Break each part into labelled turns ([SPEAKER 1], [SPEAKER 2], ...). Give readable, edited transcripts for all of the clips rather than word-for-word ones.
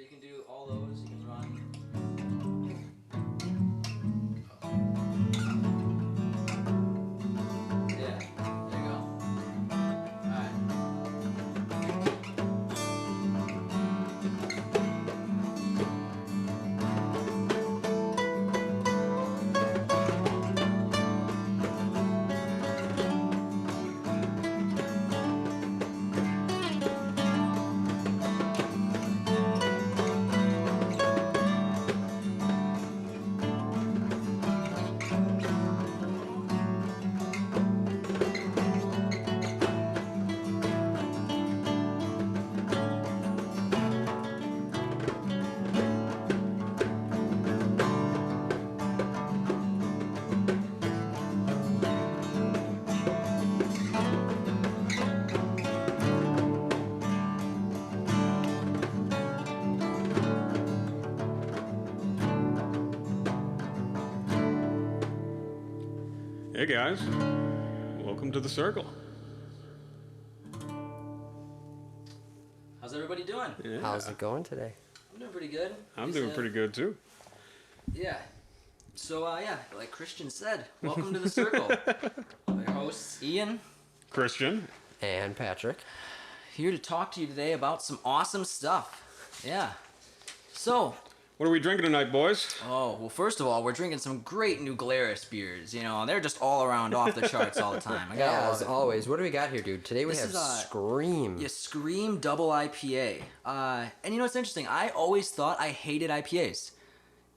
[SPEAKER 1] you can do all those. You can run. Yeah, there you go. Alright.
[SPEAKER 2] Hey guys, welcome to the circle.
[SPEAKER 1] How's everybody doing?
[SPEAKER 2] Yeah.
[SPEAKER 3] How's it going today?
[SPEAKER 1] I'm doing pretty good.
[SPEAKER 2] I'm doing pretty good too.
[SPEAKER 1] Yeah. So, like Christian said, welcome to the circle. My hosts, Ian,
[SPEAKER 2] Christian.
[SPEAKER 3] And Patrick.
[SPEAKER 1] here to talk to you today about some awesome stuff. Yeah. So,
[SPEAKER 2] What are we drinking tonight, boys?
[SPEAKER 1] well, first of all, we're drinking some great New Glarus beers. You know, they're just all around off the charts all the time. I gotta
[SPEAKER 3] Yeah,
[SPEAKER 1] love
[SPEAKER 3] as
[SPEAKER 1] it.
[SPEAKER 3] always. What do we got here, dude? Today we
[SPEAKER 1] This
[SPEAKER 3] have
[SPEAKER 1] is,
[SPEAKER 3] Scream.
[SPEAKER 1] Yeah, Scream Double IPA. And you know what's interesting? I always thought I hated IPAs.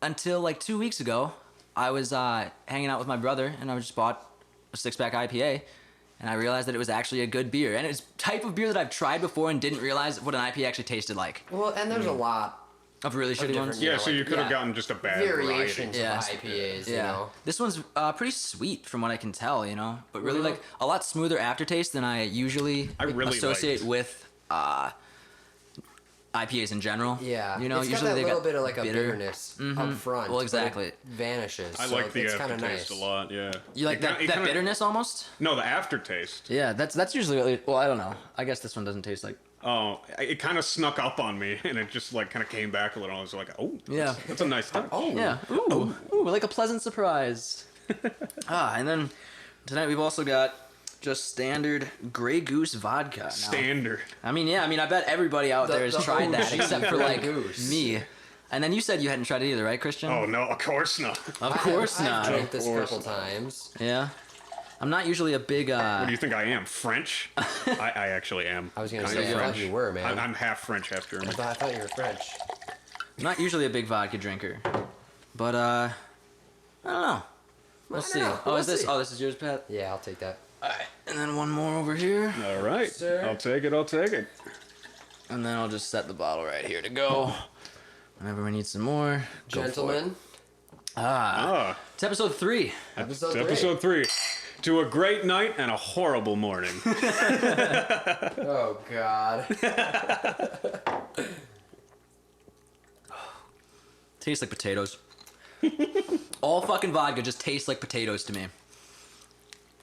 [SPEAKER 1] Until like 2 weeks ago, I was hanging out with my brother and I just bought a 6-pack IPA. And I realized that it was actually a good beer. And it's type of beer that I've tried before and didn't realize what an IPA actually tasted like.
[SPEAKER 3] Well, and there's a lot
[SPEAKER 1] Of really shitty
[SPEAKER 3] different-
[SPEAKER 1] ones.
[SPEAKER 3] You
[SPEAKER 2] Yeah,
[SPEAKER 3] know,
[SPEAKER 2] so you
[SPEAKER 3] like,
[SPEAKER 2] could have
[SPEAKER 3] yeah,
[SPEAKER 2] gotten just a bad
[SPEAKER 3] variations
[SPEAKER 2] variety.
[SPEAKER 1] Yeah.
[SPEAKER 3] of IPAs, you
[SPEAKER 1] Yeah.
[SPEAKER 3] know?
[SPEAKER 1] This one's pretty sweet from what I can tell, you know? But really, like, a lot smoother aftertaste than I usually
[SPEAKER 2] really
[SPEAKER 1] associate
[SPEAKER 2] liked.
[SPEAKER 1] with IPAs in general.
[SPEAKER 3] Yeah.
[SPEAKER 1] You know,
[SPEAKER 3] it's
[SPEAKER 1] usually
[SPEAKER 3] got that
[SPEAKER 1] they
[SPEAKER 3] little
[SPEAKER 1] got
[SPEAKER 3] bit of like a
[SPEAKER 1] bitter.
[SPEAKER 3] bitterness up front.
[SPEAKER 1] Well,
[SPEAKER 3] but
[SPEAKER 1] exactly.
[SPEAKER 3] it vanishes.
[SPEAKER 2] I
[SPEAKER 3] so
[SPEAKER 2] like the
[SPEAKER 3] it's kind of
[SPEAKER 2] aftertaste
[SPEAKER 3] nice.
[SPEAKER 2] a lot, yeah.
[SPEAKER 1] You like that
[SPEAKER 2] kinda-
[SPEAKER 1] bitterness almost?
[SPEAKER 2] No, the aftertaste.
[SPEAKER 1] Yeah, that's usually, well, I don't know. I guess this one doesn't taste like...
[SPEAKER 2] Oh, it kind of snuck up on me, and it just like kind of came back a little. I was like, oh,
[SPEAKER 1] Yeah.
[SPEAKER 2] that's a nice touch.
[SPEAKER 3] Oh.
[SPEAKER 1] Yeah. Ooh, like a pleasant surprise. And then tonight we've also got just standard Grey Goose vodka. Now,
[SPEAKER 2] Standard.
[SPEAKER 1] I bet everybody out there has
[SPEAKER 3] the
[SPEAKER 1] tried that,
[SPEAKER 3] OG
[SPEAKER 1] except for
[SPEAKER 3] Grey
[SPEAKER 1] like
[SPEAKER 3] Goose.
[SPEAKER 1] me. And then you said you hadn't tried it either, right, Christian?
[SPEAKER 2] Oh no, of course not.
[SPEAKER 1] Of course
[SPEAKER 3] I've
[SPEAKER 1] not.
[SPEAKER 3] drank this a
[SPEAKER 2] course
[SPEAKER 3] couple
[SPEAKER 2] not.
[SPEAKER 3] times.
[SPEAKER 1] Yeah. I'm not usually a big.
[SPEAKER 2] What do you think I am? French? I actually am.
[SPEAKER 3] I was going to
[SPEAKER 2] Kinda
[SPEAKER 3] say, I
[SPEAKER 2] French.
[SPEAKER 3] thought you were, man.
[SPEAKER 2] I'm half French, half German.
[SPEAKER 3] I thought you were French.
[SPEAKER 1] I'm not usually a big vodka drinker, but I don't know. We'll see.
[SPEAKER 3] know.
[SPEAKER 1] Oh,
[SPEAKER 3] We'll
[SPEAKER 1] is this?
[SPEAKER 3] see.
[SPEAKER 1] Oh, this is yours, Pat.
[SPEAKER 3] Yeah, I'll take that.
[SPEAKER 1] All right, and then one more over here,
[SPEAKER 2] All right,
[SPEAKER 1] Sir.
[SPEAKER 2] I'll take it. I'll take it.
[SPEAKER 1] and then I'll just set the bottle right here to go. Whenever we need some more, go for it.
[SPEAKER 3] Gentlemen,
[SPEAKER 2] Ah,
[SPEAKER 1] It's episode 3.
[SPEAKER 3] episode
[SPEAKER 2] it's
[SPEAKER 3] 3.
[SPEAKER 2] episode 3. To a great night and a horrible morning.
[SPEAKER 3] Oh, God.
[SPEAKER 1] Tastes like potatoes. All fucking vodka just tastes like potatoes to me.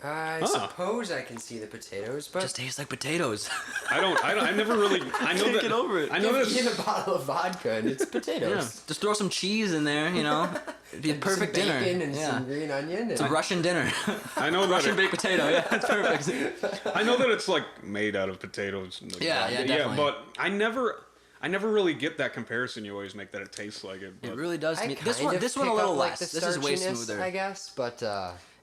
[SPEAKER 3] I suppose I can see the potatoes, but
[SPEAKER 1] Just tastes like potatoes.
[SPEAKER 2] I never really. I know
[SPEAKER 1] Can't
[SPEAKER 2] that.
[SPEAKER 1] get over it.
[SPEAKER 2] I know
[SPEAKER 3] you get
[SPEAKER 2] this.
[SPEAKER 3] a bottle of vodka and it's potatoes.
[SPEAKER 1] Yeah, just throw some cheese in there, you know. It'd be a perfect
[SPEAKER 3] some
[SPEAKER 1] dinner.
[SPEAKER 3] bacon and
[SPEAKER 1] Yeah.
[SPEAKER 3] some green onion.
[SPEAKER 1] It's a Russian dinner.
[SPEAKER 2] I know that.
[SPEAKER 1] Russian baked potato. Yeah, that's perfect.
[SPEAKER 2] I know that it's like made out of potatoes. Like
[SPEAKER 1] Yeah,
[SPEAKER 2] that.
[SPEAKER 1] yeah, definitely.
[SPEAKER 2] But I never really get that comparison you always make that it tastes like it. But
[SPEAKER 1] It really does.
[SPEAKER 3] I
[SPEAKER 1] To me.
[SPEAKER 3] kind
[SPEAKER 1] This one
[SPEAKER 3] of
[SPEAKER 1] a
[SPEAKER 3] pick
[SPEAKER 1] little
[SPEAKER 3] up, like,
[SPEAKER 1] less.
[SPEAKER 3] the
[SPEAKER 1] This is way
[SPEAKER 3] starchiness,
[SPEAKER 1] smoother.
[SPEAKER 3] I guess, but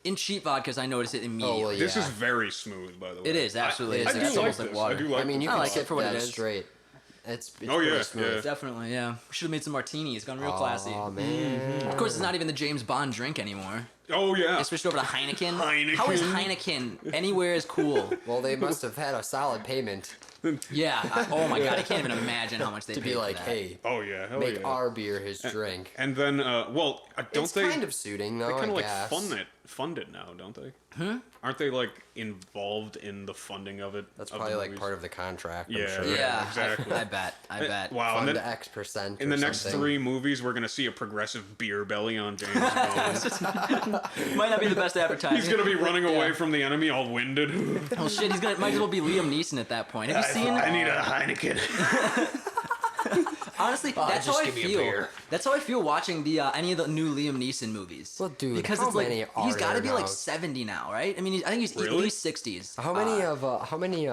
[SPEAKER 1] In cheap vodkas, I notice it immediately.
[SPEAKER 3] Oh, well,
[SPEAKER 2] this
[SPEAKER 3] yeah.
[SPEAKER 2] is very smooth, by the way.
[SPEAKER 1] It is, absolutely.
[SPEAKER 2] I
[SPEAKER 1] It's
[SPEAKER 2] do like
[SPEAKER 1] almost
[SPEAKER 2] this.
[SPEAKER 1] like water.
[SPEAKER 2] I do like
[SPEAKER 3] I mean, you
[SPEAKER 2] this
[SPEAKER 1] I
[SPEAKER 3] can
[SPEAKER 2] a
[SPEAKER 1] like
[SPEAKER 2] lot.
[SPEAKER 1] it for what
[SPEAKER 3] that
[SPEAKER 1] it is.
[SPEAKER 3] straight. It's
[SPEAKER 2] Oh,
[SPEAKER 3] pretty
[SPEAKER 2] yeah,
[SPEAKER 3] smooth.
[SPEAKER 2] yeah.
[SPEAKER 1] Definitely, yeah. We should have made some martinis. Gone real classy.
[SPEAKER 3] Oh man.
[SPEAKER 1] Of course, it's not even the James Bond drink anymore.
[SPEAKER 2] Oh yeah.
[SPEAKER 1] They switched over to Heineken.
[SPEAKER 2] Heineken.
[SPEAKER 1] How is Heineken anywhere is cool?
[SPEAKER 3] Well, they must have had a solid payment
[SPEAKER 1] Yeah. Oh my god, I can't even imagine how much they
[SPEAKER 3] to
[SPEAKER 1] paid
[SPEAKER 3] be
[SPEAKER 1] for
[SPEAKER 3] like,
[SPEAKER 1] that.
[SPEAKER 3] hey,
[SPEAKER 2] Oh yeah. Hell
[SPEAKER 3] make
[SPEAKER 2] yeah.
[SPEAKER 3] our beer his drink.
[SPEAKER 2] And then, well, don't
[SPEAKER 3] It's
[SPEAKER 2] they?
[SPEAKER 3] kind of suiting,
[SPEAKER 2] They
[SPEAKER 3] though.
[SPEAKER 2] kind of
[SPEAKER 3] I
[SPEAKER 2] like
[SPEAKER 3] guess.
[SPEAKER 2] fund it now, don't they? Aren't they like involved in the funding of it?
[SPEAKER 3] That's
[SPEAKER 2] of
[SPEAKER 3] probably
[SPEAKER 2] the
[SPEAKER 3] like
[SPEAKER 2] movies?
[SPEAKER 3] part of the contract.
[SPEAKER 2] Yeah,
[SPEAKER 3] I'm sure.
[SPEAKER 2] right.
[SPEAKER 1] Yeah,
[SPEAKER 2] exactly.
[SPEAKER 1] I bet. I bet.
[SPEAKER 2] Wow. And
[SPEAKER 3] Fund
[SPEAKER 2] then,
[SPEAKER 3] X%.
[SPEAKER 2] in the
[SPEAKER 3] or
[SPEAKER 2] next
[SPEAKER 3] something.
[SPEAKER 2] 3 movies, we're gonna see a progressive beer belly on James Bond.
[SPEAKER 1] Might not be the best advertising.
[SPEAKER 2] He's gonna be running away
[SPEAKER 1] Yeah.
[SPEAKER 2] from the enemy, all winded.
[SPEAKER 1] Well, shit, might as well be Liam Neeson at that point. Have you seen?
[SPEAKER 2] I need a Heineken.
[SPEAKER 1] Honestly, that's how
[SPEAKER 3] just
[SPEAKER 1] I
[SPEAKER 3] give me a
[SPEAKER 1] feel.
[SPEAKER 3] beer.
[SPEAKER 1] That's how I feel watching the any of the new Liam Neeson movies.
[SPEAKER 3] Well, dude,
[SPEAKER 1] because
[SPEAKER 3] how
[SPEAKER 1] it's like
[SPEAKER 3] many are
[SPEAKER 1] he's got to
[SPEAKER 3] there
[SPEAKER 1] be like
[SPEAKER 3] now?
[SPEAKER 1] 70 now, right? I mean, I think he's at
[SPEAKER 2] Really?
[SPEAKER 1] least 60s.
[SPEAKER 3] How many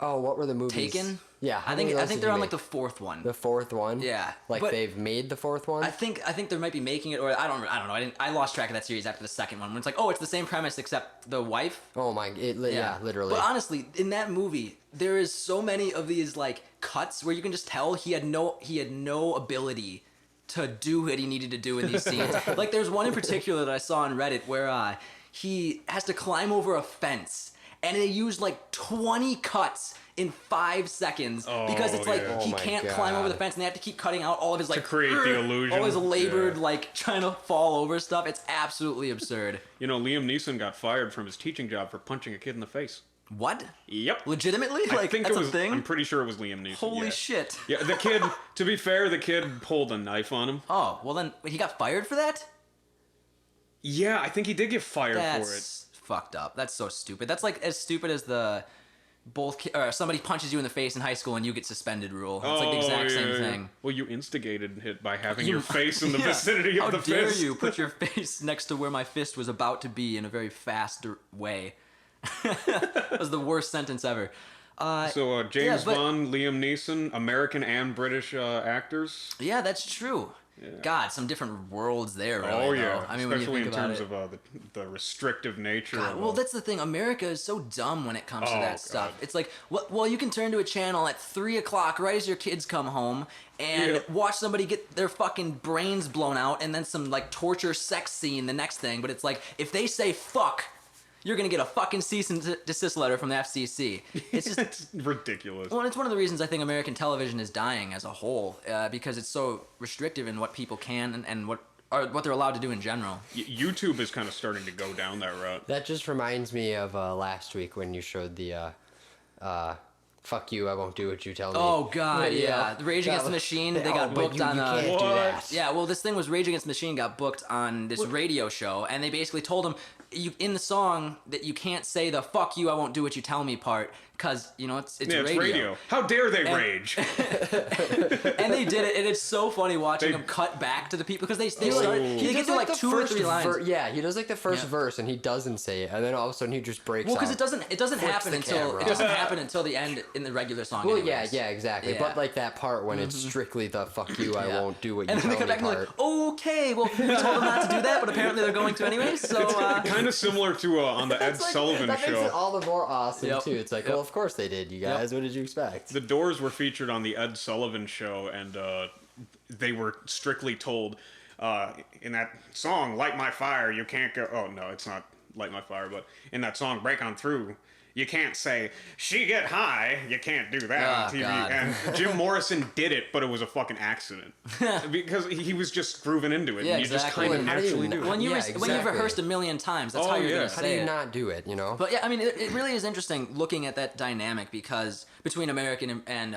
[SPEAKER 3] oh, what were the movies?
[SPEAKER 1] Taken?
[SPEAKER 3] Yeah, how
[SPEAKER 1] I
[SPEAKER 3] many
[SPEAKER 1] think
[SPEAKER 3] of
[SPEAKER 1] I
[SPEAKER 3] those
[SPEAKER 1] think
[SPEAKER 3] did
[SPEAKER 1] they're
[SPEAKER 3] you
[SPEAKER 1] on like
[SPEAKER 3] make?
[SPEAKER 1] the fourth one.
[SPEAKER 3] The fourth one.
[SPEAKER 1] Yeah,
[SPEAKER 3] like
[SPEAKER 1] but
[SPEAKER 3] they've made the fourth one.
[SPEAKER 1] I think they might be making it, or I don't know. I lost track of that series after the second one. When it's like, oh, it's the same premise except the wife.
[SPEAKER 3] Oh my, yeah, literally.
[SPEAKER 1] But honestly, in that movie, there is so many of these like cuts where you can just tell he had no ability to do what he needed to do in these scenes. Like there's one in particular that I saw on Reddit where he has to climb over a fence, and they used like 20 cuts in 5 seconds because it's like
[SPEAKER 2] yeah.
[SPEAKER 1] he
[SPEAKER 3] Oh my
[SPEAKER 1] can't climb over the
[SPEAKER 3] God.
[SPEAKER 1] fence, and they have to keep cutting out all of his like
[SPEAKER 2] create the illusion.
[SPEAKER 1] all his labored
[SPEAKER 2] Yeah.
[SPEAKER 1] like trying to fall over stuff. It's absolutely absurd.
[SPEAKER 2] You know, Liam Neeson got fired from his teaching job for punching a kid in the face.
[SPEAKER 1] What?
[SPEAKER 2] Yep.
[SPEAKER 1] Legitimately?
[SPEAKER 2] I
[SPEAKER 1] Like
[SPEAKER 2] think
[SPEAKER 1] that's
[SPEAKER 2] it was.
[SPEAKER 1] a thing?
[SPEAKER 2] I'm pretty sure it was Liam Neeson.
[SPEAKER 1] Holy
[SPEAKER 2] yeah.
[SPEAKER 1] shit.
[SPEAKER 2] Yeah, the kid. To be fair, the kid pulled a knife on him.
[SPEAKER 1] Oh, well then he got fired for that?
[SPEAKER 2] Yeah, I think he did get fired for it.
[SPEAKER 1] That's fucked up. That's so stupid. That's like as stupid as the somebody punches you in the face in high school and you get suspended rule. It's like the exact same thing.
[SPEAKER 2] Well, you instigated it by having your face in the
[SPEAKER 1] Yeah.
[SPEAKER 2] vicinity of
[SPEAKER 1] How
[SPEAKER 2] the
[SPEAKER 1] dare
[SPEAKER 2] fist.
[SPEAKER 1] you put your face next to where my fist was about to be in a very fast way. That was the worst sentence ever.
[SPEAKER 2] So James
[SPEAKER 1] yeah, but-
[SPEAKER 2] Bond, Liam Neeson, American and British actors.
[SPEAKER 1] Yeah, that's true. God, some different worlds there. Really,
[SPEAKER 2] Oh yeah,
[SPEAKER 1] though. I mean, when you
[SPEAKER 2] especially
[SPEAKER 1] think
[SPEAKER 2] in terms
[SPEAKER 1] about it.
[SPEAKER 2] of the restrictive nature.
[SPEAKER 1] God,
[SPEAKER 2] of,
[SPEAKER 1] well, that's the thing. America is so dumb when it comes to
[SPEAKER 2] Oh,
[SPEAKER 1] that stuff.
[SPEAKER 2] God.
[SPEAKER 1] It's like, well, you can turn to a channel at 3 o'clock right as your kids come home and
[SPEAKER 2] Yeah.
[SPEAKER 1] watch somebody get their fucking brains blown out and then some like torture sex scene the next thing. But it's like, if they say fuck, you're gonna get a fucking cease and desist letter from the FCC. It's just.
[SPEAKER 2] it's ridiculous.
[SPEAKER 1] Well, it's one of the reasons I think American television is dying as a whole, because it's so restrictive in what people can and what they're allowed to do in general.
[SPEAKER 2] YouTube is kind of starting to go down that route.
[SPEAKER 3] That just reminds me of last week when you showed the "fuck you, I won't do what you tell me."
[SPEAKER 1] Oh God,
[SPEAKER 3] video.
[SPEAKER 1] yeah. The Rage Against the Machine, they got
[SPEAKER 3] but
[SPEAKER 1] booked
[SPEAKER 3] you
[SPEAKER 1] on.
[SPEAKER 3] can't do
[SPEAKER 2] What?
[SPEAKER 3] that.
[SPEAKER 1] Yeah, well, this thing was Rage Against the Machine got booked on this radio show, and they basically told him in the song that you can't say the "fuck you, I won't do what you tell me" part because it's
[SPEAKER 2] Yeah, it's
[SPEAKER 1] radio.
[SPEAKER 2] radio. How dare they rage?
[SPEAKER 1] And they did it, and it's so funny watching
[SPEAKER 2] They-
[SPEAKER 1] them cut back to the people because they
[SPEAKER 2] Oh.
[SPEAKER 1] start. He
[SPEAKER 3] He
[SPEAKER 1] gets
[SPEAKER 3] does
[SPEAKER 1] to like
[SPEAKER 3] the
[SPEAKER 1] 2 or
[SPEAKER 3] first
[SPEAKER 1] 3 lines.
[SPEAKER 3] Yeah, he does like the first
[SPEAKER 1] Yeah.
[SPEAKER 3] verse and he doesn't say it, and then all of a sudden he just breaks
[SPEAKER 1] Well, because
[SPEAKER 3] out.
[SPEAKER 1] it doesn't
[SPEAKER 3] Flips
[SPEAKER 1] happen
[SPEAKER 3] the
[SPEAKER 1] until
[SPEAKER 3] camera.
[SPEAKER 1] it doesn't happen until the end in the regular song.
[SPEAKER 3] Well,
[SPEAKER 1] anyways.
[SPEAKER 3] yeah, exactly.
[SPEAKER 1] Yeah.
[SPEAKER 3] But like that part when it's strictly the "fuck you, I
[SPEAKER 1] Yeah.
[SPEAKER 3] won't do what you
[SPEAKER 1] And then
[SPEAKER 3] tell
[SPEAKER 1] they come
[SPEAKER 3] me"
[SPEAKER 1] back and they're
[SPEAKER 3] part.
[SPEAKER 1] like, okay, well, we told them not to do that, but apparently they're going to anyway. So
[SPEAKER 2] Kind of similar to on the Ed
[SPEAKER 3] It's like-
[SPEAKER 2] Sullivan
[SPEAKER 3] that makes it
[SPEAKER 2] show.
[SPEAKER 3] all the more awesome
[SPEAKER 1] Yep.
[SPEAKER 3] too. It's like,
[SPEAKER 1] Yep.
[SPEAKER 3] well, of course they did, you guys. What did you expect?
[SPEAKER 2] The Doors were featured on the Ed Sullivan show, and they were strictly told in that song, "Light My Fire," you can't go. Oh no, it's not "Light My Fire," but in that song, "Break On Through," you can't say "She Get High." You can't do that
[SPEAKER 1] Oh,
[SPEAKER 2] on TV.
[SPEAKER 1] God.
[SPEAKER 2] And Jim Morrison did it, but it was a fucking accident because he was just grooving into it.
[SPEAKER 1] Yeah,
[SPEAKER 2] and you just
[SPEAKER 1] exactly.
[SPEAKER 2] kind of
[SPEAKER 3] Well, how do you
[SPEAKER 2] naturally
[SPEAKER 3] know-
[SPEAKER 2] do it.
[SPEAKER 1] when you
[SPEAKER 3] Yeah,
[SPEAKER 1] when you've
[SPEAKER 3] exactly.
[SPEAKER 1] rehearsed a million times, that's
[SPEAKER 2] Oh,
[SPEAKER 1] how you're
[SPEAKER 2] yeah.
[SPEAKER 1] gonna
[SPEAKER 3] How do
[SPEAKER 1] say
[SPEAKER 3] you
[SPEAKER 1] it.
[SPEAKER 3] not do it? You know?
[SPEAKER 1] But yeah, I mean, it really is interesting looking at that dynamic because between American and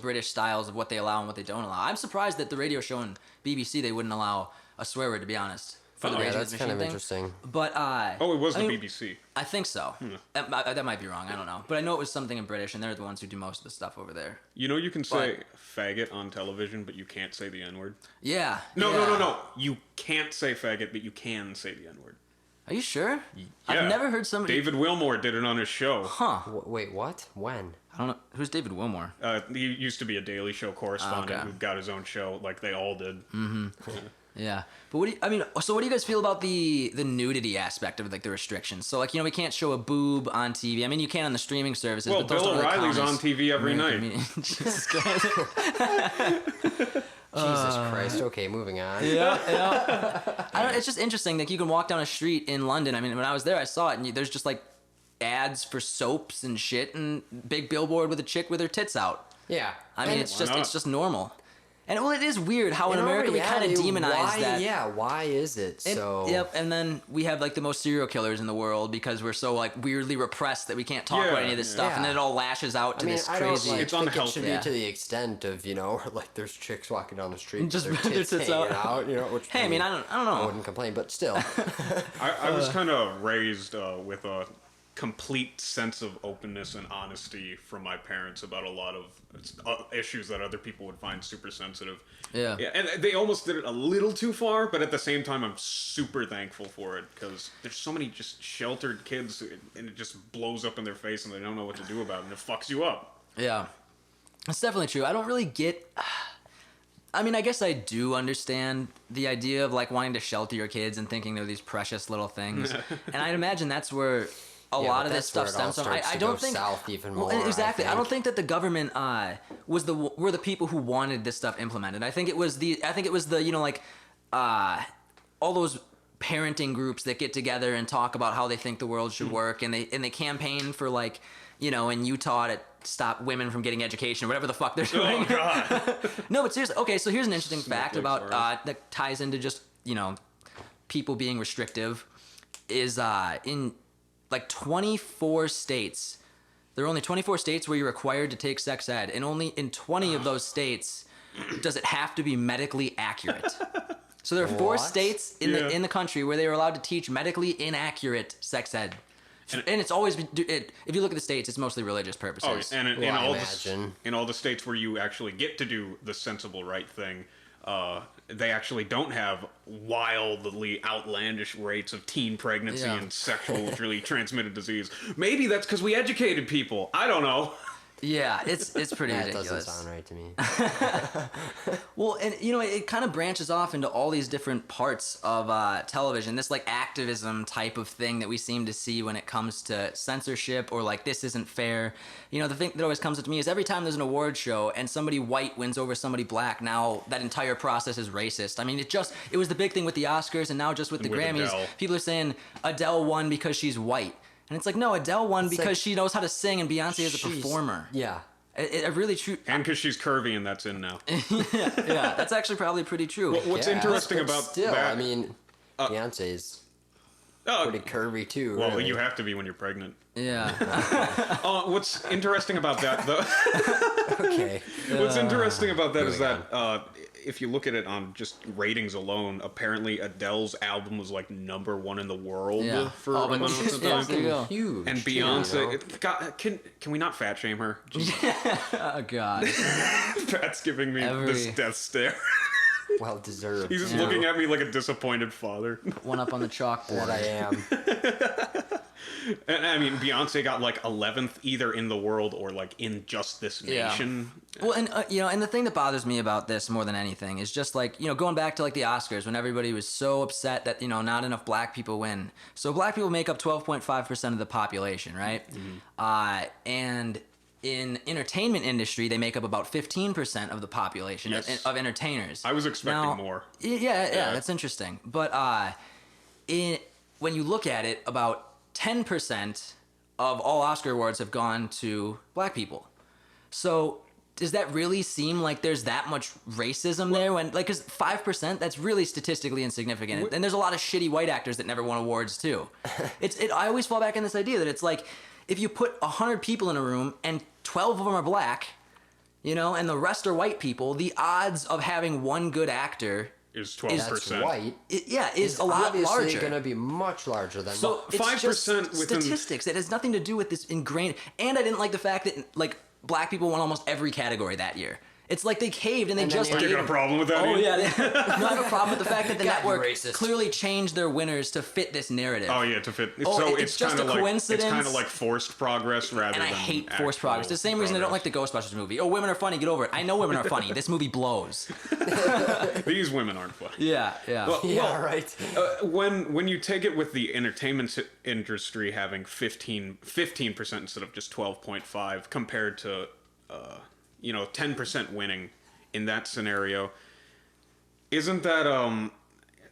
[SPEAKER 1] British styles of what they allow and what they don't allow. I'm surprised that the radio show on BBC they wouldn't allow a swear word, to be honest. For the
[SPEAKER 2] Oh,
[SPEAKER 1] Rage
[SPEAKER 3] yeah,
[SPEAKER 1] Against
[SPEAKER 3] that's
[SPEAKER 1] the
[SPEAKER 3] kind of
[SPEAKER 1] Machine
[SPEAKER 3] interesting.
[SPEAKER 1] But
[SPEAKER 2] Oh, it was
[SPEAKER 1] I
[SPEAKER 2] the
[SPEAKER 1] mean,
[SPEAKER 2] BBC.
[SPEAKER 1] I think so. That might be wrong. I don't know, but I know it was something in British, and they're the ones who do most of the stuff over there.
[SPEAKER 2] You know, you can say faggot on television, but you can't say the N-word.
[SPEAKER 1] Yeah.
[SPEAKER 2] No,
[SPEAKER 1] yeah.
[SPEAKER 2] no. You can't say faggot, but you can say the N-word.
[SPEAKER 1] Are you sure?
[SPEAKER 2] Yeah.
[SPEAKER 1] I've never heard somebody.
[SPEAKER 2] David Wilmore did it on his show.
[SPEAKER 1] Huh?
[SPEAKER 3] Wait, what? When?
[SPEAKER 1] I don't know. Who's David Wilmore?
[SPEAKER 2] He used to be a Daily Show correspondent
[SPEAKER 1] Okay.
[SPEAKER 2] who got his own show, like they all did.
[SPEAKER 1] Yeah, but what do you guys feel about the nudity aspect of like the restrictions? So like we can't show a boob on TV. I mean you can on the streaming services.
[SPEAKER 2] Well,
[SPEAKER 1] but those
[SPEAKER 2] Bill
[SPEAKER 1] don't really
[SPEAKER 2] O'Reilly's
[SPEAKER 1] count
[SPEAKER 2] on
[SPEAKER 1] as
[SPEAKER 2] TV every
[SPEAKER 1] American
[SPEAKER 2] night.
[SPEAKER 1] media. Jesus Christ.
[SPEAKER 3] Jesus Christ. Okay, moving on.
[SPEAKER 1] Yeah. It's just interesting that you can walk down a street in London. I mean, when I was there, I saw it, and there's just like ads for soaps and shit, and big billboard with a chick with her tits out.
[SPEAKER 3] Yeah.
[SPEAKER 1] I mean,
[SPEAKER 3] And-
[SPEAKER 1] it's just normal. And well, it is weird how in
[SPEAKER 3] all
[SPEAKER 1] America we kind of
[SPEAKER 3] reality,
[SPEAKER 1] demonize
[SPEAKER 3] why,
[SPEAKER 1] that.
[SPEAKER 3] Yeah, why is it
[SPEAKER 1] And-
[SPEAKER 3] so?
[SPEAKER 1] Yep, and then we have like the most serial killers in the world because we're so like weirdly repressed that we can't talk about any of this stuff,
[SPEAKER 3] Yeah.
[SPEAKER 1] and then it all lashes out to
[SPEAKER 3] I mean,
[SPEAKER 1] this
[SPEAKER 3] I don't
[SPEAKER 1] crazy.
[SPEAKER 3] like,
[SPEAKER 2] It's
[SPEAKER 3] think it
[SPEAKER 2] unhealthy.
[SPEAKER 3] should be
[SPEAKER 1] Yeah.
[SPEAKER 3] to the extent of like there's chicks walking down the street,
[SPEAKER 1] Just
[SPEAKER 3] with their
[SPEAKER 1] their
[SPEAKER 3] tits
[SPEAKER 1] tits
[SPEAKER 3] hanging
[SPEAKER 1] out.
[SPEAKER 3] out. Which
[SPEAKER 1] Hey, I mean, I don't
[SPEAKER 3] I
[SPEAKER 1] know.
[SPEAKER 3] wouldn't complain, but still.
[SPEAKER 2] I was kind of raised with complete sense of openness and honesty from my parents about a lot of issues that other people would find super sensitive.
[SPEAKER 1] Yeah.
[SPEAKER 2] And they almost did it a little too far, but at the same time, I'm super thankful for it because there's so many just sheltered kids, and it just blows up in their face, and they don't know what to do about it, and it fucks you up.
[SPEAKER 1] Yeah. It's definitely true. I don't really get... I mean, I guess I do understand the idea of, like, wanting to shelter your kids and thinking they're these precious little things. And I'd imagine that's where a lot of this stuff stems from. I don't think...
[SPEAKER 3] south even more,
[SPEAKER 1] exactly. I don't think that the government were the people who wanted this stuff implemented. I think it was the you know, like, all those parenting groups that get together and talk about how they think the world should work, and they campaign for, like, you know, in Utah to stop women from getting education or whatever the fuck they're doing.
[SPEAKER 2] Oh, God.
[SPEAKER 1] No, but seriously, okay, so here's an interesting fact about
[SPEAKER 2] Snowflakes,
[SPEAKER 1] that ties into just, you know, people being restrictive is in like 24 states, there are only 24 states where you're required to take sex ed, and only in 20 of those states does it have to be medically accurate. So there are 4 states in the country where they are allowed to teach medically inaccurate sex ed. And it's always if you look at the states, it's mostly religious purposes.
[SPEAKER 2] Oh, and in all the states where you actually get to do the sensible right thing, they actually don't have wildly outlandish rates of teen pregnancy and sexually transmitted disease. Maybe that's because we educated people. I don't know.
[SPEAKER 1] Yeah, it's pretty ridiculous.
[SPEAKER 3] That doesn't sound right to me.
[SPEAKER 1] Well, and you know, it kind of branches off into all these different parts of television. This like activism type of thing that we seem to see when it comes to censorship or like this isn't fair. You know, the thing that always comes up to me is every time there's an award show and somebody white wins over somebody black, now that entire process is racist. I mean, it was the big thing with the Oscars, and now just with the Grammys,
[SPEAKER 2] Adele.
[SPEAKER 1] people are saying Adele won because she's white. And it's like, no, Adele won because she knows how to sing, and Beyonce is a performer.
[SPEAKER 3] Yeah.
[SPEAKER 1] It really true.
[SPEAKER 2] And because she's curvy, and that's in now.
[SPEAKER 1] Yeah, that's actually probably pretty true.
[SPEAKER 2] What's interesting
[SPEAKER 3] but
[SPEAKER 2] about
[SPEAKER 3] still,
[SPEAKER 2] that...
[SPEAKER 3] I mean, Beyonce's pretty curvy too.
[SPEAKER 2] Well,
[SPEAKER 3] really.
[SPEAKER 2] you have to be when you're pregnant.
[SPEAKER 1] Yeah.
[SPEAKER 2] What's interesting about that, though...
[SPEAKER 3] Okay.
[SPEAKER 2] What's interesting about that is
[SPEAKER 3] moving
[SPEAKER 2] that if you look at it on just ratings alone, apparently Adele's album was like #1 in the world for a month of time.
[SPEAKER 1] there you go.
[SPEAKER 3] Huge.
[SPEAKER 2] And
[SPEAKER 3] too,
[SPEAKER 2] Beyonce,
[SPEAKER 3] you know?
[SPEAKER 2] God, can we not fat shame her?
[SPEAKER 1] Oh God.
[SPEAKER 2] Pat's giving me this death stare.
[SPEAKER 3] Well deserved.
[SPEAKER 2] He's just looking at me like a disappointed father.
[SPEAKER 1] One up on the chalkboard.
[SPEAKER 3] That I am.
[SPEAKER 2] And I mean, Beyonce got like 11th either in the world or like in just this nation.
[SPEAKER 1] Well, and you know, and the thing that bothers me about this more than anything is just like, you know, going back to like the Oscars when everybody was so upset that, you know, not enough black people win. So black people make up 12.5% of the population, right? Mm-hmm. And in entertainment industry, they make up about 15% of the population of entertainers.
[SPEAKER 2] I was expecting more.
[SPEAKER 1] Yeah, that's interesting. But when you look at it, about 10% of all Oscar awards have gone to black people. So does that really seem like there's that much racism there? When like, because 5%, that's really statistically insignificant. And there's a lot of shitty white actors that never won awards too. I always fall back in this idea that it's like, if you put 100 people in a room and 12 of them are black, you know, and the rest are white people, the odds of having one good actor
[SPEAKER 2] is 12%.
[SPEAKER 3] That's white.
[SPEAKER 1] Is a lot larger.
[SPEAKER 3] Obviously going to be much larger than
[SPEAKER 2] So
[SPEAKER 1] it's
[SPEAKER 2] 5%
[SPEAKER 1] just
[SPEAKER 2] within
[SPEAKER 1] statistics. It has nothing to do with this ingrained. And I didn't like the fact that like black people won almost every category that year. It's like they caved and they just
[SPEAKER 2] You
[SPEAKER 1] gave.
[SPEAKER 2] got a problem with that?
[SPEAKER 1] Oh
[SPEAKER 2] Ian?
[SPEAKER 1] yeah, no, I have a problem with the fact that the
[SPEAKER 3] God,
[SPEAKER 1] network
[SPEAKER 3] racist.
[SPEAKER 1] clearly changed their winners to fit this narrative.
[SPEAKER 2] Oh yeah, to fit.
[SPEAKER 1] Oh,
[SPEAKER 2] So
[SPEAKER 1] it's just
[SPEAKER 2] kind
[SPEAKER 1] a
[SPEAKER 2] of
[SPEAKER 1] coincidence.
[SPEAKER 2] It's kind of like forced progress rather
[SPEAKER 1] And I
[SPEAKER 2] than
[SPEAKER 1] hate forced
[SPEAKER 2] actual
[SPEAKER 1] progress. The same reason I don't like the Ghostbusters movie. Oh, women are funny. Get over it. I know women are funny. This movie blows.
[SPEAKER 2] These women aren't funny.
[SPEAKER 1] Yeah.
[SPEAKER 3] Yeah, right.
[SPEAKER 2] When you take it with the entertainment industry having 15% instead of just 12.5 compared to 10% winning in that scenario, isn't that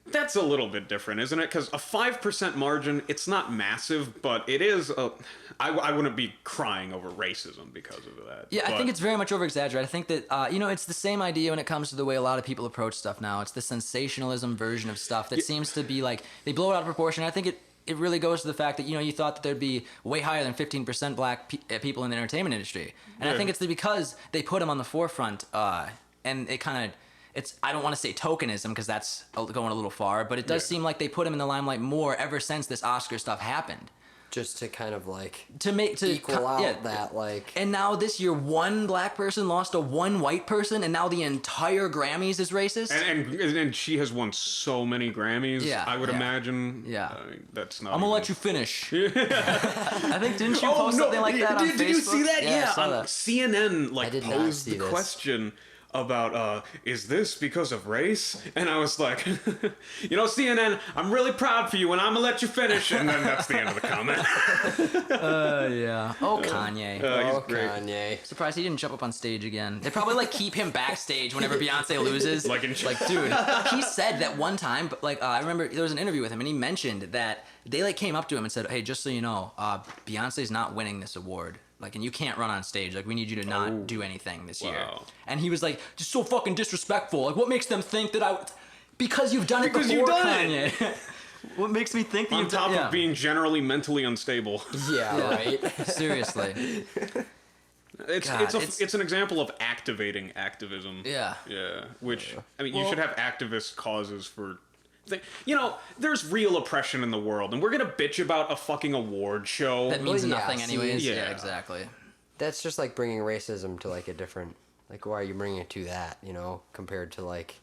[SPEAKER 2] that's a little bit different, isn't it? Because a 5% margin, it's not massive, but it is I wouldn't be crying over racism because of that.
[SPEAKER 1] Yeah, I think it's very much over-exaggerated. I think that, it's the same idea when it comes to the way a lot of people approach stuff now. It's the sensationalism version of stuff that seems to be like, they blow it out of proportion. I think it really goes to the fact that, you know, you thought that there'd be way higher than 15% black people in the entertainment industry. And I think it's because they put them on the forefront, and it kind of, I don't want to say tokenism because that's going a little far, but it does seem like they put them in the limelight more ever since this Oscar stuff happened.
[SPEAKER 3] just to kind of like
[SPEAKER 1] to
[SPEAKER 3] equal out
[SPEAKER 1] yeah.
[SPEAKER 3] that like.
[SPEAKER 1] And now this year, one black person lost to one white person, and now the entire Grammys is racist.
[SPEAKER 2] And she has won so many Grammys.
[SPEAKER 1] Yeah,
[SPEAKER 2] I would
[SPEAKER 1] yeah.
[SPEAKER 2] imagine.
[SPEAKER 1] Yeah.
[SPEAKER 2] That's not.
[SPEAKER 1] I'm gonna let you finish. I think didn't you post something like that on Facebook?
[SPEAKER 2] Did you see that?
[SPEAKER 1] I saw that.
[SPEAKER 2] CNN
[SPEAKER 3] I did not
[SPEAKER 2] posed
[SPEAKER 3] see
[SPEAKER 2] the
[SPEAKER 3] this.
[SPEAKER 2] question about is this because of race? And I was like, CNN, I'm really proud for you, and I'm gonna let you finish. And then that's the end of the comment.
[SPEAKER 1] Yeah. Oh, Kanye.
[SPEAKER 2] He's great.
[SPEAKER 3] Kanye.
[SPEAKER 1] Surprised he didn't jump up on stage again. They probably like keep him backstage whenever Beyonce loses.
[SPEAKER 2] Like
[SPEAKER 1] dude, he said that one time. But like, I remember there was an interview with him, and he mentioned that they like came up to him and said, "Hey, just so you know, Beyonce's not winning this award. Like, and you can't run on stage. Like, we need you to not do anything this year." And he was like, just so fucking disrespectful. Like, what makes them think that because you've done it before,
[SPEAKER 2] you've done
[SPEAKER 1] Kanye.
[SPEAKER 2] it.
[SPEAKER 1] What makes me think that
[SPEAKER 2] On
[SPEAKER 1] you've
[SPEAKER 2] top
[SPEAKER 1] done
[SPEAKER 2] of being generally mentally unstable.
[SPEAKER 3] Yeah, right.
[SPEAKER 1] Seriously.
[SPEAKER 2] It's an example of activating activism.
[SPEAKER 1] Yeah.
[SPEAKER 2] Yeah. Which, I mean, you should have activist causes for... there's real oppression in the world, and we're gonna bitch about a fucking award show.
[SPEAKER 1] That means
[SPEAKER 3] Well, yeah,
[SPEAKER 1] nothing
[SPEAKER 3] see,
[SPEAKER 1] anyways.
[SPEAKER 2] yeah.
[SPEAKER 1] Yeah, exactly.
[SPEAKER 3] That's just like bringing racism to like a different, like why are you bringing it to that, compared to like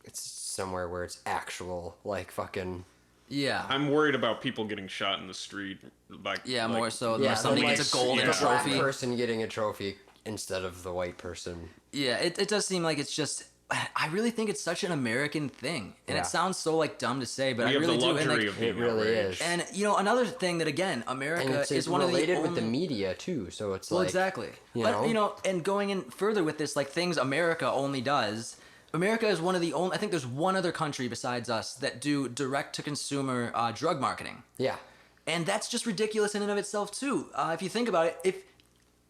[SPEAKER 3] it's somewhere where it's actual like fucking.
[SPEAKER 1] Yeah.
[SPEAKER 2] I'm worried about people getting shot in the street.
[SPEAKER 1] More so than
[SPEAKER 3] Yeah,
[SPEAKER 1] where somebody
[SPEAKER 3] like,
[SPEAKER 1] gets a golden
[SPEAKER 2] yeah.
[SPEAKER 3] The black
[SPEAKER 1] trophy.
[SPEAKER 3] person getting a trophy instead of the white person.
[SPEAKER 1] Yeah, it does seem like it's just. I really think it's such an American thing, and
[SPEAKER 3] Yeah.
[SPEAKER 1] it sounds so like dumb to say, but
[SPEAKER 2] We
[SPEAKER 1] I
[SPEAKER 2] have
[SPEAKER 1] really
[SPEAKER 2] the
[SPEAKER 1] do.
[SPEAKER 2] luxury
[SPEAKER 1] And, like,
[SPEAKER 2] of being
[SPEAKER 3] It really
[SPEAKER 2] outraged.
[SPEAKER 3] is.
[SPEAKER 1] and another thing that again, America
[SPEAKER 3] And it's
[SPEAKER 1] is one of the
[SPEAKER 3] related
[SPEAKER 1] only...
[SPEAKER 3] with the media too, so it's
[SPEAKER 1] Well,
[SPEAKER 3] like
[SPEAKER 1] exactly.
[SPEAKER 3] you
[SPEAKER 1] But
[SPEAKER 3] know?
[SPEAKER 1] and going in further with this, like things America only does. America is one of the only. I think there's one other country besides us that do direct to consumer drug marketing.
[SPEAKER 3] yeah.
[SPEAKER 1] And that's just ridiculous in and of itself, too. If you think about it, if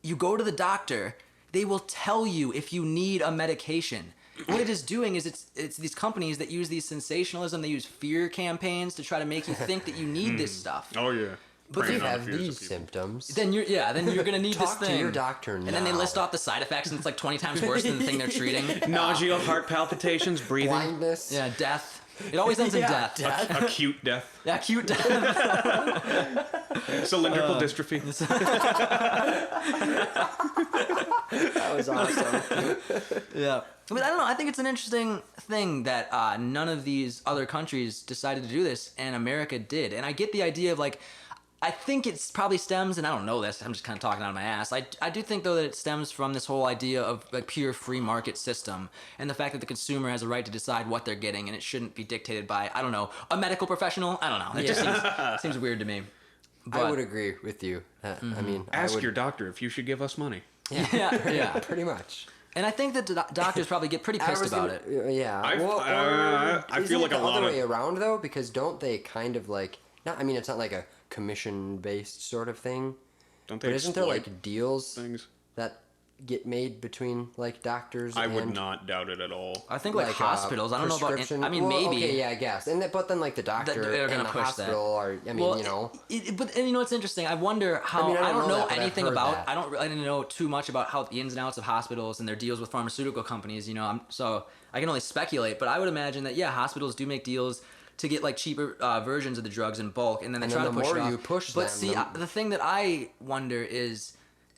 [SPEAKER 1] you go to the doctor, they will tell you if you need a medication. What it is doing is it's these companies that use these sensationalism, they use fear campaigns to try to make you think that you need this stuff.
[SPEAKER 2] Oh, yeah.
[SPEAKER 1] But
[SPEAKER 3] If you
[SPEAKER 2] Preying on the
[SPEAKER 3] have
[SPEAKER 2] fears of
[SPEAKER 3] these
[SPEAKER 2] people.
[SPEAKER 3] symptoms,
[SPEAKER 1] Then you're gonna need
[SPEAKER 3] talk
[SPEAKER 1] this thing.
[SPEAKER 3] to your doctor
[SPEAKER 1] And then they
[SPEAKER 3] now.
[SPEAKER 1] list off the side effects, and it's like 20 times worse than the thing they're treating.
[SPEAKER 2] Nausea, heart palpitations, breathing.
[SPEAKER 3] blindness.
[SPEAKER 1] Yeah, death. It always ends in
[SPEAKER 3] Yeah,
[SPEAKER 1] death.
[SPEAKER 2] Acute death.
[SPEAKER 1] Yeah, acute death.
[SPEAKER 2] Cylindrical dystrophy.
[SPEAKER 3] That was awesome.
[SPEAKER 1] Yeah. But I don't know. I think it's an interesting thing that none of these other countries decided to do this, and America did. And I get the idea of like, I think it's probably stems, and I don't know this. I'm just kind of talking out of my ass. I do think though that it stems from this whole idea of like pure free market system, and the fact that the consumer has a right to decide what they're getting, and it shouldn't be dictated by a medical professional. I don't know. It just seems weird to me. But,
[SPEAKER 3] I would agree with you. I mean,
[SPEAKER 2] Ask your doctor if you should give us money.
[SPEAKER 1] Yeah.
[SPEAKER 3] pretty much.
[SPEAKER 1] And I think that the doctors probably get pretty pissed about it.
[SPEAKER 3] Yeah.
[SPEAKER 2] I feel like
[SPEAKER 3] the
[SPEAKER 2] a lot
[SPEAKER 3] other
[SPEAKER 2] of-
[SPEAKER 3] way around though, because don't they kind of like? I mean, it's not like a commission-based sort of thing.
[SPEAKER 2] Don't they
[SPEAKER 3] But isn't there
[SPEAKER 2] exploit
[SPEAKER 3] like deals
[SPEAKER 2] things?
[SPEAKER 3] that get made between like doctors?
[SPEAKER 2] I would
[SPEAKER 3] and,
[SPEAKER 2] not doubt it at all.
[SPEAKER 1] I think like hospitals. I don't know about.
[SPEAKER 3] prescription-
[SPEAKER 1] I mean,
[SPEAKER 3] well,
[SPEAKER 1] maybe.
[SPEAKER 3] Okay, yeah, I guess. But then like the doctor
[SPEAKER 1] they're
[SPEAKER 3] and
[SPEAKER 1] gonna
[SPEAKER 3] the
[SPEAKER 1] push
[SPEAKER 3] hospital are. I mean,
[SPEAKER 1] But you know, it's interesting. I wonder how.
[SPEAKER 3] I mean,
[SPEAKER 1] I don't know
[SPEAKER 3] that, but I've
[SPEAKER 1] anything
[SPEAKER 3] heard
[SPEAKER 1] about.
[SPEAKER 3] that.
[SPEAKER 1] I didn't know too much about how the ins and outs of hospitals and their deals with pharmaceutical companies. So I can only speculate. But I would imagine that hospitals do make deals to get like cheaper versions of the drugs in bulk, and then they
[SPEAKER 3] And
[SPEAKER 1] try
[SPEAKER 3] then
[SPEAKER 1] to
[SPEAKER 3] the
[SPEAKER 1] push
[SPEAKER 3] more
[SPEAKER 1] it off.
[SPEAKER 3] you push
[SPEAKER 1] but
[SPEAKER 3] them,
[SPEAKER 1] see, the thing that I wonder is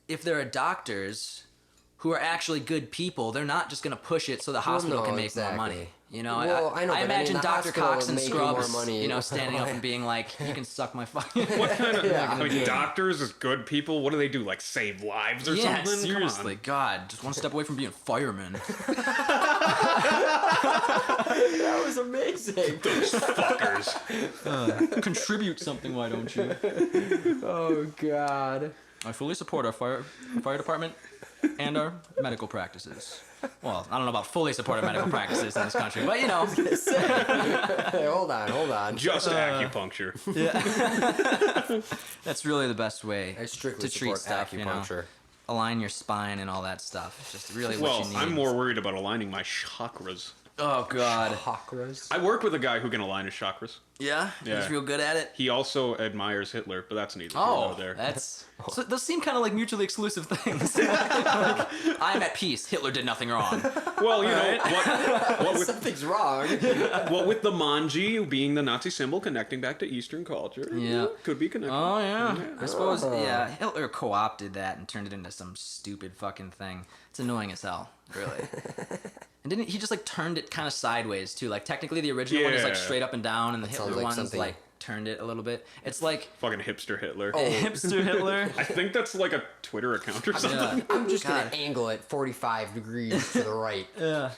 [SPEAKER 1] if there are doctors who are actually good people, they're not just going to push it so the hospital
[SPEAKER 3] no,
[SPEAKER 1] can make
[SPEAKER 3] exactly.
[SPEAKER 1] more money.
[SPEAKER 3] Well, I know, but I mean,
[SPEAKER 1] imagine
[SPEAKER 3] the
[SPEAKER 1] Dr.
[SPEAKER 3] hospital
[SPEAKER 1] Cox and
[SPEAKER 3] making more
[SPEAKER 1] Scrubs,
[SPEAKER 3] money.
[SPEAKER 1] standing up and being like, "You can suck my fucking."
[SPEAKER 2] What kind of
[SPEAKER 3] Yeah.
[SPEAKER 2] doctors as good people? What do they do? Like save lives or
[SPEAKER 1] Yeah,
[SPEAKER 2] something?
[SPEAKER 1] seriously, God, just one step away from being firemen.
[SPEAKER 3] that was amazing.
[SPEAKER 2] Those fuckers.
[SPEAKER 1] Contribute something, why don't you?
[SPEAKER 3] Oh God.
[SPEAKER 1] I fully support our fire department and our medical practices. Well, I don't know about fully support our medical practices in this country, but
[SPEAKER 3] Hey, hold on.
[SPEAKER 2] Just acupuncture.
[SPEAKER 1] that's really the best way
[SPEAKER 3] I strictly
[SPEAKER 1] to treat
[SPEAKER 3] support
[SPEAKER 1] stuff.
[SPEAKER 3] acupuncture.
[SPEAKER 1] Align your spine and all that stuff. It's just really
[SPEAKER 2] Well,
[SPEAKER 1] what you need.
[SPEAKER 2] I'm more worried about aligning my chakras.
[SPEAKER 1] Oh God.
[SPEAKER 3] Chakras.
[SPEAKER 2] I work with a guy who can align his chakras.
[SPEAKER 1] Yeah.
[SPEAKER 2] Yeah.
[SPEAKER 1] He's real good at it.
[SPEAKER 2] He also admires Hitler, but that's neither here
[SPEAKER 1] Oh,
[SPEAKER 2] nor there.
[SPEAKER 1] that's so those seem kind of like mutually exclusive things. Like, I'm at peace. Hitler did nothing wrong.
[SPEAKER 2] Well, you know, what with
[SPEAKER 3] Something's wrong.
[SPEAKER 2] what with the manji being the Nazi symbol connecting back to Eastern culture,
[SPEAKER 1] Yeah.
[SPEAKER 2] could be connected.
[SPEAKER 1] Oh yeah. I suppose. Yeah, Hitler co-opted that and turned it into some stupid fucking thing. It's annoying as hell, really. And didn't he just like turned it kind of sideways too? Like technically the original one is like
[SPEAKER 2] Yeah.
[SPEAKER 1] straight up and down, and the
[SPEAKER 3] sounds
[SPEAKER 1] Hitler
[SPEAKER 3] like
[SPEAKER 1] one's
[SPEAKER 3] something-
[SPEAKER 1] like turned it a little bit. It's like
[SPEAKER 2] Fucking hipster Hitler.
[SPEAKER 1] hipster Hitler.
[SPEAKER 2] I think that's like a Twitter account or something.
[SPEAKER 1] Yeah.
[SPEAKER 3] I'm just
[SPEAKER 1] God.
[SPEAKER 3] gonna angle it 45 degrees to the right.
[SPEAKER 1] Yeah.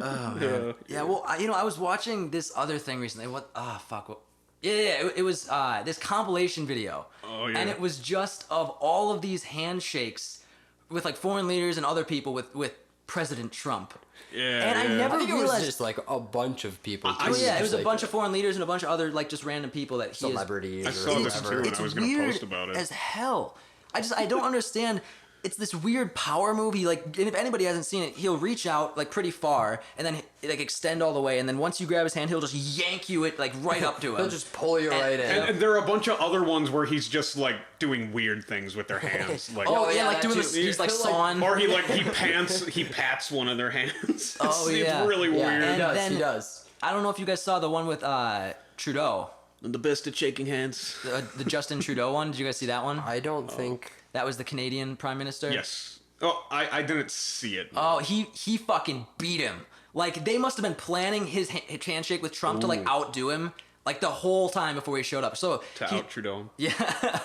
[SPEAKER 1] Oh man. Yeah. Well, I was watching this other thing recently. What? Ah, fuck. What? Yeah. It was this compilation video.
[SPEAKER 2] Oh, yeah.
[SPEAKER 1] And it was just of all of these handshakes with like foreign leaders and other people with President Trump.
[SPEAKER 2] Yeah.
[SPEAKER 1] And I
[SPEAKER 2] yeah.
[SPEAKER 1] never
[SPEAKER 3] I think it was
[SPEAKER 1] realized.
[SPEAKER 3] just like a bunch of people.
[SPEAKER 2] I-
[SPEAKER 1] Oh yeah, it was a
[SPEAKER 3] like
[SPEAKER 1] bunch of foreign leaders and a bunch of other like just random people that he is
[SPEAKER 3] celebrities.
[SPEAKER 2] I
[SPEAKER 3] or
[SPEAKER 2] saw this
[SPEAKER 3] whatever.
[SPEAKER 2] too, and I was gonna
[SPEAKER 1] weird
[SPEAKER 2] post about it.
[SPEAKER 1] as hell. I don't understand. It's this weird power move. He like, and if anybody hasn't seen it, he'll reach out like pretty far and then like extend all the way, and then once you grab his hand, he'll just yank you it like right up to him.
[SPEAKER 3] They'll just pull you right in.
[SPEAKER 2] And there are a bunch of other ones where he's just like doing weird things with their hands, like
[SPEAKER 1] oh yeah,
[SPEAKER 3] yeah,
[SPEAKER 1] like
[SPEAKER 3] that
[SPEAKER 1] doing
[SPEAKER 3] too.
[SPEAKER 1] this. He's like
[SPEAKER 3] He'll, like-
[SPEAKER 1] sawing.
[SPEAKER 2] or he pats one of their hands.
[SPEAKER 1] Oh,
[SPEAKER 2] It's
[SPEAKER 1] yeah.
[SPEAKER 2] really
[SPEAKER 3] Yeah,
[SPEAKER 2] weird.
[SPEAKER 3] he
[SPEAKER 1] And
[SPEAKER 3] does.
[SPEAKER 1] then-
[SPEAKER 3] He does.
[SPEAKER 1] I don't know if you guys saw the one with Trudeau,
[SPEAKER 2] The best at shaking hands.
[SPEAKER 1] the Justin Trudeau one. Did you guys see that one?
[SPEAKER 3] I don't think.
[SPEAKER 1] That was the Canadian Prime Minister.
[SPEAKER 2] Yes. Oh, I didn't see it.
[SPEAKER 1] Oh, he fucking beat him. Like they must have been planning his handshake with Trump to like outdo him like the whole time before he showed up. So
[SPEAKER 2] To
[SPEAKER 1] he,
[SPEAKER 2] out Trudeau.
[SPEAKER 1] yeah,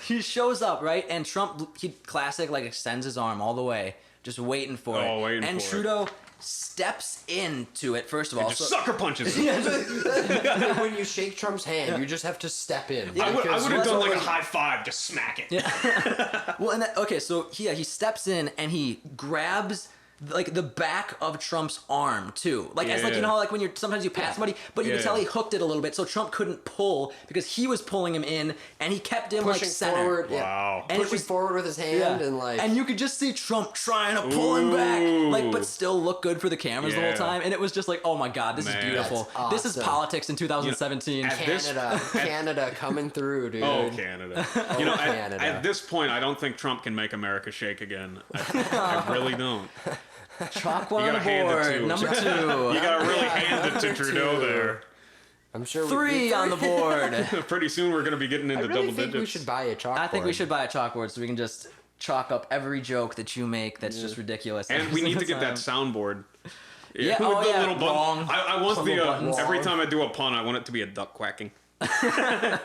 [SPEAKER 1] he shows up right, and Trump he classic like extends his arm all the way, just waiting for it.
[SPEAKER 2] Oh, waiting
[SPEAKER 1] and
[SPEAKER 2] for it.
[SPEAKER 1] Trudeau steps into it first of all.
[SPEAKER 2] Just
[SPEAKER 1] So,
[SPEAKER 2] sucker punches him.
[SPEAKER 3] When you shake Trump's hand, you just have to step in.
[SPEAKER 2] I would
[SPEAKER 3] because
[SPEAKER 2] have done like a
[SPEAKER 3] otherwise-
[SPEAKER 2] high five, just smack it.
[SPEAKER 1] well, and that, okay, so he steps in and he grabs like the back of Trump's arm too, like as like you
[SPEAKER 2] Yeah.
[SPEAKER 1] know how like when you're sometimes you pat somebody, but you
[SPEAKER 2] Yeah.
[SPEAKER 1] can tell he hooked it a little bit, so Trump couldn't pull because he was pulling him in, and he kept him
[SPEAKER 3] pushing
[SPEAKER 1] like center.
[SPEAKER 3] forward.
[SPEAKER 2] Wow.
[SPEAKER 3] Yeah.
[SPEAKER 1] And it
[SPEAKER 3] Pushing
[SPEAKER 1] was-
[SPEAKER 3] forward with his hand and like.
[SPEAKER 1] and you could just see Trump trying to pull him back, like, but still look good for the cameras the whole
[SPEAKER 2] Yeah.
[SPEAKER 1] time. And it was just like, oh my god, this
[SPEAKER 2] Man.
[SPEAKER 1] is beautiful.
[SPEAKER 3] That's
[SPEAKER 1] This is
[SPEAKER 3] awesome.
[SPEAKER 1] politics in 2017.
[SPEAKER 2] at this-
[SPEAKER 3] Canada coming through, dude.
[SPEAKER 2] Oh, Canada. You know,
[SPEAKER 3] Canada.
[SPEAKER 2] at this point, I don't think Trump can make America shake again. I really don't.
[SPEAKER 1] Chalk one
[SPEAKER 2] You
[SPEAKER 1] on the
[SPEAKER 2] gotta hand it
[SPEAKER 1] board.
[SPEAKER 2] to him.
[SPEAKER 1] Number
[SPEAKER 2] You
[SPEAKER 1] 2.
[SPEAKER 2] gotta really hand it to Trudeau there.
[SPEAKER 3] I'm sure.
[SPEAKER 1] 3 on the board.
[SPEAKER 2] Pretty soon we're gonna be getting
[SPEAKER 3] I
[SPEAKER 2] into
[SPEAKER 3] really
[SPEAKER 2] double
[SPEAKER 3] think
[SPEAKER 2] digits.
[SPEAKER 3] we should buy a chalkboard.
[SPEAKER 1] I think we should buy a chalkboard so we can just chalk up every joke that you make that's just ridiculous.
[SPEAKER 2] And we
[SPEAKER 1] every
[SPEAKER 2] need to
[SPEAKER 1] single
[SPEAKER 2] get that
[SPEAKER 1] time.
[SPEAKER 2] soundboard.
[SPEAKER 1] Yeah,
[SPEAKER 2] with
[SPEAKER 1] oh
[SPEAKER 2] the
[SPEAKER 1] yeah,
[SPEAKER 2] little button.
[SPEAKER 1] wrong.
[SPEAKER 2] I want
[SPEAKER 1] Some
[SPEAKER 2] the
[SPEAKER 1] little buttons.
[SPEAKER 2] every time I do a pun, I want it to be a duck quacking.
[SPEAKER 3] Why?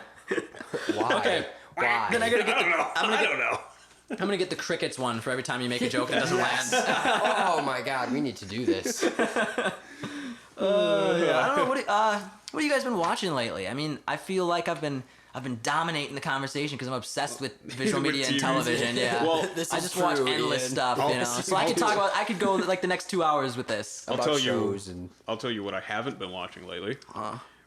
[SPEAKER 1] Okay.
[SPEAKER 3] Why?
[SPEAKER 1] Then I gotta get
[SPEAKER 2] I don't know.
[SPEAKER 1] I
[SPEAKER 2] don't know.
[SPEAKER 1] I'm gonna get the crickets one for every time you make a joke that doesn't land.
[SPEAKER 3] Oh my god, we need to do this.
[SPEAKER 1] I don't know what have you guys been watching lately? I mean, I feel like I've been dominating the conversation because I'm obsessed with visual
[SPEAKER 2] With
[SPEAKER 1] media and
[SPEAKER 2] TV.
[SPEAKER 1] television. Yeah,
[SPEAKER 2] Well,
[SPEAKER 3] This
[SPEAKER 1] I
[SPEAKER 3] is
[SPEAKER 1] just watch
[SPEAKER 3] true,
[SPEAKER 1] endless
[SPEAKER 3] Ian.
[SPEAKER 1] stuff, you know. So I could talk about. I could go like the next 2 hours with this.
[SPEAKER 2] I'll
[SPEAKER 3] About
[SPEAKER 2] tell you.
[SPEAKER 3] shows and
[SPEAKER 2] I'll tell you what I haven't been watching lately.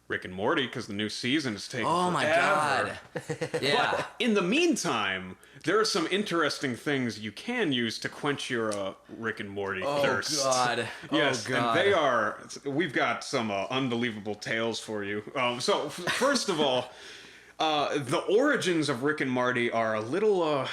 [SPEAKER 2] Rick and Morty, because the new season is taking.
[SPEAKER 1] Oh my
[SPEAKER 2] forever.
[SPEAKER 1] god. Yeah.
[SPEAKER 2] In the meantime, there are some interesting things you can use to quench your Rick and Morty thirst.
[SPEAKER 1] Oh god.
[SPEAKER 2] Yes,
[SPEAKER 1] Oh god.
[SPEAKER 2] and they are. We've got some unbelievable tales for you. First of all, the origins of Rick and Morty are a little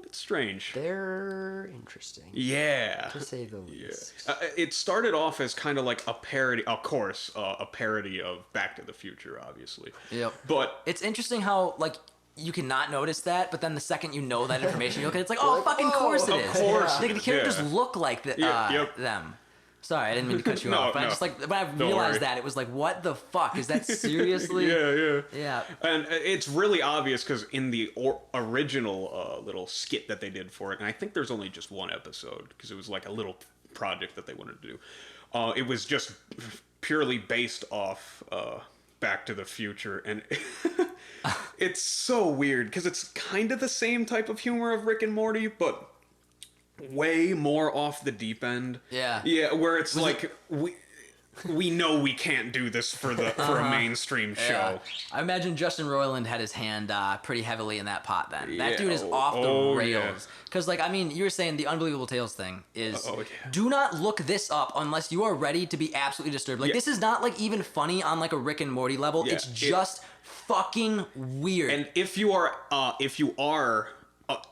[SPEAKER 2] bit strange.
[SPEAKER 3] they're interesting,
[SPEAKER 2] Yeah.
[SPEAKER 3] to say the least.
[SPEAKER 2] It started off as kind of like a parody, of course, a parody of Back to the Future, obviously.
[SPEAKER 1] Yep.
[SPEAKER 2] But
[SPEAKER 1] It's interesting how like you cannot notice that, but then the second you know that information, you look at it, it's like, oh,
[SPEAKER 3] Like,
[SPEAKER 1] fucking
[SPEAKER 3] whoa.
[SPEAKER 1] course it
[SPEAKER 2] Of
[SPEAKER 1] is.
[SPEAKER 2] course
[SPEAKER 1] The
[SPEAKER 2] it is,
[SPEAKER 1] characters
[SPEAKER 2] yeah.
[SPEAKER 1] look like
[SPEAKER 2] Yeah, yep.
[SPEAKER 1] them. Sorry, I didn't mean to cut you
[SPEAKER 2] No,
[SPEAKER 1] off. But I
[SPEAKER 2] no.
[SPEAKER 1] just like when I
[SPEAKER 2] Don't
[SPEAKER 1] realized
[SPEAKER 2] worry.
[SPEAKER 1] that, it was like, what the fuck? Is that seriously?
[SPEAKER 2] yeah.
[SPEAKER 1] Yeah.
[SPEAKER 2] And it's really obvious because in the original little skit that they did for it, and I think there's only just one episode because it was like a little project that they wanted to do. It was just purely based off Back to the Future, and it's so weird because it's kind of the same type of humor of Rick and Morty, but way more off the deep end.
[SPEAKER 1] Yeah.
[SPEAKER 2] Yeah, where it's we know we can't do this for a mainstream show.
[SPEAKER 1] I imagine Justin Roiland had his hand pretty heavily in that pot then. That
[SPEAKER 2] Yeah.
[SPEAKER 1] dude is off the
[SPEAKER 2] Oh,
[SPEAKER 1] rails. Because, like, I mean, you were saying the Unbelievable Tales thing is
[SPEAKER 2] Oh, yeah.
[SPEAKER 1] do not look this up unless you are ready to be absolutely disturbed. Like,
[SPEAKER 2] Yeah.
[SPEAKER 1] this is not, like, even funny on, like, a Rick and Morty level.
[SPEAKER 2] Yeah.
[SPEAKER 1] It's just fucking weird.
[SPEAKER 2] And if you are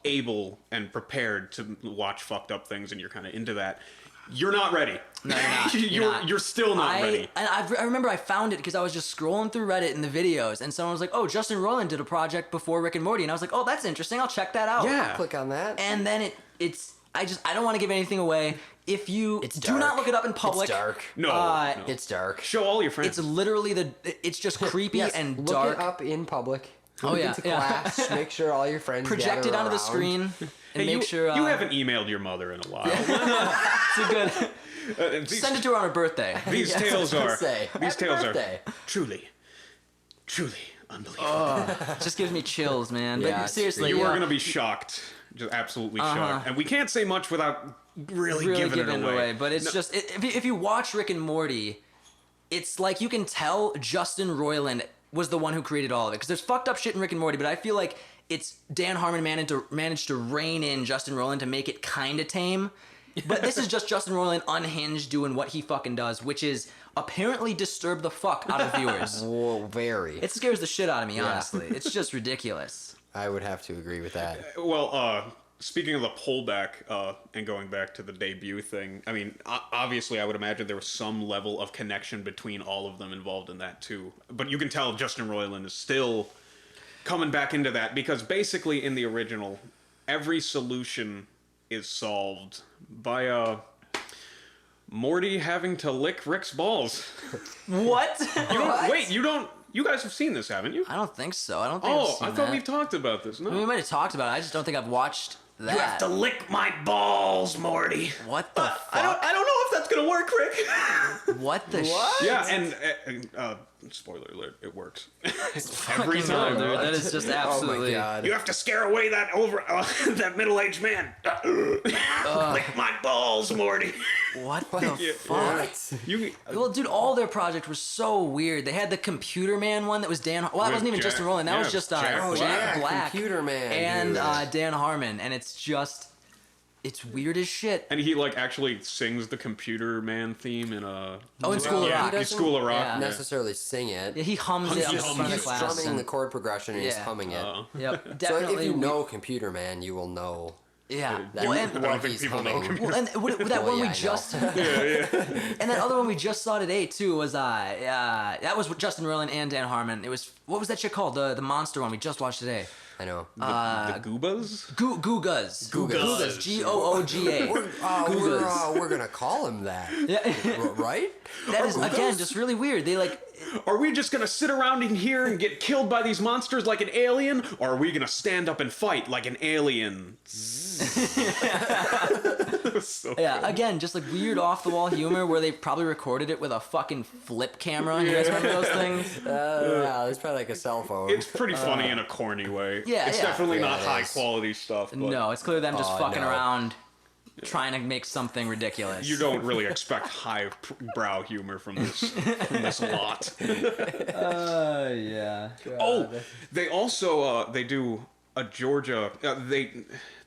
[SPEAKER 2] able and prepared to watch fucked up things and you're kind of into that, you're not ready.
[SPEAKER 1] No, you're not. You're not.
[SPEAKER 2] You're still not ready.
[SPEAKER 1] And I remember I found it because I was just scrolling through Reddit in the videos, and someone was like, "Oh, Justin Roiland did a project before Rick and Morty," and I was like, "Oh, that's interesting. I'll check that out."
[SPEAKER 2] Yeah.
[SPEAKER 3] Click on that.
[SPEAKER 1] And then I don't want to give anything away. If you
[SPEAKER 3] It's
[SPEAKER 1] do not
[SPEAKER 3] dark.
[SPEAKER 1] look it up in public,
[SPEAKER 3] It's dark.
[SPEAKER 2] No.
[SPEAKER 3] It's dark.
[SPEAKER 2] Show all your friends.
[SPEAKER 1] it's literally it's just creepy
[SPEAKER 3] Yes,
[SPEAKER 1] and
[SPEAKER 3] look
[SPEAKER 1] dark.
[SPEAKER 3] it up in public.
[SPEAKER 1] Oh,
[SPEAKER 3] Look
[SPEAKER 1] yeah,
[SPEAKER 3] into
[SPEAKER 1] yeah.
[SPEAKER 3] class. Make sure all your friends
[SPEAKER 1] Project it
[SPEAKER 3] gather
[SPEAKER 1] onto the
[SPEAKER 3] around.
[SPEAKER 1] screen and
[SPEAKER 2] Hey,
[SPEAKER 1] make
[SPEAKER 2] you,
[SPEAKER 1] sure
[SPEAKER 2] you haven't emailed your mother in a while.
[SPEAKER 1] it's a good.
[SPEAKER 2] These,
[SPEAKER 1] Send it to her on her birthday.
[SPEAKER 2] these
[SPEAKER 3] Yes, I
[SPEAKER 2] tales
[SPEAKER 3] was gonna
[SPEAKER 2] are
[SPEAKER 3] say.
[SPEAKER 2] these
[SPEAKER 3] Happy
[SPEAKER 2] tales
[SPEAKER 3] birthday.
[SPEAKER 2] are truly unbelievable.
[SPEAKER 1] It just gives me chills, man.
[SPEAKER 3] Yeah,
[SPEAKER 1] But
[SPEAKER 3] it's
[SPEAKER 1] seriously,
[SPEAKER 2] You
[SPEAKER 1] yeah,
[SPEAKER 2] are gonna be shocked, just absolutely shocked, and we can't say much without really giving it away.
[SPEAKER 1] But it's just if you watch Rick and Morty, it's like you can tell Justin Roiland was the one who created all of it, because there's fucked up shit in Rick and Morty, but I feel like it's Dan Harmon managed to rein in Justin Roiland to make it kind of tame. But this is just Justin Roiland unhinged doing what he fucking does, which is apparently disturb the fuck out of viewers.
[SPEAKER 3] Whoa, very.
[SPEAKER 1] It scares the shit out of me, honestly. It's just ridiculous.
[SPEAKER 3] I would have to agree with that.
[SPEAKER 2] Well, speaking of the pullback and going back to the debut thing, I mean, obviously, I would imagine there was some level of connection between all of them involved in that too. But you can tell Justin Roiland is still coming back into that, because basically in the original, every solution is solved by Morty having to lick Rick's balls.
[SPEAKER 1] What?
[SPEAKER 2] Wait, you guys have seen this, haven't you?
[SPEAKER 1] I don't think so. I don't think I've
[SPEAKER 2] Oh,
[SPEAKER 1] seen
[SPEAKER 2] I thought
[SPEAKER 1] that.
[SPEAKER 2] we've talked about this. No.
[SPEAKER 1] I mean, we might have talked about it. I just don't think I've watched that.
[SPEAKER 2] lick my balls, Morty.
[SPEAKER 1] What the fuck?
[SPEAKER 2] I don't know if that's gonna work, Rick.
[SPEAKER 1] What the
[SPEAKER 3] What?
[SPEAKER 2] Yeah, and spoiler alert, it works every
[SPEAKER 1] Fucking
[SPEAKER 2] time.
[SPEAKER 1] hell, dude. That is just absolutely.
[SPEAKER 3] Oh my god.
[SPEAKER 2] You have to scare away that that middle-aged man. Lick my balls, Morty.
[SPEAKER 1] What the
[SPEAKER 2] Yeah.
[SPEAKER 1] fuck?
[SPEAKER 3] What?
[SPEAKER 2] You
[SPEAKER 1] Well, dude, all their projects were so weird. They had the Computer Man one that was Dan. Well, that
[SPEAKER 2] With
[SPEAKER 1] wasn't even
[SPEAKER 2] Jack-
[SPEAKER 1] Justin Roiland. That
[SPEAKER 2] yeah,
[SPEAKER 1] was just
[SPEAKER 2] Jack
[SPEAKER 3] Oh,
[SPEAKER 1] Jack
[SPEAKER 3] yeah,
[SPEAKER 1] Black,
[SPEAKER 3] Computer Man,
[SPEAKER 1] and
[SPEAKER 3] dude.
[SPEAKER 1] Dan Harmon, and it's just, it's weird as shit.
[SPEAKER 2] and he like actually sings the Computer Man theme in a
[SPEAKER 1] In School of
[SPEAKER 2] yeah,
[SPEAKER 1] Rock.
[SPEAKER 2] in School of Rock.
[SPEAKER 1] Yeah.
[SPEAKER 2] Yeah.
[SPEAKER 3] necessarily sing it.
[SPEAKER 1] Yeah, he hums it
[SPEAKER 2] He
[SPEAKER 1] on the
[SPEAKER 2] hums
[SPEAKER 1] front
[SPEAKER 2] it.
[SPEAKER 1] of
[SPEAKER 3] He's
[SPEAKER 1] class.
[SPEAKER 3] strumming
[SPEAKER 1] and-
[SPEAKER 3] the chord progression and he's
[SPEAKER 1] Yeah.
[SPEAKER 3] humming it.
[SPEAKER 1] Yep,
[SPEAKER 3] So
[SPEAKER 1] definitely.
[SPEAKER 3] if you know Computer Man, you will know
[SPEAKER 1] yeah.
[SPEAKER 3] that
[SPEAKER 1] Well, and,
[SPEAKER 2] I don't
[SPEAKER 3] what
[SPEAKER 2] think
[SPEAKER 3] he's
[SPEAKER 2] people know
[SPEAKER 3] humming.
[SPEAKER 2] Computer
[SPEAKER 1] well, and that
[SPEAKER 3] Well,
[SPEAKER 1] one we
[SPEAKER 3] yeah, I know.
[SPEAKER 1] just, and that other one we just saw today too was that was with Justin Roiland and Dan Harmon. It was, what was that shit called? The monster one we just watched today.
[SPEAKER 3] I know.
[SPEAKER 2] The Goobas?
[SPEAKER 1] Googas.
[SPEAKER 3] Googas.
[SPEAKER 1] Googa.
[SPEAKER 3] We're gonna call him that,
[SPEAKER 1] Yeah.
[SPEAKER 3] right?
[SPEAKER 1] That is again just really weird. They like
[SPEAKER 2] Are we just gonna sit around in here and get killed by these monsters like an alien? Or are we gonna stand up and fight like an alien? So
[SPEAKER 1] yeah,
[SPEAKER 2] good.
[SPEAKER 1] again just like weird off the wall humor where they probably recorded it with a fucking flip camera. You guys remember those things?
[SPEAKER 3] Yeah, it's probably like a cell phone.
[SPEAKER 2] It's pretty funny in a corny way.
[SPEAKER 1] yeah,
[SPEAKER 2] It's
[SPEAKER 1] yeah.
[SPEAKER 2] definitely
[SPEAKER 3] Yeah,
[SPEAKER 2] not
[SPEAKER 3] it
[SPEAKER 2] high
[SPEAKER 3] is.
[SPEAKER 2] quality stuff. But
[SPEAKER 1] No, it's clearly them just
[SPEAKER 3] Oh,
[SPEAKER 1] fucking
[SPEAKER 3] no.
[SPEAKER 1] around trying to make something ridiculous.
[SPEAKER 2] you don't really expect high brow humor from this lot.
[SPEAKER 1] Yeah.
[SPEAKER 2] Oh, they also they do a Georgia.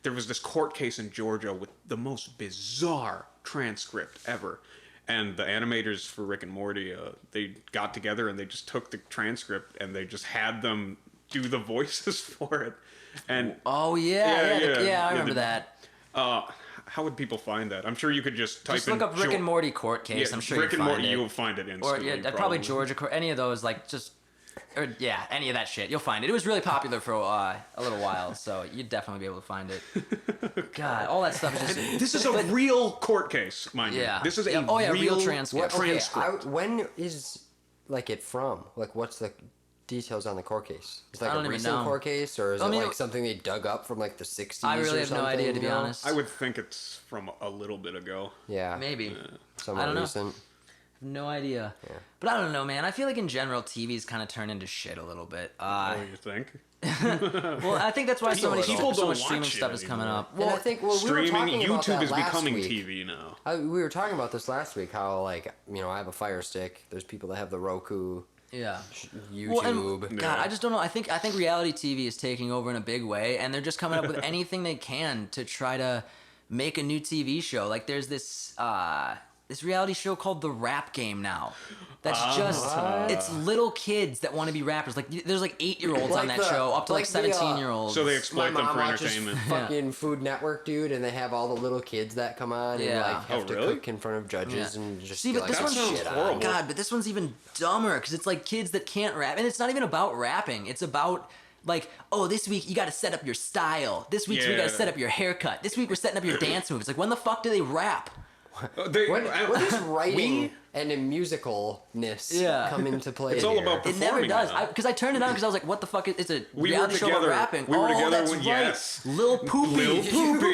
[SPEAKER 2] There was this court case in Georgia with the most bizarre transcript ever, and the animators for Rick and Morty they got together and they just took the transcript and they just had them do the voices for it. And
[SPEAKER 1] Oh
[SPEAKER 2] Yeah,
[SPEAKER 1] yeah,
[SPEAKER 2] yeah,
[SPEAKER 1] I
[SPEAKER 2] yeah,
[SPEAKER 1] remember
[SPEAKER 2] the-
[SPEAKER 1] that.
[SPEAKER 2] how would people find that? I'm sure you could just type
[SPEAKER 1] Just
[SPEAKER 2] in
[SPEAKER 1] look up Rick
[SPEAKER 2] Geo-
[SPEAKER 1] and Morty court case.
[SPEAKER 2] Yeah,
[SPEAKER 1] I'm sure
[SPEAKER 2] Rick
[SPEAKER 1] you'll
[SPEAKER 2] and
[SPEAKER 1] find
[SPEAKER 2] Morty.
[SPEAKER 1] it.
[SPEAKER 2] You'll find it
[SPEAKER 1] Or
[SPEAKER 2] instantly.
[SPEAKER 1] yeah, probably Georgia court. Any of those, like any of that shit. You'll find it. It was really popular for a little while, so you'd definitely be able to find it. God, all that stuff is just.
[SPEAKER 2] This is a real court case, mind
[SPEAKER 1] Yeah.
[SPEAKER 2] you. This is a
[SPEAKER 1] Yep. Oh, yeah, real
[SPEAKER 2] real
[SPEAKER 1] transcript.
[SPEAKER 3] Okay,
[SPEAKER 2] transcript.
[SPEAKER 3] when is like it from? Like, what's the details on the court case? Is it like
[SPEAKER 1] I don't
[SPEAKER 3] a
[SPEAKER 1] even
[SPEAKER 3] recent
[SPEAKER 1] know.
[SPEAKER 3] court case, or is
[SPEAKER 1] I
[SPEAKER 3] it
[SPEAKER 1] mean,
[SPEAKER 3] like something they dug up from like the 60s?
[SPEAKER 1] I really
[SPEAKER 3] or
[SPEAKER 1] have no
[SPEAKER 3] something,
[SPEAKER 1] idea, to be
[SPEAKER 3] you know?
[SPEAKER 1] honest.
[SPEAKER 2] I would think it's from a little bit ago.
[SPEAKER 3] Yeah,
[SPEAKER 1] Maybe.
[SPEAKER 3] somewhat
[SPEAKER 1] I don't know.
[SPEAKER 3] recent.
[SPEAKER 1] No idea.
[SPEAKER 3] Yeah.
[SPEAKER 1] But I don't know, man. I feel like in general, TV's kind of turned into shit a little bit.
[SPEAKER 2] What do you think?
[SPEAKER 1] Well, I think that's why so many
[SPEAKER 2] People
[SPEAKER 1] so
[SPEAKER 2] don't
[SPEAKER 1] much streaming
[SPEAKER 2] watch it
[SPEAKER 1] stuff is coming
[SPEAKER 2] anymore.
[SPEAKER 1] up.
[SPEAKER 3] And I think we were
[SPEAKER 2] Streaming,
[SPEAKER 3] talking about
[SPEAKER 2] YouTube
[SPEAKER 3] that
[SPEAKER 2] is
[SPEAKER 3] last
[SPEAKER 2] becoming
[SPEAKER 3] week.
[SPEAKER 2] TV now.
[SPEAKER 3] We were talking about this last week. How like I have a Fire Stick. There's people that have the Roku,
[SPEAKER 1] Yeah.
[SPEAKER 3] YouTube.
[SPEAKER 1] Well, and, God, I just don't know. I think reality TV is taking over in a big way, and they're just coming up with anything they can to try to make a new TV show. Like there's this reality show called The Rap Game now. That's it's little kids that want to be rappers. Like there's like 8-year-olds on that show, up to like 17-year-olds.
[SPEAKER 2] So they
[SPEAKER 3] My
[SPEAKER 2] exploit them
[SPEAKER 3] mom
[SPEAKER 2] for
[SPEAKER 3] watches
[SPEAKER 2] entertainment.
[SPEAKER 3] fucking Food Network, dude, and they have all the little kids that come on and like have to
[SPEAKER 2] really?
[SPEAKER 3] cook in front of judges and just
[SPEAKER 1] See,
[SPEAKER 3] be
[SPEAKER 1] but
[SPEAKER 3] like,
[SPEAKER 1] this one's
[SPEAKER 3] shit on.
[SPEAKER 2] horrible.
[SPEAKER 1] God, but this one's even dumber because it's like kids that can't rap, and it's not even about rapping. It's about like, oh, this week you got to set up your style. This week we got to set up your haircut. This week we're setting up your dance moves. Like, when the fuck do they rap?
[SPEAKER 3] When does writing and a musicalness come into play?
[SPEAKER 2] It's all
[SPEAKER 3] here?
[SPEAKER 2] about
[SPEAKER 1] It never
[SPEAKER 2] performing
[SPEAKER 1] does.
[SPEAKER 2] now.
[SPEAKER 1] Because I turned it on because I was like, what the fuck? It's a
[SPEAKER 2] We were
[SPEAKER 1] reality show about
[SPEAKER 2] together.
[SPEAKER 1] rapping.
[SPEAKER 2] We were
[SPEAKER 1] oh,
[SPEAKER 2] together
[SPEAKER 1] that's
[SPEAKER 2] when-
[SPEAKER 1] right.
[SPEAKER 2] yes.
[SPEAKER 1] Lil Poopy.
[SPEAKER 2] Lil Poopy.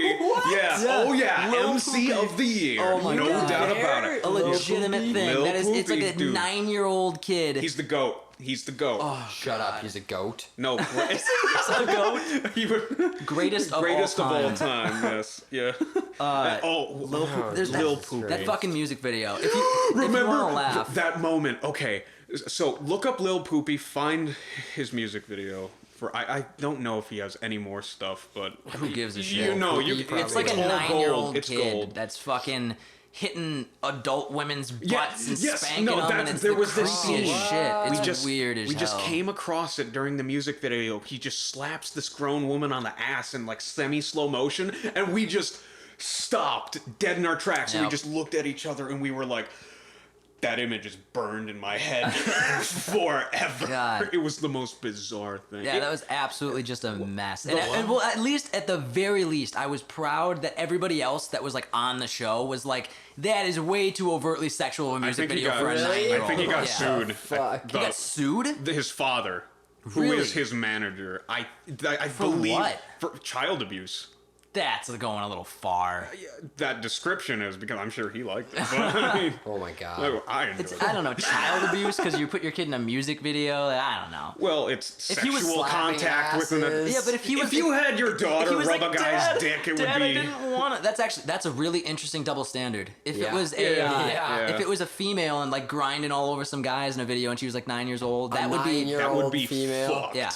[SPEAKER 2] Yes.
[SPEAKER 1] Yeah.
[SPEAKER 2] Oh yeah.
[SPEAKER 1] Lil
[SPEAKER 2] MC
[SPEAKER 1] Poopy.
[SPEAKER 2] of the year.
[SPEAKER 1] Oh my
[SPEAKER 2] no
[SPEAKER 1] God.
[SPEAKER 2] doubt about it.
[SPEAKER 1] A legitimate thing.
[SPEAKER 2] Lil
[SPEAKER 1] That is, it's like
[SPEAKER 2] Poopy,
[SPEAKER 1] a
[SPEAKER 2] dude.
[SPEAKER 1] 9-year-old kid.
[SPEAKER 2] He's the goat. He's the goat.
[SPEAKER 1] Oh,
[SPEAKER 3] Shut up, he's a goat.
[SPEAKER 2] No.
[SPEAKER 1] He's a goat.
[SPEAKER 2] He was
[SPEAKER 1] Greatest of
[SPEAKER 2] greatest
[SPEAKER 1] all
[SPEAKER 2] of all
[SPEAKER 1] time.
[SPEAKER 2] time. Yes. Yeah.
[SPEAKER 1] There's
[SPEAKER 2] Lil
[SPEAKER 1] that,
[SPEAKER 2] Poopy.
[SPEAKER 1] that fucking music video. If you want to laugh.
[SPEAKER 2] that moment? Okay. So look up Lil Poopy. Find his music video. I don't know if he has any more stuff, but
[SPEAKER 1] Who gives a shit?
[SPEAKER 2] You know,
[SPEAKER 3] Poopy probably
[SPEAKER 1] It's like a
[SPEAKER 3] all
[SPEAKER 1] 9-year-old
[SPEAKER 2] It's
[SPEAKER 1] kid
[SPEAKER 2] gold.
[SPEAKER 1] that's fucking hitting adult women's butts and
[SPEAKER 2] yes,
[SPEAKER 1] spanking
[SPEAKER 2] no,
[SPEAKER 1] them, and it's
[SPEAKER 2] there
[SPEAKER 1] the
[SPEAKER 2] was this
[SPEAKER 1] creepiest
[SPEAKER 2] scene.
[SPEAKER 1] shit. It's
[SPEAKER 2] We
[SPEAKER 1] weird as hell.
[SPEAKER 2] just came across it during the music video. He just slaps this grown woman on the ass in like semi slow motion, and we just stopped dead in our tracks. And we
[SPEAKER 1] Yep.
[SPEAKER 2] just looked at each other, and we were like, that image is burned in my head forever.
[SPEAKER 1] God.
[SPEAKER 2] It was the most bizarre thing.
[SPEAKER 1] Yeah, that was absolutely just a mess. And well, at least, at the very least, I was proud that everybody else that was like on the show was like, that is way too overtly sexual a music video for a
[SPEAKER 3] Really?
[SPEAKER 1] 9-year-old.
[SPEAKER 2] I think he got sued.
[SPEAKER 3] Fuck.
[SPEAKER 1] He got sued?
[SPEAKER 2] His father, who
[SPEAKER 1] Really?
[SPEAKER 2] is his manager, I
[SPEAKER 1] For
[SPEAKER 2] believe
[SPEAKER 1] what?
[SPEAKER 2] for child abuse.
[SPEAKER 1] That's going a little far.
[SPEAKER 2] That description is because I'm sure he liked it. But, I mean,
[SPEAKER 3] Oh my god.
[SPEAKER 2] I enjoyed it.
[SPEAKER 1] I don't know, child abuse because you put your kid in a music video. I don't know.
[SPEAKER 2] Well, it's
[SPEAKER 1] If he was
[SPEAKER 2] sexual
[SPEAKER 3] slapping
[SPEAKER 2] contact within the.
[SPEAKER 3] asses.
[SPEAKER 1] Yeah, but if you
[SPEAKER 2] had your
[SPEAKER 1] if he
[SPEAKER 2] daughter
[SPEAKER 1] was
[SPEAKER 2] rub
[SPEAKER 1] like,
[SPEAKER 2] a guy's
[SPEAKER 1] Dad,
[SPEAKER 2] dick, it would
[SPEAKER 1] Dad,
[SPEAKER 2] be.
[SPEAKER 1] I didn't want to. That's a really interesting double standard. If
[SPEAKER 3] Yeah.
[SPEAKER 1] it was a
[SPEAKER 3] Yeah.
[SPEAKER 1] if it was a female and like grinding all over some guys in a video and she was like 9 years old, that would be
[SPEAKER 2] That would be
[SPEAKER 3] female.
[SPEAKER 2] fucked.
[SPEAKER 1] yeah.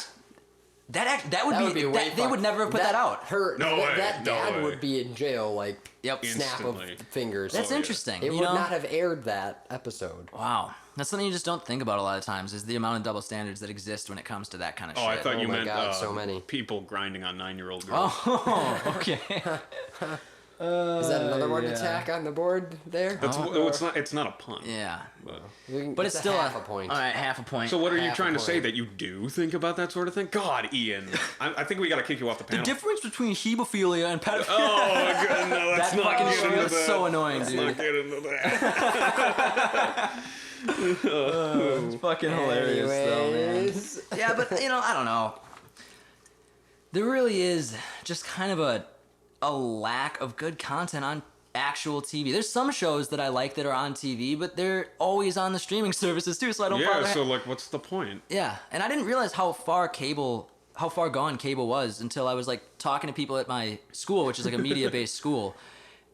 [SPEAKER 1] That would be,
[SPEAKER 3] way
[SPEAKER 1] they would
[SPEAKER 3] fucked.
[SPEAKER 1] never have put that out.
[SPEAKER 3] Her,
[SPEAKER 2] No way,
[SPEAKER 3] that
[SPEAKER 2] no
[SPEAKER 3] dad
[SPEAKER 2] way.
[SPEAKER 3] would be in jail, like
[SPEAKER 1] Yep.
[SPEAKER 3] snap
[SPEAKER 2] Instantly.
[SPEAKER 3] of fingers.
[SPEAKER 1] That's
[SPEAKER 2] yeah.
[SPEAKER 1] interesting.
[SPEAKER 3] It
[SPEAKER 1] you
[SPEAKER 3] would
[SPEAKER 1] know?
[SPEAKER 3] not have aired that episode.
[SPEAKER 1] Wow. That's something you just don't think about a lot of times is the amount of double standards that exist when it comes to that kind of
[SPEAKER 2] Oh, I
[SPEAKER 1] shit.
[SPEAKER 2] thought you
[SPEAKER 3] my
[SPEAKER 2] meant
[SPEAKER 3] God, so many.
[SPEAKER 2] people grinding on 9-year-old girls.
[SPEAKER 1] Oh, okay.
[SPEAKER 3] Is that another one to tack on the board there?
[SPEAKER 2] It's not a pun.
[SPEAKER 1] Yeah.
[SPEAKER 3] But
[SPEAKER 1] But it's still
[SPEAKER 3] half a point.
[SPEAKER 1] All right, half a point.
[SPEAKER 2] So what are you
[SPEAKER 3] Half a
[SPEAKER 2] trying to say,
[SPEAKER 3] point.
[SPEAKER 2] that you do think about that sort of thing? God, Ian, I think we got to kick you off the
[SPEAKER 1] the
[SPEAKER 2] panel.
[SPEAKER 1] difference between hebophilia and pedophilia.
[SPEAKER 2] Oh my God, no, let's
[SPEAKER 1] That
[SPEAKER 2] not
[SPEAKER 1] fucking
[SPEAKER 2] get
[SPEAKER 1] shit
[SPEAKER 2] into
[SPEAKER 1] was
[SPEAKER 2] that.
[SPEAKER 1] so annoying,
[SPEAKER 2] Let's
[SPEAKER 1] dude.
[SPEAKER 2] not get into that.
[SPEAKER 1] It's fucking hilarious, though, man.
[SPEAKER 3] Anyways.
[SPEAKER 1] Yeah, but I don't know. There really is just kind of a lack of good content on actual TV. There's some shows that I like that are on TV, but they're always on the streaming services too, so I don't
[SPEAKER 2] Yeah,
[SPEAKER 1] bother.
[SPEAKER 2] so like, what's the point?
[SPEAKER 1] Yeah, and I didn't realize how far gone cable was until I was like talking to people at my school, which is like a media-based school,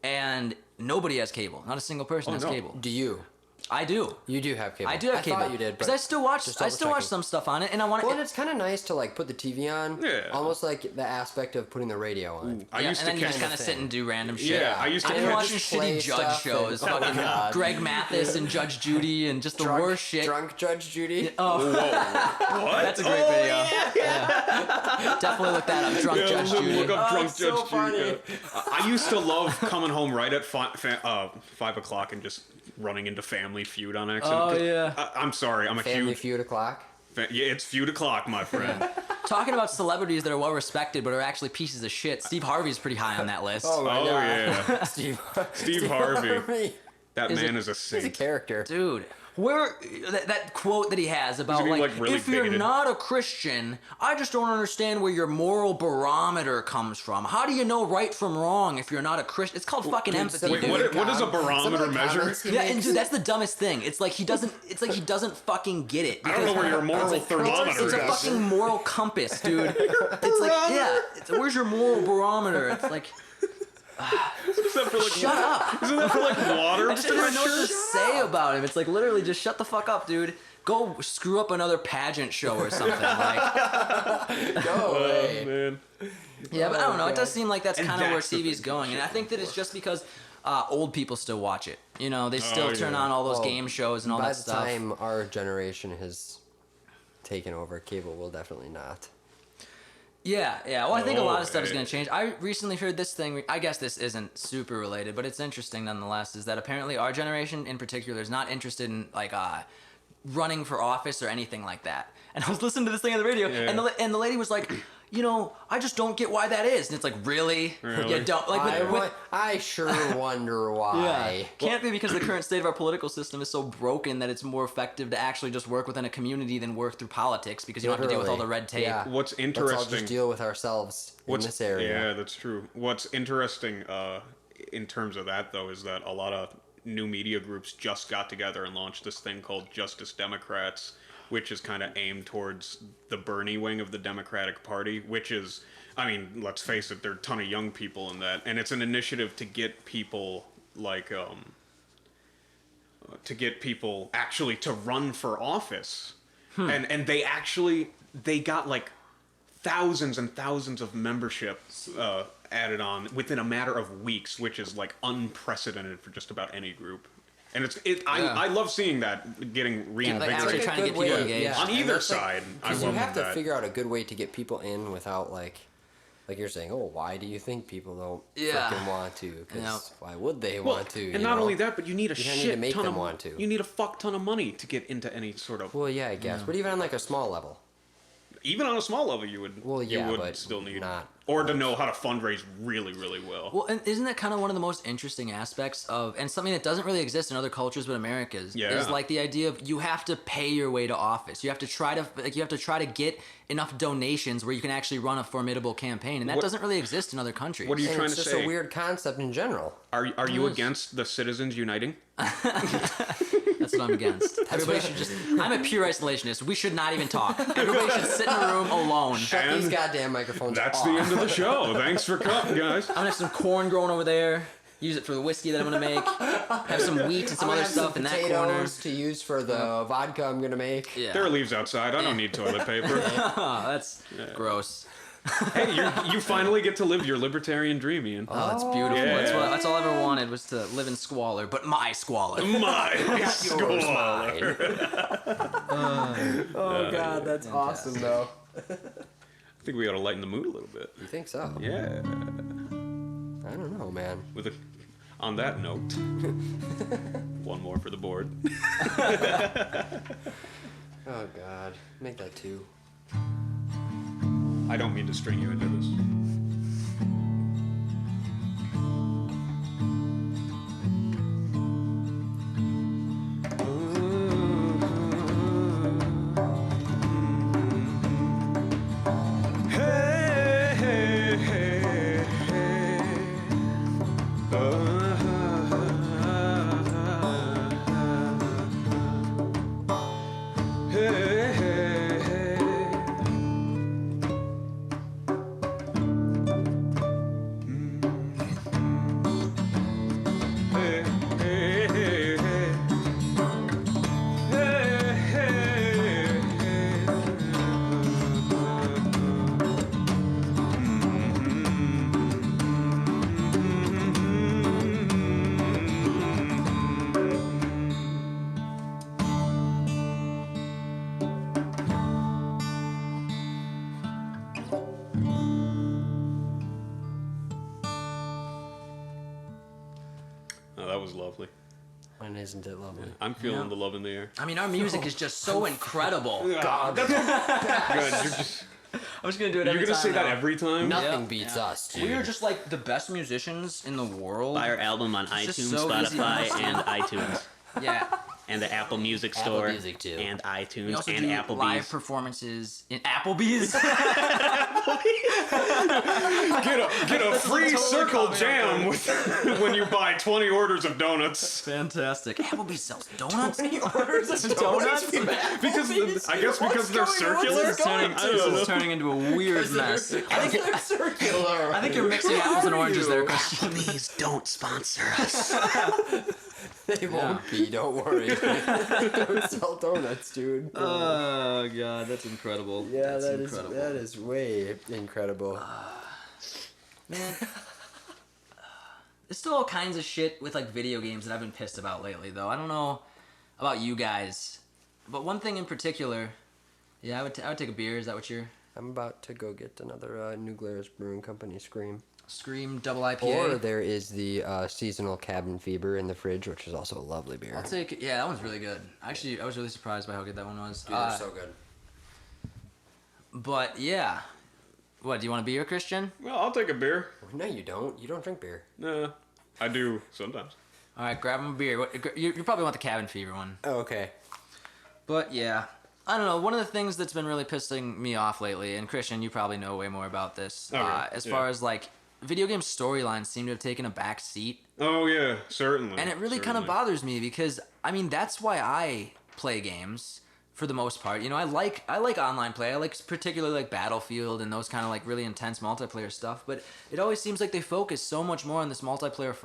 [SPEAKER 1] and nobody has cable. Not a single person has
[SPEAKER 2] no.
[SPEAKER 1] cable.
[SPEAKER 3] Do you?
[SPEAKER 1] I do.
[SPEAKER 3] You do have cable.
[SPEAKER 1] I do have cable.
[SPEAKER 3] I thought you did,
[SPEAKER 1] because
[SPEAKER 3] but
[SPEAKER 1] I still watch.
[SPEAKER 3] just
[SPEAKER 1] I still watch
[SPEAKER 3] double-checking.
[SPEAKER 1] some stuff on it, and I want
[SPEAKER 3] Well,
[SPEAKER 1] to.
[SPEAKER 3] and it's kind of nice to like put the TV on.
[SPEAKER 2] Yeah.
[SPEAKER 3] Almost like the aspect of putting the radio on.
[SPEAKER 2] I
[SPEAKER 1] Yeah,
[SPEAKER 2] used
[SPEAKER 1] and
[SPEAKER 2] to
[SPEAKER 1] then you just
[SPEAKER 2] catch.
[SPEAKER 1] kind of sit and do random shit.
[SPEAKER 2] Yeah, I used to
[SPEAKER 1] I've been
[SPEAKER 2] catch-
[SPEAKER 1] watching
[SPEAKER 3] play
[SPEAKER 1] shitty judge
[SPEAKER 3] stuff
[SPEAKER 1] shows,
[SPEAKER 3] and- oh,
[SPEAKER 1] fucking
[SPEAKER 3] God.
[SPEAKER 1] Greg Mathis and Judge Judy, and just the worst shit.
[SPEAKER 3] Drunk Judge Judy.
[SPEAKER 1] Oh,
[SPEAKER 2] What?
[SPEAKER 1] that's a great video. Yeah. Definitely look that up. Drunk Judge
[SPEAKER 2] look,
[SPEAKER 1] Judy.
[SPEAKER 2] look up Drunk
[SPEAKER 3] it's so
[SPEAKER 2] Judge
[SPEAKER 3] funny.
[SPEAKER 2] Judy. I used to love coming home right at 5 o'clock and just running into Family Feud on accident.
[SPEAKER 1] Oh,
[SPEAKER 2] 'Cause
[SPEAKER 1] yeah.
[SPEAKER 2] I'm sorry, I'm a
[SPEAKER 3] Family
[SPEAKER 2] huge.
[SPEAKER 3] Feud o'clock.
[SPEAKER 2] Yeah, it's Feud o'clock, my friend.
[SPEAKER 1] Talking about celebrities that are well respected but are actually pieces of shit. Steve Harvey's pretty high on that list.
[SPEAKER 3] Oh my
[SPEAKER 2] Oh
[SPEAKER 3] god.
[SPEAKER 2] yeah,
[SPEAKER 3] Steve
[SPEAKER 2] Steve Harvey. That
[SPEAKER 1] Is
[SPEAKER 2] man
[SPEAKER 1] it-
[SPEAKER 2] is a
[SPEAKER 3] He's a
[SPEAKER 2] saint.
[SPEAKER 3] character.
[SPEAKER 1] Dude, Where that quote that he has about
[SPEAKER 2] being,
[SPEAKER 1] like,
[SPEAKER 2] like, really
[SPEAKER 1] if you're
[SPEAKER 2] bigoted.
[SPEAKER 1] not a Christian, I just don't understand where your moral barometer comes from. How do you know right from wrong if you're not a Christian? It's called fucking empathy.
[SPEAKER 2] Wait,
[SPEAKER 1] dude.
[SPEAKER 2] what is a barometer measure?
[SPEAKER 1] Yeah, and dude, that's the dumbest thing. It's like he doesn't. It's like he doesn't fucking get it.
[SPEAKER 2] I don't know where your moral thermometer
[SPEAKER 1] It's a
[SPEAKER 2] is.
[SPEAKER 1] fucking moral compass, dude. It's like, yeah. Where's your moral barometer? It's like,
[SPEAKER 2] Is that for like,
[SPEAKER 1] shut up.
[SPEAKER 2] Isn't that for like water?
[SPEAKER 1] I just don't even know what to say about him. It's like literally just shut the fuck up, dude. Go screw up another pageant show or something. Like,
[SPEAKER 3] Go away.
[SPEAKER 2] Man.
[SPEAKER 1] yeah, but I don't know. It does seem like that's
[SPEAKER 2] And
[SPEAKER 1] kind of where
[SPEAKER 2] that's the
[SPEAKER 1] TV's
[SPEAKER 2] thing.
[SPEAKER 1] going, and I think that it's just because old people still watch it. You know, they still turn
[SPEAKER 2] yeah.
[SPEAKER 1] on all those
[SPEAKER 3] Well,
[SPEAKER 1] game shows and all
[SPEAKER 3] By
[SPEAKER 1] that
[SPEAKER 3] the
[SPEAKER 1] stuff.
[SPEAKER 3] time our generation has taken over, cable will definitely not.
[SPEAKER 1] Yeah. Well, I think a lot of stuff is
[SPEAKER 2] hey.
[SPEAKER 1] going to change. I recently heard this thing. I guess this isn't super related, but it's interesting nonetheless. Is that apparently our generation in particular is not interested in like running for office or anything like that. And I was listening to this thing on the radio,
[SPEAKER 2] Yeah.
[SPEAKER 1] and the lady was like, you know, I just don't get why that is. And it's like, really?
[SPEAKER 2] Really?
[SPEAKER 1] You don't like
[SPEAKER 3] I sure wonder why.
[SPEAKER 1] Can't be because the current state of our political system is so broken that it's more effective to actually just work within a community than work through politics because you don't have to deal with all the red tape.
[SPEAKER 3] Yeah.
[SPEAKER 2] What's
[SPEAKER 3] Let's all
[SPEAKER 2] interesting?
[SPEAKER 3] just deal with ourselves in this area.
[SPEAKER 2] Yeah, that's true. What's interesting in terms of that, though, is that a lot of new media groups just got together and launched this thing called Justice Democrats, which is kind of aimed towards the Bernie wing of the Democratic Party, which is, I mean, let's face it, there are a ton of young people in that, and it's an initiative to get people like actually to run for office, and they got like thousands and thousands of membership added on within a matter of weeks, which is like unprecedented for just about any group. And I love seeing that getting
[SPEAKER 1] Like
[SPEAKER 2] reinvigorated.
[SPEAKER 1] actually trying to get people engaged.
[SPEAKER 2] On
[SPEAKER 3] and
[SPEAKER 2] either
[SPEAKER 3] that's like-
[SPEAKER 2] side, I
[SPEAKER 3] 'cause you
[SPEAKER 2] love
[SPEAKER 3] have to
[SPEAKER 2] that.
[SPEAKER 3] figure out a good way to get people in without like you're saying, oh, why do you think people don't
[SPEAKER 1] Yeah.
[SPEAKER 3] freaking want to? Because
[SPEAKER 1] Yeah.
[SPEAKER 3] why would they
[SPEAKER 2] Well,
[SPEAKER 3] want to?
[SPEAKER 2] and
[SPEAKER 3] you
[SPEAKER 2] not
[SPEAKER 3] know?
[SPEAKER 2] only that, but you need a
[SPEAKER 3] You kinda need
[SPEAKER 2] shit
[SPEAKER 3] to make
[SPEAKER 2] ton
[SPEAKER 3] them
[SPEAKER 2] of
[SPEAKER 3] want to.
[SPEAKER 2] You need a fuck ton of money to get into any sort of.
[SPEAKER 3] Well, yeah, I guess, but even on like a small level.
[SPEAKER 2] Even on a small level, you would.
[SPEAKER 3] Well, yeah,
[SPEAKER 2] you would
[SPEAKER 3] but
[SPEAKER 2] still need
[SPEAKER 3] not-
[SPEAKER 2] or to know how to fundraise really, really well.
[SPEAKER 1] Well, and isn't that kind of one of the most interesting aspects of, and something that doesn't really exist in other cultures but America's,
[SPEAKER 2] Yeah.
[SPEAKER 1] is like the idea of you have to pay your way to office. You have to try to get enough donations where you can actually run a formidable campaign, and that
[SPEAKER 2] What-
[SPEAKER 1] doesn't really exist in other countries.
[SPEAKER 2] What are you
[SPEAKER 3] And
[SPEAKER 2] trying
[SPEAKER 3] it's
[SPEAKER 2] to
[SPEAKER 3] just
[SPEAKER 2] say?
[SPEAKER 3] a weird concept in general.
[SPEAKER 2] Are you against the citizens uniting?
[SPEAKER 1] That's what I'm against. Everybody should just. I'm a pure isolationist. We should not even talk. Everybody should sit in a room alone.
[SPEAKER 3] Shut
[SPEAKER 2] And
[SPEAKER 3] these goddamn microphones
[SPEAKER 2] That's
[SPEAKER 3] off.
[SPEAKER 2] the end of the show. Thanks for coming, guys.
[SPEAKER 1] I'm gonna have some corn growing over there. Use it for the whiskey that I'm gonna make. Have some wheat and some other
[SPEAKER 3] have
[SPEAKER 1] stuff
[SPEAKER 3] some
[SPEAKER 1] in that corner.
[SPEAKER 3] potatoes to use for the vodka I'm gonna make.
[SPEAKER 1] Yeah.
[SPEAKER 2] There are leaves outside. I don't need toilet paper.
[SPEAKER 1] Oh, that's gross.
[SPEAKER 2] Hey, you finally get to live your libertarian dream, Ian.
[SPEAKER 1] Oh, that's beautiful.
[SPEAKER 2] Yeah.
[SPEAKER 1] That's all I ever wanted was to live in squalor, but my squalor.
[SPEAKER 2] My
[SPEAKER 3] Yours,
[SPEAKER 2] skull.
[SPEAKER 3] mine. Oh god, that's awesome though.
[SPEAKER 2] I think we ought to lighten the mood a little bit.
[SPEAKER 3] You think so?
[SPEAKER 2] Yeah.
[SPEAKER 3] I don't know, man.
[SPEAKER 2] On that note, one more for the board.
[SPEAKER 3] Oh god, make that 2.
[SPEAKER 2] I don't mean to string you into this. Hey, hey, hey, hey. Hey, hey, hey. Hey, hey, hey, hey. Hey, hey, Oh, that was lovely.
[SPEAKER 3] And isn't it lovely?
[SPEAKER 2] I'm feeling
[SPEAKER 1] Yeah.
[SPEAKER 2] the love in the air.
[SPEAKER 1] I mean, our music is just so incredible.
[SPEAKER 2] God, that's good.
[SPEAKER 1] I'm just gonna do it
[SPEAKER 2] You're
[SPEAKER 1] every
[SPEAKER 2] gonna
[SPEAKER 1] time
[SPEAKER 2] say that
[SPEAKER 1] now.
[SPEAKER 2] every time.
[SPEAKER 3] Nothing
[SPEAKER 1] Yep.
[SPEAKER 3] beats us, dude.
[SPEAKER 1] We are just like the best musicians in the world.
[SPEAKER 4] Buy our album on
[SPEAKER 1] It's just
[SPEAKER 4] iTunes,
[SPEAKER 1] so easy to
[SPEAKER 4] Spotify,
[SPEAKER 1] listen.
[SPEAKER 4] and iTunes.
[SPEAKER 1] Yeah.
[SPEAKER 2] and the Apple Music Store,
[SPEAKER 3] Music, too.
[SPEAKER 2] and
[SPEAKER 1] We
[SPEAKER 2] iTunes,
[SPEAKER 1] also
[SPEAKER 2] and
[SPEAKER 1] do
[SPEAKER 2] Applebee's.
[SPEAKER 1] live performances in Applebee's.
[SPEAKER 2] Get a free
[SPEAKER 1] totally
[SPEAKER 2] circle
[SPEAKER 1] caught me off
[SPEAKER 2] jam
[SPEAKER 1] guard.
[SPEAKER 2] with, when you buy 20 orders of donuts.
[SPEAKER 1] Fantastic. Applebee's sells donuts.
[SPEAKER 3] orders of
[SPEAKER 1] Donuts?
[SPEAKER 2] Because I guess because they're circular.
[SPEAKER 1] This is turning,
[SPEAKER 2] I don't know.
[SPEAKER 1] this is turning into a weird mess. I think,
[SPEAKER 3] circular.
[SPEAKER 1] I think you're mixing apples and oranges there, Christian.
[SPEAKER 2] Please don't sponsor us.
[SPEAKER 3] They won't be. Don't worry. Don't sell donuts, dude.
[SPEAKER 1] Oh god, that's incredible.
[SPEAKER 3] Yeah,
[SPEAKER 1] that's
[SPEAKER 3] that is way incredible.
[SPEAKER 1] Man. There's still all kinds of shit with like video games that I've been pissed about lately, though. I don't know about you guys, but one thing in particular, yeah, I would take a beer. Is that what you're?
[SPEAKER 3] I'm about to go get another New Glarus Brewing Company
[SPEAKER 1] Scream double IPA.
[SPEAKER 3] Or there is the seasonal Cabin Fever in the fridge, which is also a lovely beer.
[SPEAKER 1] I'll take. Yeah, that one's really good. Actually, I was really surprised by how good that one was.
[SPEAKER 3] Dude, they're so good.
[SPEAKER 1] But yeah, what do you want a beer, Christian?
[SPEAKER 2] Well, I'll take a beer.
[SPEAKER 3] No, you don't. You don't drink beer.
[SPEAKER 2] Nah, I do sometimes.
[SPEAKER 1] All right, grab him a beer. You probably want the Cabin Fever one.
[SPEAKER 3] Oh, okay.
[SPEAKER 1] But yeah, I don't know. One of the things that's been really pissing me off lately, and Christian, you probably know way more about this,
[SPEAKER 2] Okay,
[SPEAKER 1] as
[SPEAKER 2] yeah.
[SPEAKER 1] far as like video game storylines seem to have taken a back seat.
[SPEAKER 2] Oh yeah, certainly.
[SPEAKER 1] And it really kind of bothers me because I mean that's why I play games for the most part. You know, I like online play. I like particularly like Battlefield and those kind of like really intense multiplayer stuff. But it always seems like they focus so much more on this multiplayer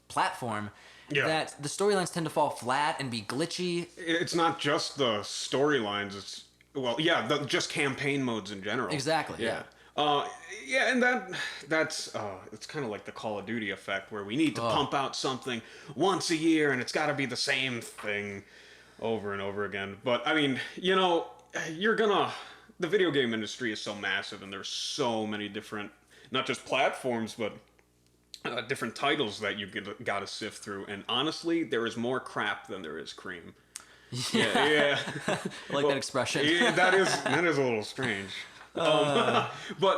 [SPEAKER 1] platform that the storylines tend to fall flat and be glitchy.
[SPEAKER 2] It's not just the storylines. It's just campaign modes in general.
[SPEAKER 1] Exactly. Yeah.
[SPEAKER 2] Yeah, and that's it's kind of like the Call of Duty effect where we need to pump out something once a year and it's got to be the same thing over and over again. But I mean, you know, the video game industry is so massive and there's so many different, not just platforms, but different titles that you got to sift through. And honestly, there is more crap than there is cream. Yeah.
[SPEAKER 1] I like that expression.
[SPEAKER 2] Yeah, that is a little strange. But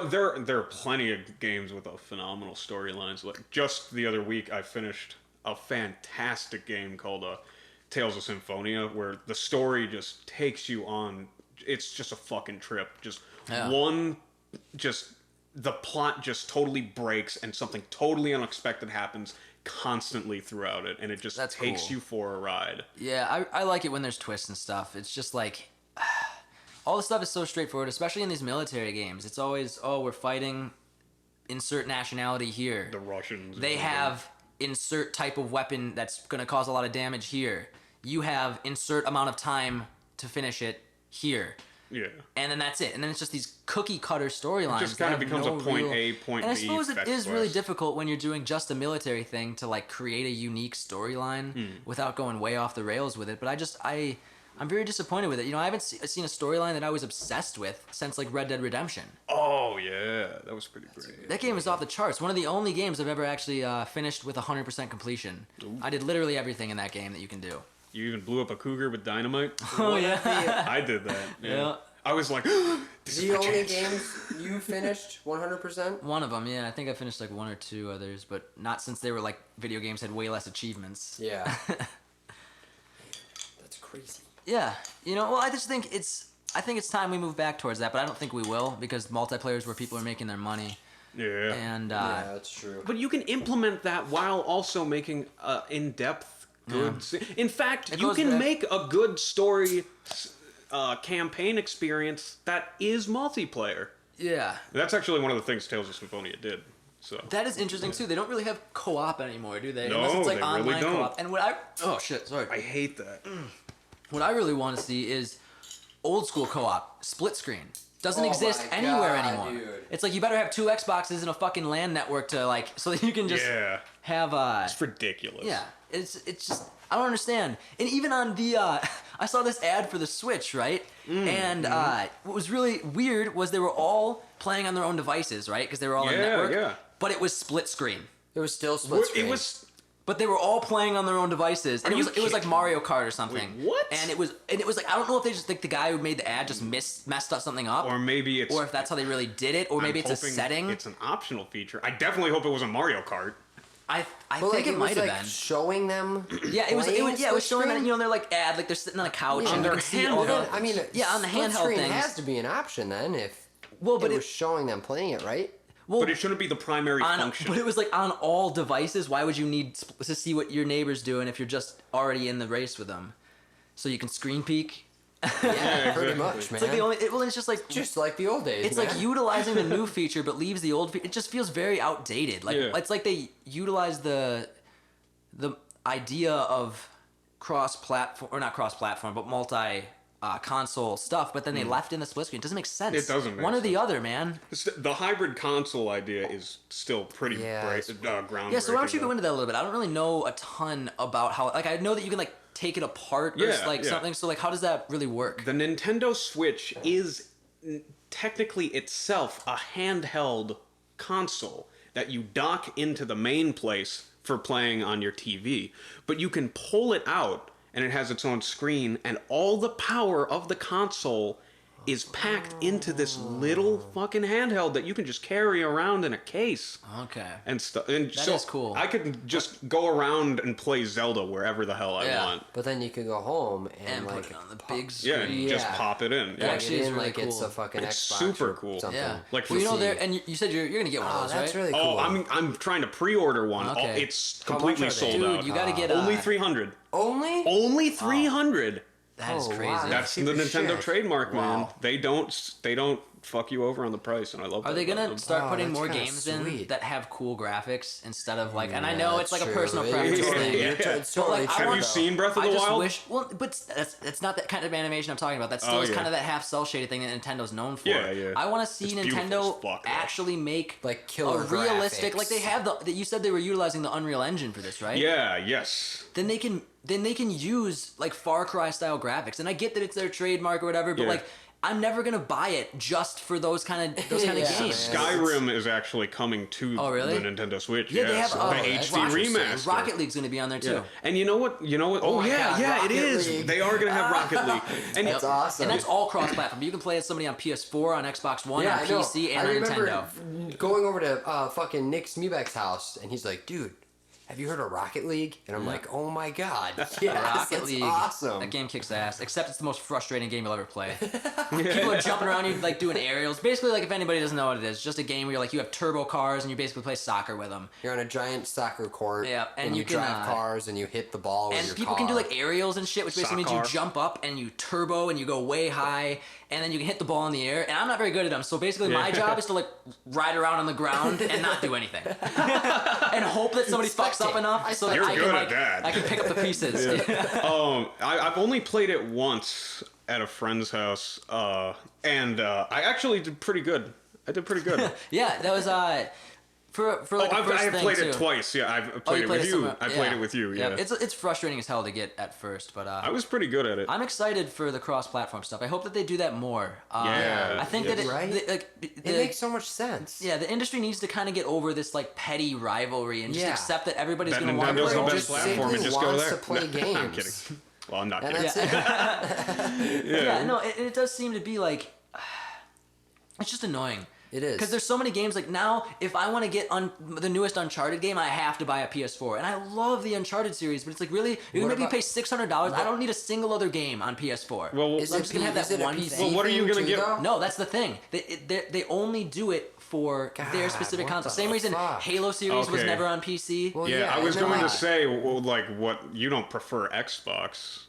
[SPEAKER 2] there are plenty of games with a phenomenal storylines. Like just the other week, I finished a fantastic game called Tales of Symphonia, where the story just takes you on. It's just a fucking trip. The plot just totally breaks, and something totally unexpected happens constantly throughout it, and it just takes you for a ride.
[SPEAKER 1] Yeah, I like it when there's twists and stuff. It's just like all the stuff is so straightforward, especially in these military games. It's always, we're fighting insert nationality here.
[SPEAKER 2] The Russians.
[SPEAKER 1] They have insert type of weapon that's going to cause a lot of damage here. You have insert amount of time to finish it here.
[SPEAKER 2] Yeah.
[SPEAKER 1] And then that's it. And then it's just these cookie cutter storylines.
[SPEAKER 2] It just kind of becomes a point A, point B.
[SPEAKER 1] And I suppose it
[SPEAKER 2] fetch
[SPEAKER 1] is really
[SPEAKER 2] quest.
[SPEAKER 1] difficult when you're doing just a military thing to like create a unique storyline without going way off the rails with it. But I'm very disappointed with it. You know, I haven't seen a storyline that I was obsessed with since like Red Dead Redemption.
[SPEAKER 2] Oh yeah, that was pretty great.
[SPEAKER 1] That game is off the charts. One of the only games I've ever actually finished with 100% completion. Ooh. I did literally everything in that game that you can do.
[SPEAKER 2] You even blew up a cougar with dynamite?
[SPEAKER 1] Oh yeah.
[SPEAKER 2] I did that. Yeah. I was like, this is
[SPEAKER 3] the
[SPEAKER 2] my
[SPEAKER 3] only
[SPEAKER 2] chance.
[SPEAKER 3] games you finished 100%?
[SPEAKER 1] One of them, yeah. I think I finished like one or two others, but not since they were like video games had way less achievements.
[SPEAKER 3] Yeah. That's crazy.
[SPEAKER 1] Yeah, you know, well, I think it's time we move back towards that, but I don't think we will because multiplayer is where people are making their money.
[SPEAKER 2] Yeah.
[SPEAKER 1] And
[SPEAKER 3] yeah, that's true.
[SPEAKER 2] But you can implement that while also making in-depth good. In fact, you can make a good story campaign experience that is multiplayer.
[SPEAKER 1] Yeah.
[SPEAKER 2] That's actually one of the things Tales of Symphonia did. So
[SPEAKER 1] that is interesting too. They don't really have co-op anymore, do they?
[SPEAKER 2] No,
[SPEAKER 1] unless it's like
[SPEAKER 2] they
[SPEAKER 1] online
[SPEAKER 2] really don't.
[SPEAKER 1] co-op. And
[SPEAKER 2] I hate that.
[SPEAKER 1] What I really want to see is old school co-op, split screen. Doesn't exist anywhere anymore.
[SPEAKER 3] Dude.
[SPEAKER 1] It's like you better have two Xboxes and a fucking LAN network to like so that you can just have
[SPEAKER 2] It's ridiculous.
[SPEAKER 1] Yeah. It's just I don't understand. And even on the I saw this ad for the Switch, right? And what was really weird was they were all playing on their own devices, right? Because they were all on network.
[SPEAKER 2] Yeah.
[SPEAKER 1] But it was split screen.
[SPEAKER 3] It was still split screen.
[SPEAKER 1] But they were all playing on their own devices, and it was like Mario Kart or something.
[SPEAKER 2] Wait, what?
[SPEAKER 1] And it was like I don't know if they just like the guy who made the ad just messed up something up,
[SPEAKER 2] Or maybe it's...
[SPEAKER 1] or if that's how they really did it, or maybe it's a setting.
[SPEAKER 2] It's an optional feature. I definitely hope it was a Mario Kart.
[SPEAKER 1] I
[SPEAKER 3] Well,
[SPEAKER 1] think
[SPEAKER 3] like,
[SPEAKER 1] it might have
[SPEAKER 3] like
[SPEAKER 1] been.
[SPEAKER 3] showing them.
[SPEAKER 1] Yeah, it was
[SPEAKER 3] playing
[SPEAKER 1] yeah, it was showing
[SPEAKER 3] split
[SPEAKER 1] that, they're like like they're sitting on a couch
[SPEAKER 3] Yeah.
[SPEAKER 1] and you
[SPEAKER 2] On
[SPEAKER 1] can
[SPEAKER 2] their
[SPEAKER 1] see all
[SPEAKER 3] screen.
[SPEAKER 1] the
[SPEAKER 3] Well, then, I mean,
[SPEAKER 1] yeah, on the
[SPEAKER 3] split
[SPEAKER 1] handheld
[SPEAKER 3] screen
[SPEAKER 1] things.
[SPEAKER 3] has to be an option then if
[SPEAKER 1] But
[SPEAKER 3] it
[SPEAKER 1] it
[SPEAKER 3] was showing them playing it, right?
[SPEAKER 1] well,
[SPEAKER 2] But it shouldn't be the primary function.
[SPEAKER 1] but it was like on all devices. Why would you need to see what your neighbor's doing if you're just already in the race with them? So you can screen peek.
[SPEAKER 3] Yeah, pretty
[SPEAKER 2] exactly.
[SPEAKER 3] much, man.
[SPEAKER 1] It's like the only. Well, it's just like
[SPEAKER 3] Just like the old days.
[SPEAKER 1] it's
[SPEAKER 3] man.
[SPEAKER 1] like utilizing the new feature but leaves the old. It just feels very outdated. Like
[SPEAKER 2] Yeah.
[SPEAKER 1] it's like they utilize the idea of cross-platform or not cross-platform but multi. Console stuff, but then they left in the split screen. It doesn't make sense.
[SPEAKER 2] It doesn't make
[SPEAKER 1] One or the
[SPEAKER 2] sense.
[SPEAKER 1] other, man.
[SPEAKER 2] The hybrid console idea is still pretty groundbreaking.
[SPEAKER 1] Yeah, so why don't you go
[SPEAKER 2] though.
[SPEAKER 1] into that a little bit? I don't really know a ton about how. Like, I know that you can like take it apart or
[SPEAKER 2] Yeah,
[SPEAKER 1] like
[SPEAKER 2] yeah.
[SPEAKER 1] something. So like, how does that really work?
[SPEAKER 2] The Nintendo Switch is technically itself a handheld console that you dock into the main place for playing on your TV, but you can pull it out and it has its own screen, and all the power of the console is packed into this little fucking handheld that you can just carry around in a case.
[SPEAKER 1] Okay.
[SPEAKER 2] And stuff. And
[SPEAKER 1] That
[SPEAKER 2] so
[SPEAKER 1] is cool.
[SPEAKER 2] I could just go around and play Zelda wherever the hell I
[SPEAKER 1] Yeah.
[SPEAKER 2] want.
[SPEAKER 3] But then you could go home and,
[SPEAKER 1] And
[SPEAKER 3] like
[SPEAKER 1] put it on the
[SPEAKER 3] pop-
[SPEAKER 1] big screen.
[SPEAKER 2] Yeah, and just
[SPEAKER 3] Yeah.
[SPEAKER 2] pop it in.
[SPEAKER 1] That
[SPEAKER 2] Yeah.
[SPEAKER 1] actually
[SPEAKER 3] it
[SPEAKER 1] is
[SPEAKER 3] in
[SPEAKER 1] really
[SPEAKER 3] like it's
[SPEAKER 1] cool.
[SPEAKER 3] a fucking
[SPEAKER 2] It's
[SPEAKER 3] Xbox
[SPEAKER 2] super
[SPEAKER 3] or
[SPEAKER 2] cool.
[SPEAKER 3] something.
[SPEAKER 1] Yeah.
[SPEAKER 2] Like,
[SPEAKER 1] well, you know,
[SPEAKER 3] PC.
[SPEAKER 1] there and you said you're gonna get one of
[SPEAKER 3] Oh,
[SPEAKER 1] those,
[SPEAKER 3] that's
[SPEAKER 1] right?
[SPEAKER 3] really cool.
[SPEAKER 2] Oh, I'm trying to pre-order one.
[SPEAKER 1] Okay.
[SPEAKER 2] Oh, it's
[SPEAKER 3] How much
[SPEAKER 2] completely
[SPEAKER 3] are they?
[SPEAKER 2] sold
[SPEAKER 1] Dude,
[SPEAKER 2] out.
[SPEAKER 1] you gotta get
[SPEAKER 2] Only 300.
[SPEAKER 3] Only?
[SPEAKER 2] Only 300.
[SPEAKER 1] That is
[SPEAKER 3] Oh,
[SPEAKER 1] crazy.
[SPEAKER 3] wow.
[SPEAKER 2] That's the
[SPEAKER 3] cheap as
[SPEAKER 2] Nintendo
[SPEAKER 3] shit.
[SPEAKER 2] trademark, man.
[SPEAKER 1] Wow.
[SPEAKER 2] They don't fuck you over on the price, and I love that.
[SPEAKER 1] Are they
[SPEAKER 2] about
[SPEAKER 1] gonna
[SPEAKER 2] them.
[SPEAKER 1] start
[SPEAKER 3] Oh,
[SPEAKER 1] putting
[SPEAKER 3] that's
[SPEAKER 1] more
[SPEAKER 3] kinda
[SPEAKER 1] games in
[SPEAKER 3] sweet.
[SPEAKER 1] that have cool graphics instead of like? And I
[SPEAKER 3] Yeah,
[SPEAKER 1] know it's like
[SPEAKER 3] that's
[SPEAKER 1] a
[SPEAKER 3] true.
[SPEAKER 1] personal
[SPEAKER 3] You're
[SPEAKER 1] preference
[SPEAKER 3] totally-
[SPEAKER 1] thing.
[SPEAKER 2] Yeah.
[SPEAKER 3] you're
[SPEAKER 2] Yeah.
[SPEAKER 3] it's totally
[SPEAKER 1] But, like, I
[SPEAKER 3] true,
[SPEAKER 2] Have you
[SPEAKER 3] though.
[SPEAKER 2] seen Breath of the
[SPEAKER 1] I just
[SPEAKER 2] Wild?
[SPEAKER 1] wish. Well, but that's not that kind of animation I'm talking about. That still
[SPEAKER 2] Oh,
[SPEAKER 1] is
[SPEAKER 2] yeah.
[SPEAKER 1] kind of that half cell shaded thing that Nintendo's known for.
[SPEAKER 2] Yeah, yeah.
[SPEAKER 1] I want to see
[SPEAKER 2] It's beautiful
[SPEAKER 1] Nintendo
[SPEAKER 2] as fuck, though.
[SPEAKER 1] actually make
[SPEAKER 3] Like killer
[SPEAKER 1] a realistic.
[SPEAKER 3] graphics.
[SPEAKER 1] Like they have that you said they were utilizing the Unreal Engine for this, right?
[SPEAKER 2] Yeah. Yes.
[SPEAKER 1] Then they can use like Far Cry style graphics, and I get that it's their trademark or whatever, but
[SPEAKER 2] Yeah.
[SPEAKER 1] like I'm never gonna buy it just for those kind of
[SPEAKER 3] Yeah,
[SPEAKER 1] games.
[SPEAKER 3] man.
[SPEAKER 2] Skyrim is actually coming to
[SPEAKER 1] Oh, really?
[SPEAKER 2] the Nintendo Switch.
[SPEAKER 1] Yeah, they have
[SPEAKER 2] the
[SPEAKER 1] that's
[SPEAKER 2] HD
[SPEAKER 1] interesting.
[SPEAKER 2] remaster.
[SPEAKER 1] Rocket League's gonna be on there too.
[SPEAKER 2] Yeah. And you know what? Oh,
[SPEAKER 3] Oh my
[SPEAKER 2] yeah,
[SPEAKER 3] God,
[SPEAKER 2] yeah,
[SPEAKER 3] Rocket
[SPEAKER 2] it is.
[SPEAKER 3] League.
[SPEAKER 2] They are gonna have Rocket League. And
[SPEAKER 3] That's awesome.
[SPEAKER 1] And that's all cross-platform. You can play as somebody on PS4, on Xbox One, on
[SPEAKER 3] I know.
[SPEAKER 1] PC, and
[SPEAKER 3] I
[SPEAKER 1] on
[SPEAKER 3] remember
[SPEAKER 1] Nintendo.
[SPEAKER 3] going over to fucking Nick Smeebeck's house, and he's like, "Dude, have you heard of Rocket League?" And I'm like, "Oh my god, yes,
[SPEAKER 1] Rocket
[SPEAKER 3] that's
[SPEAKER 1] League,
[SPEAKER 3] awesome!"
[SPEAKER 1] that game kicks ass. Except it's the most frustrating game you'll ever play. People are jumping around you, like doing aerials. Basically, like if anybody doesn't know what it is, just a game where you're like you have turbo cars and you basically play soccer with them.
[SPEAKER 3] You're on a giant soccer court,
[SPEAKER 1] Yeah, and
[SPEAKER 3] and
[SPEAKER 1] you
[SPEAKER 3] you
[SPEAKER 1] can,
[SPEAKER 3] drive cars and you hit the ball with
[SPEAKER 1] And
[SPEAKER 3] your
[SPEAKER 1] people
[SPEAKER 3] car.
[SPEAKER 1] can do like aerials and shit, which basically means you
[SPEAKER 2] Sock car.
[SPEAKER 1] jump up and you turbo and you go way high, and then you can hit the ball in the air. And I'm not very good at them, so basically my job is to like ride around on the ground and not do anything, and hope that somebody fucks up
[SPEAKER 3] Spectate.
[SPEAKER 1] enough so that
[SPEAKER 2] You're
[SPEAKER 1] I
[SPEAKER 2] good
[SPEAKER 1] can
[SPEAKER 2] at
[SPEAKER 1] like
[SPEAKER 2] that.
[SPEAKER 1] I can pick up the pieces.
[SPEAKER 2] I've only played it once at a friend's house, and I actually did pretty good. I did pretty good.
[SPEAKER 1] Yeah, that was for like the
[SPEAKER 2] I
[SPEAKER 1] first
[SPEAKER 2] have
[SPEAKER 1] thing
[SPEAKER 2] played
[SPEAKER 1] too.
[SPEAKER 2] it twice. Yeah, I've
[SPEAKER 1] Oh,
[SPEAKER 2] played it with you.
[SPEAKER 1] somewhere-
[SPEAKER 2] I played it with you. Yeah,
[SPEAKER 1] It's frustrating as hell to get at first, but
[SPEAKER 2] I was pretty good at it.
[SPEAKER 1] I'm excited for the cross-platform stuff. I hope that they do that more.
[SPEAKER 2] Yeah,
[SPEAKER 1] I think
[SPEAKER 2] yeah.
[SPEAKER 1] that
[SPEAKER 3] Right?
[SPEAKER 1] it
[SPEAKER 3] makes so much sense.
[SPEAKER 1] yeah, the industry needs to kind of get over this like petty rivalry and just
[SPEAKER 3] Yeah.
[SPEAKER 1] accept that everybody's
[SPEAKER 2] That
[SPEAKER 1] going to want to
[SPEAKER 2] Nintendo's
[SPEAKER 1] play
[SPEAKER 2] the
[SPEAKER 1] all
[SPEAKER 2] best
[SPEAKER 1] these
[SPEAKER 3] Just
[SPEAKER 2] platform, and
[SPEAKER 3] simply
[SPEAKER 2] just go
[SPEAKER 3] wants
[SPEAKER 2] there.
[SPEAKER 3] to play
[SPEAKER 2] No, I'm
[SPEAKER 3] games.
[SPEAKER 2] kidding. Well, I'm not
[SPEAKER 3] And
[SPEAKER 2] kidding.
[SPEAKER 3] that's it.
[SPEAKER 1] Yeah, no, it does seem to be like it's just annoying.
[SPEAKER 3] It is.
[SPEAKER 1] Because there's so many games. Like now, if I want to get the newest Uncharted game, I have to buy a PS4. And I love the Uncharted series, but it's like really, you're
[SPEAKER 3] What
[SPEAKER 1] gonna make me
[SPEAKER 3] about-
[SPEAKER 1] pay $600. I don't need a single other game on PS4.
[SPEAKER 2] Well,
[SPEAKER 3] Is
[SPEAKER 1] I'm
[SPEAKER 3] it,
[SPEAKER 1] just gonna have that
[SPEAKER 3] is it a
[SPEAKER 1] one
[SPEAKER 3] PC
[SPEAKER 1] thing.
[SPEAKER 2] Well, what are you
[SPEAKER 3] thing
[SPEAKER 2] gonna
[SPEAKER 3] too,
[SPEAKER 2] get-
[SPEAKER 3] though?
[SPEAKER 1] No, that's the thing. They only do it for their
[SPEAKER 3] God,
[SPEAKER 1] specific
[SPEAKER 3] what
[SPEAKER 1] console.
[SPEAKER 3] the
[SPEAKER 1] Same reason
[SPEAKER 3] fuck?
[SPEAKER 1] Halo series was
[SPEAKER 2] Okay.
[SPEAKER 1] never on PC.
[SPEAKER 3] Well,
[SPEAKER 2] yeah, I was
[SPEAKER 3] and then
[SPEAKER 2] going to
[SPEAKER 3] like-
[SPEAKER 2] say, well, like, what you don't prefer Xbox.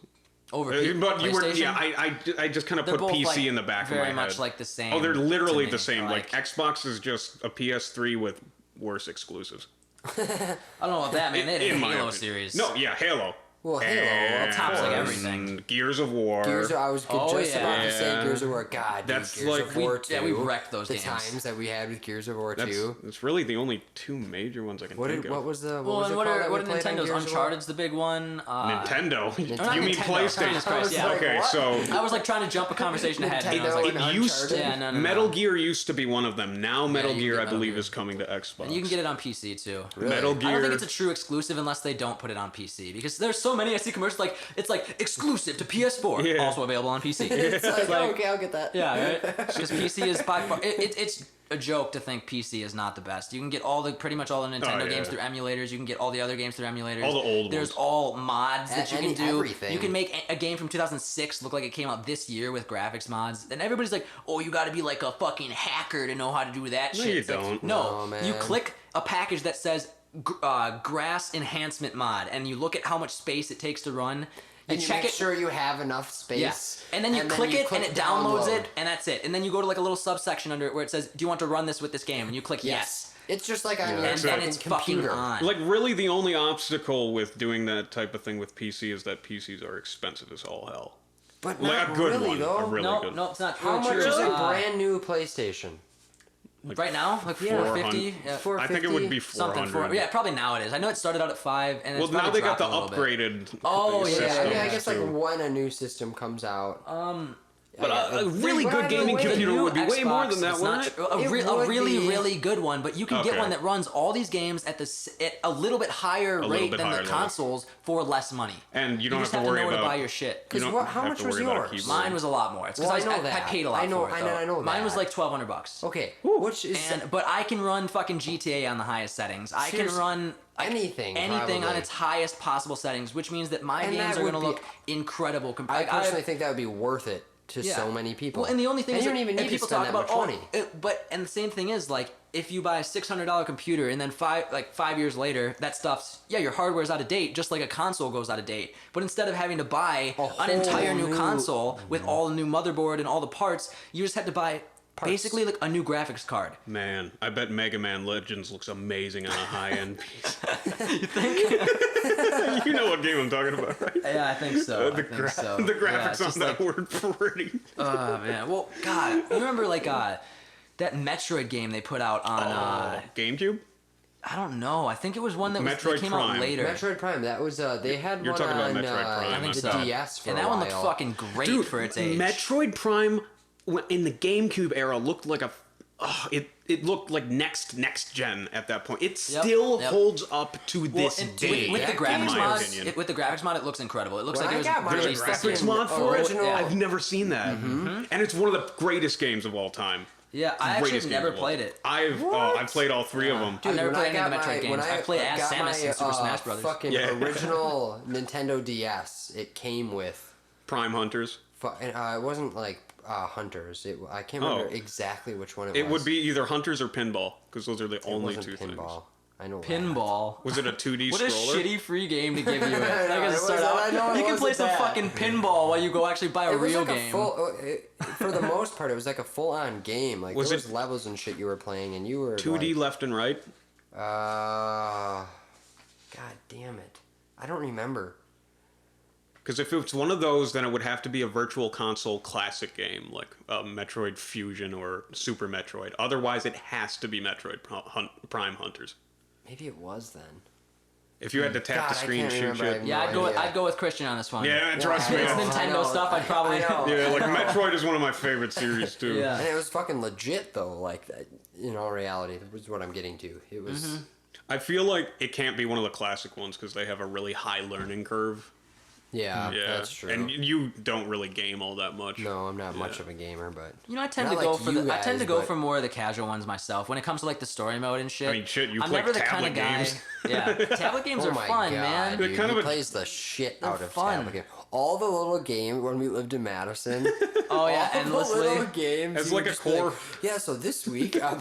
[SPEAKER 1] Over
[SPEAKER 2] But you were,
[SPEAKER 1] PlayStation.
[SPEAKER 2] yeah. I just kind of
[SPEAKER 1] They're
[SPEAKER 2] put
[SPEAKER 1] both,
[SPEAKER 2] PC
[SPEAKER 1] like,
[SPEAKER 2] in the back of my
[SPEAKER 1] very
[SPEAKER 2] head.
[SPEAKER 1] much like the same.
[SPEAKER 2] Oh, they're
[SPEAKER 1] to
[SPEAKER 2] literally
[SPEAKER 1] me.
[SPEAKER 2] the same. Like
[SPEAKER 1] Like,
[SPEAKER 2] Xbox is just a PS3 with worse exclusives.
[SPEAKER 1] I don't know about that, man. They had a
[SPEAKER 2] In my
[SPEAKER 1] Halo
[SPEAKER 2] opinion.
[SPEAKER 1] series.
[SPEAKER 2] No, yeah, Halo.
[SPEAKER 3] Well, Halo,
[SPEAKER 2] And
[SPEAKER 3] of
[SPEAKER 1] tops like
[SPEAKER 3] course.
[SPEAKER 1] everything.
[SPEAKER 2] Gears of War.
[SPEAKER 3] I was
[SPEAKER 1] Oh,
[SPEAKER 3] just about to say
[SPEAKER 2] yeah.
[SPEAKER 3] Gears of War. God, dude,
[SPEAKER 2] That's
[SPEAKER 3] Gears
[SPEAKER 2] like-
[SPEAKER 3] of War 2.
[SPEAKER 1] we wrecked those
[SPEAKER 3] the
[SPEAKER 1] games.
[SPEAKER 3] times that we had with Gears of War
[SPEAKER 2] That's
[SPEAKER 3] 2.
[SPEAKER 2] really the only two major ones I can think of.
[SPEAKER 3] What was the
[SPEAKER 1] Well,
[SPEAKER 3] was
[SPEAKER 1] and
[SPEAKER 3] it
[SPEAKER 1] what
[SPEAKER 3] called
[SPEAKER 1] are
[SPEAKER 3] that
[SPEAKER 1] what
[SPEAKER 3] we
[SPEAKER 1] are
[SPEAKER 3] played on
[SPEAKER 1] Nintendo's?
[SPEAKER 3] Gears of War?
[SPEAKER 1] Uncharted's the big one.
[SPEAKER 2] Nintendo.
[SPEAKER 1] Or not
[SPEAKER 2] You mean
[SPEAKER 1] Nintendo, Jesus
[SPEAKER 2] PlayStation?
[SPEAKER 1] Christ, yeah.
[SPEAKER 2] Okay,
[SPEAKER 3] Like,
[SPEAKER 2] so
[SPEAKER 1] I was like trying to jump a conversation ahead. And I was
[SPEAKER 3] Nintendo
[SPEAKER 1] like,
[SPEAKER 3] and
[SPEAKER 2] it used
[SPEAKER 3] Uncharted?
[SPEAKER 1] yeah, no.
[SPEAKER 2] Metal Gear used to be one of them. Now Metal
[SPEAKER 1] you can
[SPEAKER 2] Gear,
[SPEAKER 1] get
[SPEAKER 2] I
[SPEAKER 1] Metal
[SPEAKER 2] believe,
[SPEAKER 1] Gear.
[SPEAKER 2] is coming to Xbox.
[SPEAKER 1] and you can get it on PC too.
[SPEAKER 3] Really?
[SPEAKER 2] Metal Gear.
[SPEAKER 1] I don't think it's a true exclusive unless they don't put it on PC because there's so so many. I see commercials like it's like exclusive to PS4,
[SPEAKER 2] Yeah.
[SPEAKER 1] also available on PC.
[SPEAKER 3] It's like, oh, okay, I'll get that.
[SPEAKER 1] Yeah, right. Because PC is by far it's a joke to think PC is not the best. You can get pretty much all the Nintendo games through emulators. You can get all the other games through emulators.
[SPEAKER 2] All the old
[SPEAKER 1] There's
[SPEAKER 2] ones.
[SPEAKER 1] all mods that you can do.
[SPEAKER 3] Everything.
[SPEAKER 1] You can make a game from 2006 look like it came out this year with graphics mods. And everybody's like, "Oh, you got to be like a fucking hacker to know how to do that
[SPEAKER 2] No,
[SPEAKER 1] shit."
[SPEAKER 2] you
[SPEAKER 1] It's like,
[SPEAKER 2] don't.
[SPEAKER 1] no,
[SPEAKER 3] No, man.
[SPEAKER 1] you click a package that says grass enhancement mod, and you look at how much space it takes to run. You
[SPEAKER 3] And you
[SPEAKER 1] check
[SPEAKER 3] make
[SPEAKER 1] it.
[SPEAKER 3] sure you have enough space.
[SPEAKER 1] Yeah. And then you click it and it downloads
[SPEAKER 3] download.
[SPEAKER 1] it and that's it. And then you go to like a little subsection under it where it says, "Do you want to run this with this game?" And you click yes.
[SPEAKER 3] It's just like on your
[SPEAKER 1] And then
[SPEAKER 3] fucking
[SPEAKER 1] it's fucking
[SPEAKER 3] computer.
[SPEAKER 1] on.
[SPEAKER 2] Like, really, the only obstacle with doing that type of thing with PC is that PCs are expensive as all hell.
[SPEAKER 3] But
[SPEAKER 2] Like,
[SPEAKER 3] not
[SPEAKER 2] a good
[SPEAKER 3] really,
[SPEAKER 2] one.
[SPEAKER 3] though.
[SPEAKER 2] A really
[SPEAKER 1] no,
[SPEAKER 2] good
[SPEAKER 1] no, it's not.
[SPEAKER 3] How much
[SPEAKER 1] true.
[SPEAKER 3] is a brand new PlayStation?
[SPEAKER 1] right now? Like 450? Yeah.
[SPEAKER 2] I think it would be
[SPEAKER 1] something
[SPEAKER 2] 400.
[SPEAKER 1] for yeah, probably now it is. I know it started out at 5 and
[SPEAKER 2] Well,
[SPEAKER 1] it's
[SPEAKER 2] now
[SPEAKER 1] probably
[SPEAKER 2] they got the
[SPEAKER 1] dropped a little bit.
[SPEAKER 2] upgraded
[SPEAKER 1] Oh, yeah,
[SPEAKER 2] systems,
[SPEAKER 3] Yeah, I guess like
[SPEAKER 2] too.
[SPEAKER 3] when a new system comes out.
[SPEAKER 2] But a really
[SPEAKER 3] But
[SPEAKER 2] good
[SPEAKER 3] either
[SPEAKER 2] gaming
[SPEAKER 3] way,
[SPEAKER 2] computer
[SPEAKER 1] The new
[SPEAKER 2] would be way more
[SPEAKER 1] Xbox,
[SPEAKER 2] than that,
[SPEAKER 1] it's not
[SPEAKER 2] wouldn't it?
[SPEAKER 1] tr- A,
[SPEAKER 3] It
[SPEAKER 1] re- a
[SPEAKER 3] would
[SPEAKER 1] really,
[SPEAKER 3] be.
[SPEAKER 1] really good one, but you can get
[SPEAKER 2] Okay.
[SPEAKER 1] one that runs all these games at at a little bit higher
[SPEAKER 2] little
[SPEAKER 1] rate
[SPEAKER 2] bit
[SPEAKER 1] than
[SPEAKER 2] higher
[SPEAKER 1] the
[SPEAKER 2] level.
[SPEAKER 1] consoles for less money.
[SPEAKER 2] And you don't
[SPEAKER 1] just
[SPEAKER 2] have to worry
[SPEAKER 1] know where
[SPEAKER 2] about
[SPEAKER 1] to buy your shit.
[SPEAKER 2] You
[SPEAKER 3] 'Cause
[SPEAKER 2] don't
[SPEAKER 3] what- how
[SPEAKER 2] have
[SPEAKER 3] much
[SPEAKER 2] to
[SPEAKER 3] was
[SPEAKER 2] worry about a
[SPEAKER 3] yours?
[SPEAKER 2] keyboard.
[SPEAKER 1] Mine was a lot more. It's because
[SPEAKER 3] Well, I know
[SPEAKER 1] I
[SPEAKER 3] that.
[SPEAKER 1] paid a lot
[SPEAKER 3] I know-
[SPEAKER 1] for it.
[SPEAKER 3] I know-
[SPEAKER 1] though.
[SPEAKER 3] I know
[SPEAKER 1] Mine was
[SPEAKER 3] that.
[SPEAKER 1] like $1,200.
[SPEAKER 3] Okay, which is
[SPEAKER 1] But I can run fucking GTA on the highest settings. I can
[SPEAKER 3] Seriously,
[SPEAKER 1] run
[SPEAKER 3] anything,
[SPEAKER 1] on
[SPEAKER 3] probably.
[SPEAKER 1] its highest possible settings, which means that my
[SPEAKER 3] And
[SPEAKER 1] games
[SPEAKER 3] that
[SPEAKER 1] are
[SPEAKER 3] would
[SPEAKER 1] going to
[SPEAKER 3] be-
[SPEAKER 1] look incredible.
[SPEAKER 3] I personally think that would be worth it to
[SPEAKER 1] Yeah.
[SPEAKER 3] so many people.
[SPEAKER 1] Well, and the only thing
[SPEAKER 3] and
[SPEAKER 1] is,
[SPEAKER 3] you don't even
[SPEAKER 1] and
[SPEAKER 3] need to
[SPEAKER 1] people
[SPEAKER 3] spend
[SPEAKER 1] talk
[SPEAKER 3] that
[SPEAKER 1] about
[SPEAKER 3] much money.
[SPEAKER 1] and the same thing is like if you buy a $600 computer and then 5 years later that stuff's your hardware's out of date, just like a console goes out of date. But instead of having to buy
[SPEAKER 3] A
[SPEAKER 1] an entire
[SPEAKER 3] whole
[SPEAKER 1] new
[SPEAKER 3] new-
[SPEAKER 1] console with all the new motherboard and all the parts, you just have to buy basically like a new graphics card.
[SPEAKER 2] Man, I bet Mega Man Legends looks amazing on a high-end piece.
[SPEAKER 1] You think?
[SPEAKER 2] You know what game I'm talking about, right?
[SPEAKER 1] Yeah, I think so.
[SPEAKER 2] The graphics on that were pretty.
[SPEAKER 1] Oh man, well, God, you remember like that Metroid game they put out on?
[SPEAKER 2] GameCube?
[SPEAKER 1] I don't know. I think it was one that
[SPEAKER 2] Metroid
[SPEAKER 1] came out
[SPEAKER 2] Prime.
[SPEAKER 1] later.
[SPEAKER 3] Metroid Prime. That was they had
[SPEAKER 2] You're
[SPEAKER 3] one
[SPEAKER 2] talking about
[SPEAKER 3] on
[SPEAKER 2] Metroid Prime,
[SPEAKER 1] I think
[SPEAKER 3] the
[SPEAKER 1] so.
[SPEAKER 3] DS for
[SPEAKER 1] and
[SPEAKER 3] a
[SPEAKER 1] that one
[SPEAKER 3] while.
[SPEAKER 1] looked fucking great
[SPEAKER 2] Dude,
[SPEAKER 1] for its age.
[SPEAKER 2] Metroid Prime in the GameCube era looked like a. It looked like next gen at that point. It still holds up to this
[SPEAKER 1] and
[SPEAKER 2] day.
[SPEAKER 1] with the
[SPEAKER 3] That
[SPEAKER 1] graphics
[SPEAKER 2] in my
[SPEAKER 1] mod,
[SPEAKER 2] opinion.
[SPEAKER 1] with the graphics mod, it looks incredible. It looks
[SPEAKER 3] When
[SPEAKER 1] like
[SPEAKER 3] I
[SPEAKER 1] it was
[SPEAKER 3] got mine,
[SPEAKER 2] There's a
[SPEAKER 1] released
[SPEAKER 2] graphics
[SPEAKER 3] fucking
[SPEAKER 2] mod for it.
[SPEAKER 3] original-
[SPEAKER 2] I've never seen that, and it's one of the greatest games of all time.
[SPEAKER 1] Yeah, I actually
[SPEAKER 2] Greatest
[SPEAKER 1] never
[SPEAKER 2] games of all
[SPEAKER 1] played
[SPEAKER 2] time.
[SPEAKER 1] it.
[SPEAKER 2] I've played all three of them.
[SPEAKER 1] I've never
[SPEAKER 3] when
[SPEAKER 1] played any of the
[SPEAKER 3] got
[SPEAKER 1] Metroid games. I played as
[SPEAKER 3] got
[SPEAKER 1] Samus
[SPEAKER 3] my,
[SPEAKER 1] in Super Smash Brothers.
[SPEAKER 3] Fucking
[SPEAKER 2] Yeah.
[SPEAKER 3] original Nintendo DS. It came with.
[SPEAKER 2] Prime Hunters.
[SPEAKER 3] It wasn't like Hunters. I can't remember
[SPEAKER 2] Oh.
[SPEAKER 3] exactly which one it was.
[SPEAKER 2] It would be either Hunters or Pinball, because those are the
[SPEAKER 3] It
[SPEAKER 2] only
[SPEAKER 3] wasn't
[SPEAKER 2] two
[SPEAKER 3] pinball.
[SPEAKER 2] things.
[SPEAKER 3] I know.
[SPEAKER 1] Pinball.
[SPEAKER 2] Was it a 2D
[SPEAKER 1] What a
[SPEAKER 2] scroller?
[SPEAKER 1] shitty free game to give you. Like,
[SPEAKER 3] it
[SPEAKER 1] to start
[SPEAKER 3] wasn't-
[SPEAKER 1] out,
[SPEAKER 3] I know it
[SPEAKER 1] you can play
[SPEAKER 3] wasn't
[SPEAKER 1] some
[SPEAKER 3] that.
[SPEAKER 1] fucking pinball while you go actually buy a
[SPEAKER 3] It was
[SPEAKER 1] real
[SPEAKER 3] like
[SPEAKER 1] game.
[SPEAKER 3] for the most part, it was like a full-on game. Like
[SPEAKER 2] Was
[SPEAKER 3] there was
[SPEAKER 2] it-
[SPEAKER 3] levels and shit you were playing, and you were
[SPEAKER 2] 2D left and right.
[SPEAKER 3] God damn it! I don't remember.
[SPEAKER 2] Because if it's one of those, then it would have to be a virtual console classic game, like Metroid Fusion or Super Metroid. Otherwise, it has to be Metroid Prime Hunters.
[SPEAKER 3] Maybe it was then.
[SPEAKER 2] If you had to tap
[SPEAKER 3] God,
[SPEAKER 2] the
[SPEAKER 3] I
[SPEAKER 2] screen and
[SPEAKER 3] can't
[SPEAKER 2] shoot
[SPEAKER 3] remember. I
[SPEAKER 2] shit.
[SPEAKER 3] have
[SPEAKER 1] Yeah,
[SPEAKER 3] no idea.
[SPEAKER 1] I'd go with Christian on this one.
[SPEAKER 2] Yeah, trust me.
[SPEAKER 1] It's
[SPEAKER 3] I know,
[SPEAKER 1] Nintendo stuff, I'd probably-
[SPEAKER 3] I know,
[SPEAKER 2] Yeah, like
[SPEAKER 3] I know.
[SPEAKER 2] Metroid is one of my favorite series too.
[SPEAKER 1] Yeah.
[SPEAKER 3] And it was fucking legit though. Like in all reality, that was what I'm getting to. It was.
[SPEAKER 1] Mm-hmm.
[SPEAKER 2] I feel like it can't be one of the classic ones because they have a really high learning curve.
[SPEAKER 3] Yeah,
[SPEAKER 2] Yeah,
[SPEAKER 3] that's true.
[SPEAKER 2] and you don't really game all that much.
[SPEAKER 3] No, I'm not much of a gamer, but
[SPEAKER 1] You know, I tend
[SPEAKER 3] Not
[SPEAKER 1] to go
[SPEAKER 3] like
[SPEAKER 1] for
[SPEAKER 3] you
[SPEAKER 1] I tend to
[SPEAKER 3] guys,
[SPEAKER 1] go
[SPEAKER 3] but-
[SPEAKER 1] for more of the casual ones myself. When it comes to like the story mode and shit.
[SPEAKER 2] I mean, shit, you
[SPEAKER 1] I'm
[SPEAKER 2] play
[SPEAKER 1] never the
[SPEAKER 2] tablet
[SPEAKER 1] kind of guy.
[SPEAKER 2] games.
[SPEAKER 1] Yeah, tablet games
[SPEAKER 3] oh
[SPEAKER 1] are
[SPEAKER 3] my
[SPEAKER 1] fun,
[SPEAKER 3] god,
[SPEAKER 1] man.
[SPEAKER 3] dude,
[SPEAKER 2] kind
[SPEAKER 3] he
[SPEAKER 2] of a-
[SPEAKER 3] plays the shit
[SPEAKER 1] They're
[SPEAKER 3] out of
[SPEAKER 1] fun.
[SPEAKER 3] tablet games. All the little games when we lived in Madison.
[SPEAKER 1] Oh yeah,
[SPEAKER 3] all the little
[SPEAKER 1] endlessly.
[SPEAKER 3] games.
[SPEAKER 2] It's
[SPEAKER 3] he would
[SPEAKER 2] like a
[SPEAKER 3] just be
[SPEAKER 2] core-
[SPEAKER 3] yeah, so this week I'm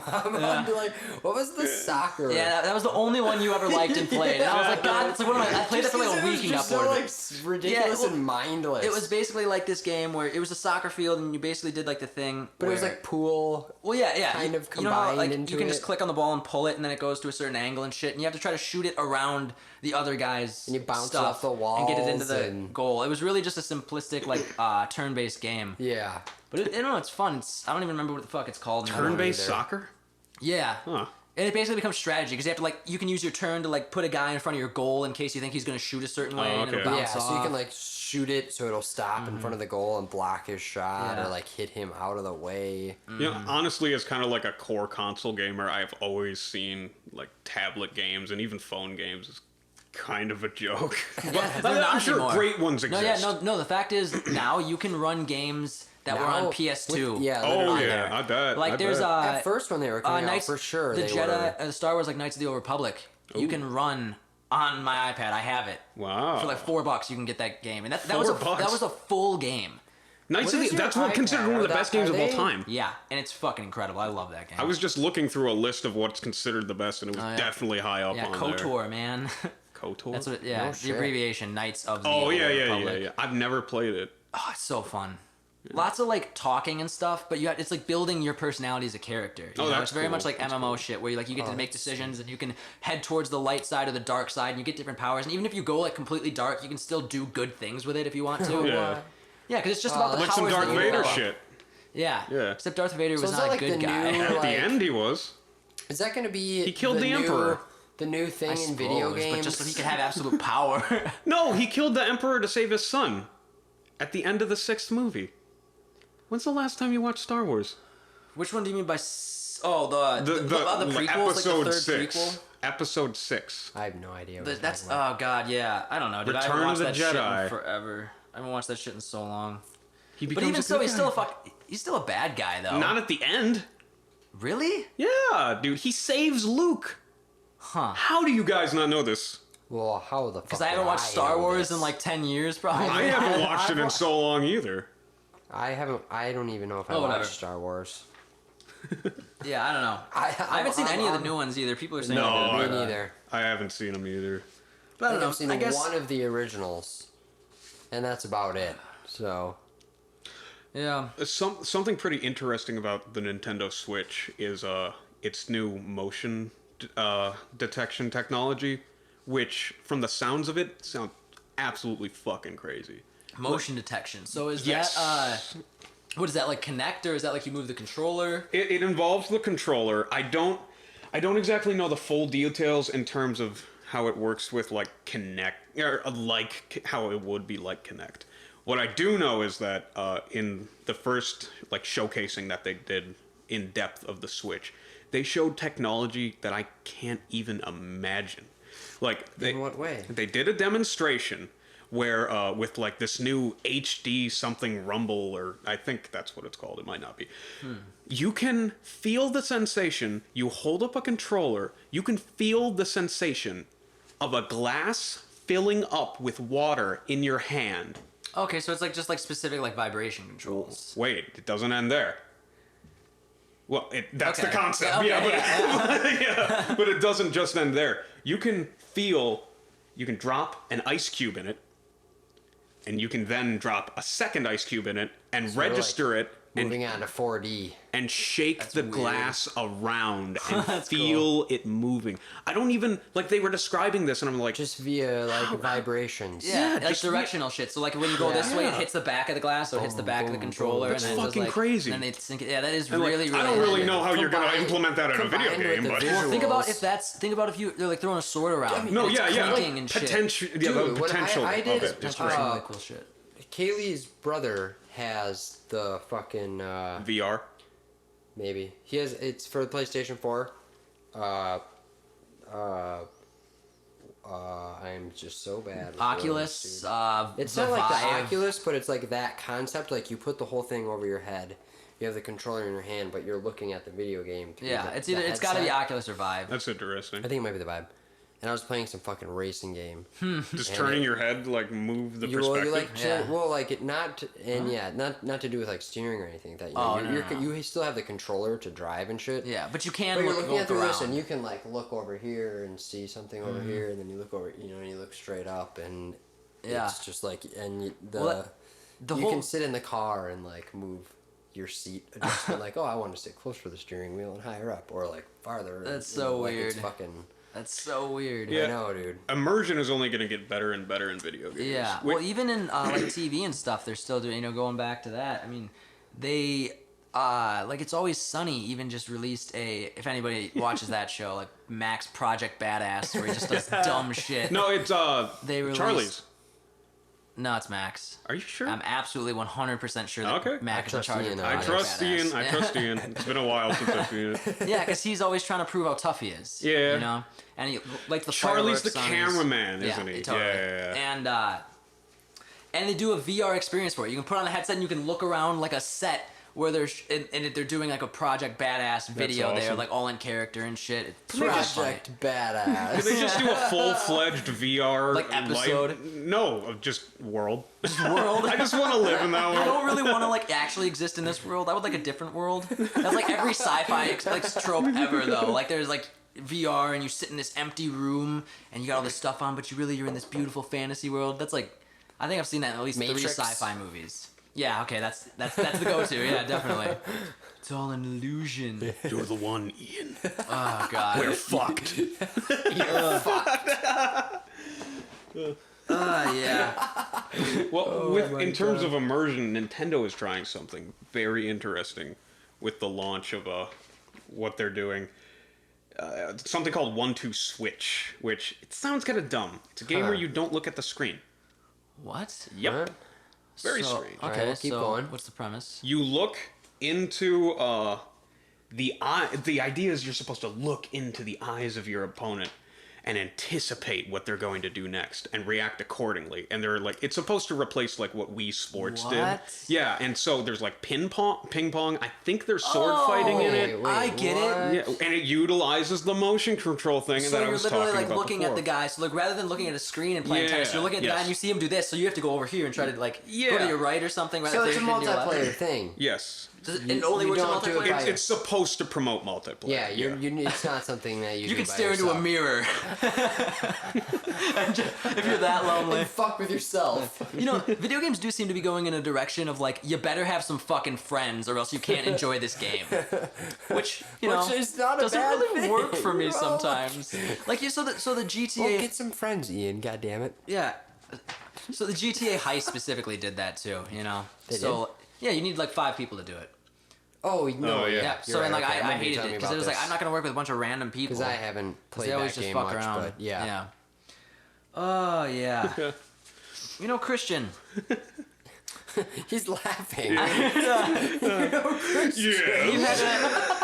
[SPEAKER 3] be like, what was the soccer?
[SPEAKER 1] Yeah, that was the only one you ever liked and played. And I was like, God, it's like one of my. I played it for like a week and got bored.
[SPEAKER 3] so
[SPEAKER 1] of
[SPEAKER 3] like
[SPEAKER 1] it.
[SPEAKER 3] ridiculous
[SPEAKER 1] Yeah, well,
[SPEAKER 3] and mindless.
[SPEAKER 1] It was basically like this game where it was a soccer field and you basically did like the thing.
[SPEAKER 3] but it was
[SPEAKER 1] where-
[SPEAKER 3] like pool.
[SPEAKER 1] well, yeah,
[SPEAKER 3] kind of
[SPEAKER 1] you know how,
[SPEAKER 3] combined
[SPEAKER 1] like,
[SPEAKER 3] into
[SPEAKER 1] you can just
[SPEAKER 3] it.
[SPEAKER 1] click on the ball and pull it, and then it goes to a certain angle and shit, and you have to try to shoot it around the other guy's
[SPEAKER 3] And you bounce
[SPEAKER 1] stuff
[SPEAKER 3] off the
[SPEAKER 1] and get it into
[SPEAKER 3] walls
[SPEAKER 1] the
[SPEAKER 3] and-
[SPEAKER 1] goal. It was really just a simplistic like turn-based game,
[SPEAKER 3] Yeah.
[SPEAKER 1] but I don't know, it's fun. I don't even remember what the fuck it's called. anymore.
[SPEAKER 2] Turn-based
[SPEAKER 3] either.
[SPEAKER 2] soccer?
[SPEAKER 1] Yeah.
[SPEAKER 2] Huh.
[SPEAKER 1] And it basically becomes strategy because you have to like you can use your turn to like put a guy in front of your goal in case you think he's gonna shoot a certain way and it'll
[SPEAKER 2] okay.
[SPEAKER 1] bounce
[SPEAKER 3] Yeah,
[SPEAKER 1] off.
[SPEAKER 3] so you can like shoot it so it'll stop in front of the goal and block his shot
[SPEAKER 1] Yeah.
[SPEAKER 3] or like hit him out of the way.
[SPEAKER 2] You know, honestly, as kind of like a core console gamer, I've always seen like tablet games and even phone games as kind of a joke.
[SPEAKER 1] Yeah,
[SPEAKER 2] But
[SPEAKER 1] they're not
[SPEAKER 2] I'm sure
[SPEAKER 1] anymore.
[SPEAKER 2] great ones
[SPEAKER 1] No,
[SPEAKER 2] exist.
[SPEAKER 1] yeah, no. The fact is, now you can run games that were on
[SPEAKER 3] Now,
[SPEAKER 1] PS2.
[SPEAKER 3] yeah.
[SPEAKER 2] Oh
[SPEAKER 3] literally.
[SPEAKER 2] yeah,
[SPEAKER 1] there.
[SPEAKER 2] I bet.
[SPEAKER 1] Like
[SPEAKER 2] I
[SPEAKER 1] there's
[SPEAKER 2] bet.
[SPEAKER 3] At first, when they were coming out,
[SPEAKER 1] Knights
[SPEAKER 3] for sure,
[SPEAKER 1] the
[SPEAKER 3] they
[SPEAKER 1] Jedi,
[SPEAKER 3] were.
[SPEAKER 1] Star Wars like Knights of the Old Republic. You can run on my iPad. I have it.
[SPEAKER 2] Wow.
[SPEAKER 1] For like $4, you can get that game, and that
[SPEAKER 2] $4?
[SPEAKER 1] was a full game.
[SPEAKER 2] Knights of
[SPEAKER 3] What is
[SPEAKER 2] the,
[SPEAKER 3] your
[SPEAKER 2] that's what
[SPEAKER 3] iPad?
[SPEAKER 2] considered one of the
[SPEAKER 3] Are
[SPEAKER 2] best
[SPEAKER 3] that-
[SPEAKER 2] games
[SPEAKER 3] are
[SPEAKER 2] of all
[SPEAKER 3] they-
[SPEAKER 2] time.
[SPEAKER 1] Yeah, and it's fucking incredible. I love that game.
[SPEAKER 2] I was just looking through a list of what's considered the best, and it was
[SPEAKER 1] yeah.
[SPEAKER 2] definitely high up
[SPEAKER 1] yeah,
[SPEAKER 2] on there.
[SPEAKER 1] KOTOR, man.
[SPEAKER 2] KOTOR?
[SPEAKER 1] That's what. Yeah,
[SPEAKER 3] No
[SPEAKER 1] the
[SPEAKER 3] shit.
[SPEAKER 1] abbreviation, Knights of the
[SPEAKER 2] Oh
[SPEAKER 1] Old
[SPEAKER 2] yeah.
[SPEAKER 1] Republic.
[SPEAKER 2] I've never played it.
[SPEAKER 1] Oh, it's so fun. Lots of like talking and stuff, but it's like building your personality as a character. You know?
[SPEAKER 2] that's
[SPEAKER 1] It's very
[SPEAKER 2] cool.
[SPEAKER 1] much like
[SPEAKER 2] That's
[SPEAKER 1] MMO shit, where you get to make decisions and you can head towards the light side or the dark side, and you get different powers. And even if you go like completely dark, you can still do good things with it if you want to.
[SPEAKER 2] Yeah.
[SPEAKER 1] Yeah, because it's just about the
[SPEAKER 2] Like
[SPEAKER 1] powers
[SPEAKER 2] some Darth
[SPEAKER 1] that you
[SPEAKER 2] Vader
[SPEAKER 1] develop.
[SPEAKER 2] shit.
[SPEAKER 1] Yeah.
[SPEAKER 2] Yeah.
[SPEAKER 1] Except Darth Vader
[SPEAKER 3] So
[SPEAKER 1] was
[SPEAKER 3] is
[SPEAKER 1] not
[SPEAKER 3] that
[SPEAKER 1] a
[SPEAKER 3] like
[SPEAKER 1] good
[SPEAKER 3] the
[SPEAKER 1] guy.
[SPEAKER 3] new-
[SPEAKER 2] At
[SPEAKER 3] Like-
[SPEAKER 2] the end, he was.
[SPEAKER 3] Is that going to be?
[SPEAKER 2] He killed the
[SPEAKER 3] new,
[SPEAKER 2] Emperor.
[SPEAKER 3] The new thing
[SPEAKER 1] I
[SPEAKER 3] in video
[SPEAKER 1] suppose,
[SPEAKER 3] games.
[SPEAKER 1] but just so he could have absolute power.
[SPEAKER 2] No, he killed the Emperor to save his son. At the end of the 6th movie. When's the last time you watched Star Wars?
[SPEAKER 1] Which one do you mean by? The prequels,
[SPEAKER 2] episode
[SPEAKER 1] like the third
[SPEAKER 2] 6.
[SPEAKER 1] prequel.
[SPEAKER 2] Episode 6.
[SPEAKER 3] I have no idea. What
[SPEAKER 1] That's
[SPEAKER 3] talking about.
[SPEAKER 1] oh god, yeah. I don't know, dude. I
[SPEAKER 2] Return
[SPEAKER 1] haven't
[SPEAKER 2] of
[SPEAKER 1] watched
[SPEAKER 2] the
[SPEAKER 1] that shit
[SPEAKER 2] Jedi.
[SPEAKER 1] in forever. I haven't watched that shit in so long.
[SPEAKER 2] He
[SPEAKER 1] But
[SPEAKER 2] becomes
[SPEAKER 1] even
[SPEAKER 2] a
[SPEAKER 1] so,
[SPEAKER 2] good
[SPEAKER 1] he's
[SPEAKER 2] guy.
[SPEAKER 1] still he's still a bad guy though.
[SPEAKER 2] Not at the end.
[SPEAKER 1] Really?
[SPEAKER 2] Yeah, dude. He saves Luke.
[SPEAKER 1] Huh?
[SPEAKER 2] How do you guys not know this?
[SPEAKER 3] Well, how the fuck?
[SPEAKER 1] Because I haven't watched Star Wars in like 10 years, probably.
[SPEAKER 2] I haven't watched it in so long either.
[SPEAKER 3] I haven't. I don't even know if I
[SPEAKER 1] Oh, whatever.
[SPEAKER 3] watched Star Wars.
[SPEAKER 1] Yeah, I don't know. I haven't seen any of the new ones either. People are saying
[SPEAKER 2] No,
[SPEAKER 1] they're
[SPEAKER 3] Me
[SPEAKER 1] good.
[SPEAKER 3] neither.
[SPEAKER 2] I haven't seen him either.
[SPEAKER 1] But I
[SPEAKER 3] I
[SPEAKER 1] don't
[SPEAKER 3] think
[SPEAKER 1] know.
[SPEAKER 3] I've seen
[SPEAKER 1] I guess
[SPEAKER 3] one of the originals, and that's about it. So
[SPEAKER 1] yeah.
[SPEAKER 2] Something pretty interesting about the Nintendo Switch is its new motion detection technology, which, from the sounds of it, sounds absolutely fucking crazy.
[SPEAKER 1] Motion detection. So is
[SPEAKER 2] Yes.
[SPEAKER 1] that what is that, like Kinect, or is that like you move the controller?
[SPEAKER 2] It involves the controller. I don't exactly know the full details in terms of how it works with like Kinect, or like how it would be like Kinect. What I do know is that in the first like showcasing that they did in depth of the Switch, they showed technology that I can't even imagine. Like
[SPEAKER 3] in what way?
[SPEAKER 2] they did a demonstration where with like this new HD something rumble, or I think that's what it's called, it might not be. You can feel the sensation, you hold up a controller, you can feel the sensation of a glass filling up with water in your hand.
[SPEAKER 1] Okay, so it's like just like specific like vibration controls.
[SPEAKER 2] Wait, it doesn't end there. Well, that's
[SPEAKER 1] Okay.
[SPEAKER 2] the concept,
[SPEAKER 1] Yeah, okay,
[SPEAKER 2] but yeah, but it doesn't just end there. You can drop an ice cube in it, and you can then drop a second ice cube in it and
[SPEAKER 3] Sort of
[SPEAKER 2] register it
[SPEAKER 3] Moving on to 4D.
[SPEAKER 2] and shake the
[SPEAKER 1] weird.
[SPEAKER 2] glass around and
[SPEAKER 1] That's
[SPEAKER 2] feel it moving. I don't even, like, they were describing this, and I'm like,
[SPEAKER 3] Just via like vibrations.
[SPEAKER 1] Yeah, like
[SPEAKER 2] just
[SPEAKER 1] directional shit. So like when you go this way, it
[SPEAKER 2] Yeah.
[SPEAKER 1] hits the back of the glass, or it hits the back of the
[SPEAKER 3] boom,
[SPEAKER 1] controller,
[SPEAKER 3] boom.
[SPEAKER 1] and
[SPEAKER 2] That's
[SPEAKER 1] then it does,
[SPEAKER 2] fucking
[SPEAKER 1] like,
[SPEAKER 2] crazy.
[SPEAKER 1] And then they sync it. Yeah, that is
[SPEAKER 2] and, like,
[SPEAKER 1] really, really.
[SPEAKER 2] I don't really
[SPEAKER 1] handy.
[SPEAKER 2] know how you're gonna
[SPEAKER 3] Combined-
[SPEAKER 2] implement that in a video
[SPEAKER 3] combined with
[SPEAKER 2] game,
[SPEAKER 3] the
[SPEAKER 2] but
[SPEAKER 3] visual-
[SPEAKER 1] Think about
[SPEAKER 3] visuals.
[SPEAKER 1] think about if they're like throwing a sword around.
[SPEAKER 2] no,
[SPEAKER 1] and it's
[SPEAKER 2] yeah,
[SPEAKER 1] clinking
[SPEAKER 2] like,
[SPEAKER 1] and shit.
[SPEAKER 2] potential, yeah,
[SPEAKER 3] Dude,
[SPEAKER 2] the
[SPEAKER 3] what
[SPEAKER 2] potential
[SPEAKER 3] I did
[SPEAKER 2] of
[SPEAKER 3] is
[SPEAKER 2] it is
[SPEAKER 1] That's
[SPEAKER 2] great.
[SPEAKER 1] really cool shit.
[SPEAKER 3] Kaylee's brother has the fucking
[SPEAKER 2] VR.
[SPEAKER 3] maybe he has. It's for the PlayStation 4. I'm just so bad. with
[SPEAKER 1] Oculus,
[SPEAKER 3] words, dude. It's
[SPEAKER 1] the
[SPEAKER 3] not like the
[SPEAKER 1] Vive.
[SPEAKER 3] Oculus, but it's like that concept. Like you put the whole thing over your head. You have the controller in your hand, but you're looking at the video game. through
[SPEAKER 1] Yeah,
[SPEAKER 3] the-
[SPEAKER 1] it's
[SPEAKER 3] the
[SPEAKER 1] either it's got to be
[SPEAKER 3] headset.
[SPEAKER 1] Oculus or Vive.
[SPEAKER 2] That's interesting.
[SPEAKER 3] I think it might be the Vibe. And I was playing some fucking racing game.
[SPEAKER 2] Just turning your head, like, move the
[SPEAKER 3] You
[SPEAKER 2] perspective.
[SPEAKER 3] like
[SPEAKER 1] Yeah.
[SPEAKER 3] well like it not and yeah not to do with like steering or anything like that. You know,
[SPEAKER 1] Oh,
[SPEAKER 3] you're,
[SPEAKER 1] no.
[SPEAKER 3] you still have the controller to drive and shit.
[SPEAKER 1] Yeah, but you can
[SPEAKER 3] But you're
[SPEAKER 1] look,
[SPEAKER 3] looking at
[SPEAKER 1] go
[SPEAKER 3] through
[SPEAKER 1] around.
[SPEAKER 3] this, and you can like look over here and see something over here, and then you look over, you know, and you look straight up, and
[SPEAKER 1] Yeah.
[SPEAKER 3] it's just like, and you,
[SPEAKER 1] the
[SPEAKER 3] you
[SPEAKER 1] whole
[SPEAKER 3] can sit in the car and like move your seat adjustment, like, oh, I want to sit closer to the steering wheel and higher up, or like farther.
[SPEAKER 1] That's
[SPEAKER 3] you know,
[SPEAKER 1] so
[SPEAKER 3] like, it's
[SPEAKER 1] weird.
[SPEAKER 3] fucking.
[SPEAKER 1] That's so weird.
[SPEAKER 2] Yeah.
[SPEAKER 3] I know, dude.
[SPEAKER 2] Immersion is only going to get better and better in video games.
[SPEAKER 1] Yeah.
[SPEAKER 2] Wait,
[SPEAKER 1] Well, even in like TV and stuff, they're still doing. You know, going back to that. I mean, they like It's Always Sunny even just released a. If anybody watches that show, like Max Project Badass, where he just does dumb shit.
[SPEAKER 2] no, it's
[SPEAKER 1] They released-
[SPEAKER 2] Charlie's.
[SPEAKER 1] No, it's Max.
[SPEAKER 2] Are you sure?
[SPEAKER 1] I'm absolutely 100% sure that
[SPEAKER 2] Okay.
[SPEAKER 1] Mac is in charge of
[SPEAKER 3] I
[SPEAKER 1] the
[SPEAKER 3] trust
[SPEAKER 2] I
[SPEAKER 1] badass.
[SPEAKER 2] trust Ian. I trust Ian. It's been a while since I've seen it.
[SPEAKER 1] Yeah, because he's always trying to prove how tough he is.
[SPEAKER 2] Yeah.
[SPEAKER 1] You know? And he, like the
[SPEAKER 2] Charlie's the
[SPEAKER 1] fireworks on his-
[SPEAKER 2] cameraman, isn't he?
[SPEAKER 1] Totally.
[SPEAKER 2] Yeah.
[SPEAKER 1] And they do a VR experience for it. You can put on a headset and you can look around like a set where they're doing like a Project Badass video there,
[SPEAKER 2] awesome.
[SPEAKER 1] like all in character and shit. It's
[SPEAKER 3] Project
[SPEAKER 2] Did
[SPEAKER 3] Badass.
[SPEAKER 2] they just do a full-fledged VR
[SPEAKER 1] Like episode?
[SPEAKER 2] No, of just world.
[SPEAKER 1] World.
[SPEAKER 2] I just want to live in that
[SPEAKER 1] I
[SPEAKER 2] world.
[SPEAKER 1] don't really want to like actually exist in this world. I would like a different world. That's like every sci-fi like trope ever though. Like there's like VR and you sit in this empty room and you got all this stuff on, but you're in this beautiful fantasy world. That's like, I think I've seen that in at least
[SPEAKER 3] Matrix?
[SPEAKER 1] 3 sci-fi movies. Yeah, okay, that's the go-to. Yeah, definitely. It's all an illusion.
[SPEAKER 2] You're the one, Ian.
[SPEAKER 1] Oh god.
[SPEAKER 2] We're fucked.
[SPEAKER 3] You're fucked.
[SPEAKER 1] Yeah.
[SPEAKER 2] Well, in terms of immersion, Nintendo is trying something very interesting with the launch of what they're doing. Something called 1-2 Switch, which it sounds kind of dumb. It's a game where you don't look at the screen.
[SPEAKER 1] What?
[SPEAKER 2] Yep.
[SPEAKER 3] Huh?
[SPEAKER 2] Very strange.
[SPEAKER 1] Okay,
[SPEAKER 3] Alright, we'll keep
[SPEAKER 1] so
[SPEAKER 3] going.
[SPEAKER 1] what's the premise?
[SPEAKER 2] You look into the eye. The idea is you're supposed to look into the eyes of your opponent and anticipate what they're going to do next and react accordingly. And they're like, it's supposed to replace like what Wii Sports did.
[SPEAKER 1] What?
[SPEAKER 2] Yeah, and so there's like ping pong. I think there's sword fighting in it.
[SPEAKER 3] Wait,
[SPEAKER 1] I get it.
[SPEAKER 3] what?
[SPEAKER 2] Yeah, and it utilizes the motion control thing
[SPEAKER 1] So
[SPEAKER 2] that I
[SPEAKER 1] you're
[SPEAKER 2] was
[SPEAKER 1] literally
[SPEAKER 2] talking
[SPEAKER 1] like
[SPEAKER 2] about
[SPEAKER 1] looking at
[SPEAKER 2] before.
[SPEAKER 1] the guy. So like rather than looking at a screen and playing
[SPEAKER 2] Yeah,
[SPEAKER 1] tennis, you're looking at the guy
[SPEAKER 2] yes.
[SPEAKER 1] and you see him do this. So you have to go over here and try to like go
[SPEAKER 2] Yeah.
[SPEAKER 1] to your right or something. Right
[SPEAKER 3] So
[SPEAKER 1] if
[SPEAKER 3] it's a
[SPEAKER 1] they're hitting your left.
[SPEAKER 3] multiplayer thing.
[SPEAKER 2] Yes.
[SPEAKER 1] It only
[SPEAKER 3] you
[SPEAKER 1] works in
[SPEAKER 3] don't do it
[SPEAKER 1] multiplayer.
[SPEAKER 3] by
[SPEAKER 2] It's supposed to promote multiplayer.
[SPEAKER 3] Yeah, it's not something that you
[SPEAKER 1] You
[SPEAKER 3] do
[SPEAKER 1] can
[SPEAKER 3] by
[SPEAKER 1] stare into a
[SPEAKER 3] yourself.
[SPEAKER 1] mirror. And if you're that lonely.
[SPEAKER 3] And fuck with yourself.
[SPEAKER 1] You know, video games do seem to be going in a direction of like, you better have some fucking friends or else you can't enjoy this game. Which, you know,
[SPEAKER 3] Which is not a
[SPEAKER 1] doesn't
[SPEAKER 3] bad
[SPEAKER 1] really
[SPEAKER 3] thing,
[SPEAKER 1] work for me
[SPEAKER 3] bro.
[SPEAKER 1] sometimes. Like, so the GTA...
[SPEAKER 3] Well, get some friends, Ian. God damn it.
[SPEAKER 1] Yeah. So the GTA heist specifically did that too, you know?
[SPEAKER 3] They
[SPEAKER 1] so, yeah, you need like 5 people to do it.
[SPEAKER 3] Oh no,
[SPEAKER 2] Oh, yeah.
[SPEAKER 3] yeah.
[SPEAKER 1] Yeah, so and like I hated it because
[SPEAKER 3] because
[SPEAKER 1] it was like I'm not gonna work with a bunch of random people
[SPEAKER 3] because I haven't played
[SPEAKER 1] they always
[SPEAKER 3] that
[SPEAKER 1] just
[SPEAKER 3] game
[SPEAKER 1] fuck
[SPEAKER 3] much,
[SPEAKER 1] around.
[SPEAKER 3] but yeah.
[SPEAKER 1] Yeah. Oh yeah. You know, Christian.
[SPEAKER 3] He's laughing.
[SPEAKER 2] Yeah.
[SPEAKER 1] You had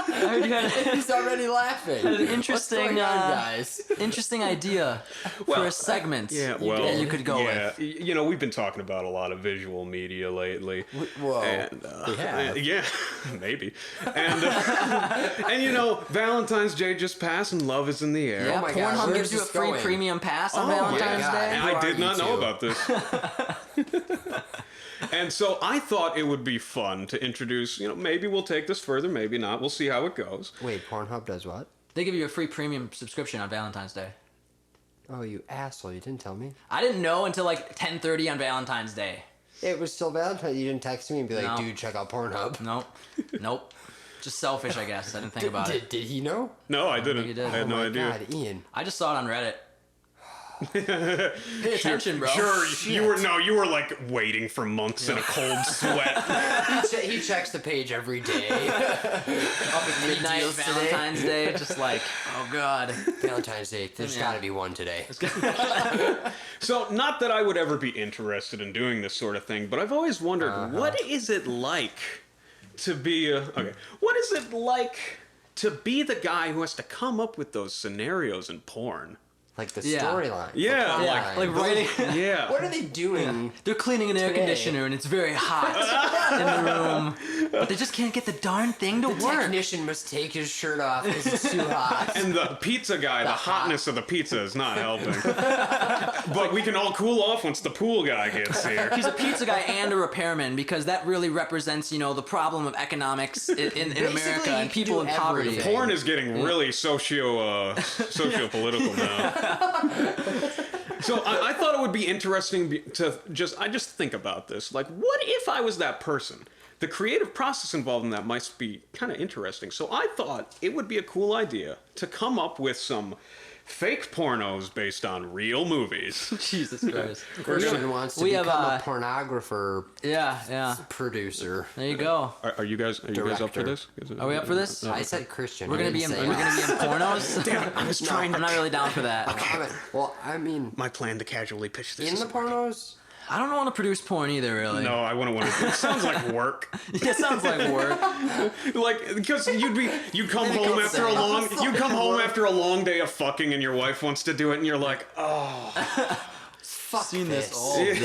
[SPEAKER 1] I heard you had
[SPEAKER 3] He's already laughing.
[SPEAKER 1] an interesting,
[SPEAKER 3] What's going on, guys?
[SPEAKER 1] interesting idea for
[SPEAKER 2] Well,
[SPEAKER 1] a segment.
[SPEAKER 2] Yeah, well,
[SPEAKER 1] that you could go with.
[SPEAKER 2] You know, we've been talking about a lot of visual media lately.
[SPEAKER 3] Whoa,
[SPEAKER 2] And,
[SPEAKER 3] we have.
[SPEAKER 2] yeah, maybe. And you know, Valentine's Day just passed, and love is in the air.
[SPEAKER 1] Yeah,
[SPEAKER 3] my God,
[SPEAKER 1] Pornhub
[SPEAKER 3] where's
[SPEAKER 1] gives you a
[SPEAKER 3] this
[SPEAKER 1] free
[SPEAKER 3] going?
[SPEAKER 1] premium pass on
[SPEAKER 2] Oh my
[SPEAKER 1] Valentine's
[SPEAKER 3] God.
[SPEAKER 1] Day.
[SPEAKER 2] And
[SPEAKER 3] Who
[SPEAKER 2] I
[SPEAKER 3] are
[SPEAKER 2] did
[SPEAKER 3] you
[SPEAKER 2] not know
[SPEAKER 3] two?
[SPEAKER 2] about this. And so I thought it would be fun to introduce. You know, maybe we'll take this further, maybe not. We'll see how it goes.
[SPEAKER 3] Wait, Pornhub does what?
[SPEAKER 1] They give you a free premium subscription on Valentine's Day.
[SPEAKER 3] Oh, you asshole! You didn't tell me.
[SPEAKER 1] I didn't know until like 10:30 on Valentine's Day.
[SPEAKER 3] It was still Valentine's. You didn't text me and be like,
[SPEAKER 1] No.
[SPEAKER 3] "Dude, check out Pornhub."
[SPEAKER 1] Nope. Just selfish, I guess. I didn't think about it.
[SPEAKER 3] Did he know?
[SPEAKER 2] No, I didn't.
[SPEAKER 1] you did.
[SPEAKER 2] I had
[SPEAKER 3] Oh
[SPEAKER 2] no
[SPEAKER 3] my
[SPEAKER 2] idea.
[SPEAKER 3] God, Ian.
[SPEAKER 1] I just saw it on Reddit. Pay attention, bro.
[SPEAKER 2] Sure, you were like waiting for months in a cold sweat.
[SPEAKER 3] He checks the page every day.
[SPEAKER 1] Midnight
[SPEAKER 3] deals today.
[SPEAKER 1] Valentine's Day, just like, oh god.
[SPEAKER 3] Valentine's Day. There's
[SPEAKER 1] Yeah.
[SPEAKER 3] got to be one today.
[SPEAKER 2] So, not that I would ever be interested in doing this sort of thing, but I've always wondered, what is it like to be what is it like to be the guy who has to come up with those scenarios in porn?
[SPEAKER 3] Like the
[SPEAKER 1] Yeah.
[SPEAKER 3] storyline.
[SPEAKER 2] Yeah,
[SPEAKER 3] the plot
[SPEAKER 1] Yeah,
[SPEAKER 3] line.
[SPEAKER 1] like writing.
[SPEAKER 2] Yeah.
[SPEAKER 3] What are they doing?
[SPEAKER 1] They're cleaning an air
[SPEAKER 3] Today.
[SPEAKER 1] conditioner and it's very hot in the room, but they just can't get the darn thing to
[SPEAKER 3] The
[SPEAKER 1] work.
[SPEAKER 3] technician must take his shirt off because it's too hot.
[SPEAKER 2] And the pizza guy, the hotness of the pizza is not helping. But we can all cool off once the pool guy gets here.
[SPEAKER 1] He's a pizza guy and a repairman because that really represents, you know, the problem of economics in America
[SPEAKER 3] you
[SPEAKER 1] and
[SPEAKER 3] can
[SPEAKER 1] people
[SPEAKER 3] do
[SPEAKER 1] in poverty.
[SPEAKER 3] everything.
[SPEAKER 2] Porn is getting really socio-political now. So I thought it would be interesting to just think about this. Like, what if I was that person? The creative process involved in that might be kind of interesting. So I thought it would be a cool idea to come up with some fake pornos based on real movies.
[SPEAKER 1] Jesus Christ.
[SPEAKER 3] Christian wants to
[SPEAKER 1] we have,
[SPEAKER 3] become a pornographer
[SPEAKER 1] Yeah.
[SPEAKER 3] producer.
[SPEAKER 1] There you go.
[SPEAKER 2] Are you guys up for
[SPEAKER 3] Director.
[SPEAKER 2] this?
[SPEAKER 1] Are we up for this?
[SPEAKER 3] I said Christian.
[SPEAKER 1] We're
[SPEAKER 3] I
[SPEAKER 1] gonna be
[SPEAKER 3] didn't
[SPEAKER 1] in.
[SPEAKER 3] say
[SPEAKER 1] We're gonna be in pornos.
[SPEAKER 2] Damn it, I was trying
[SPEAKER 1] I'm not really down for that.
[SPEAKER 3] Well, I mean,
[SPEAKER 2] my plan to casually pitch this.
[SPEAKER 3] in
[SPEAKER 2] is
[SPEAKER 3] the pornos,
[SPEAKER 1] I don't want to produce porn either, really.
[SPEAKER 2] No, I wouldn't want to. It sounds like work.
[SPEAKER 1] It sounds like work.
[SPEAKER 2] Like, because you'd come home after a long, you'd come home after a long day of fucking, and your wife wants to do it, and you're like, oh,
[SPEAKER 3] Fuck
[SPEAKER 1] Seen this
[SPEAKER 3] this.
[SPEAKER 1] all day.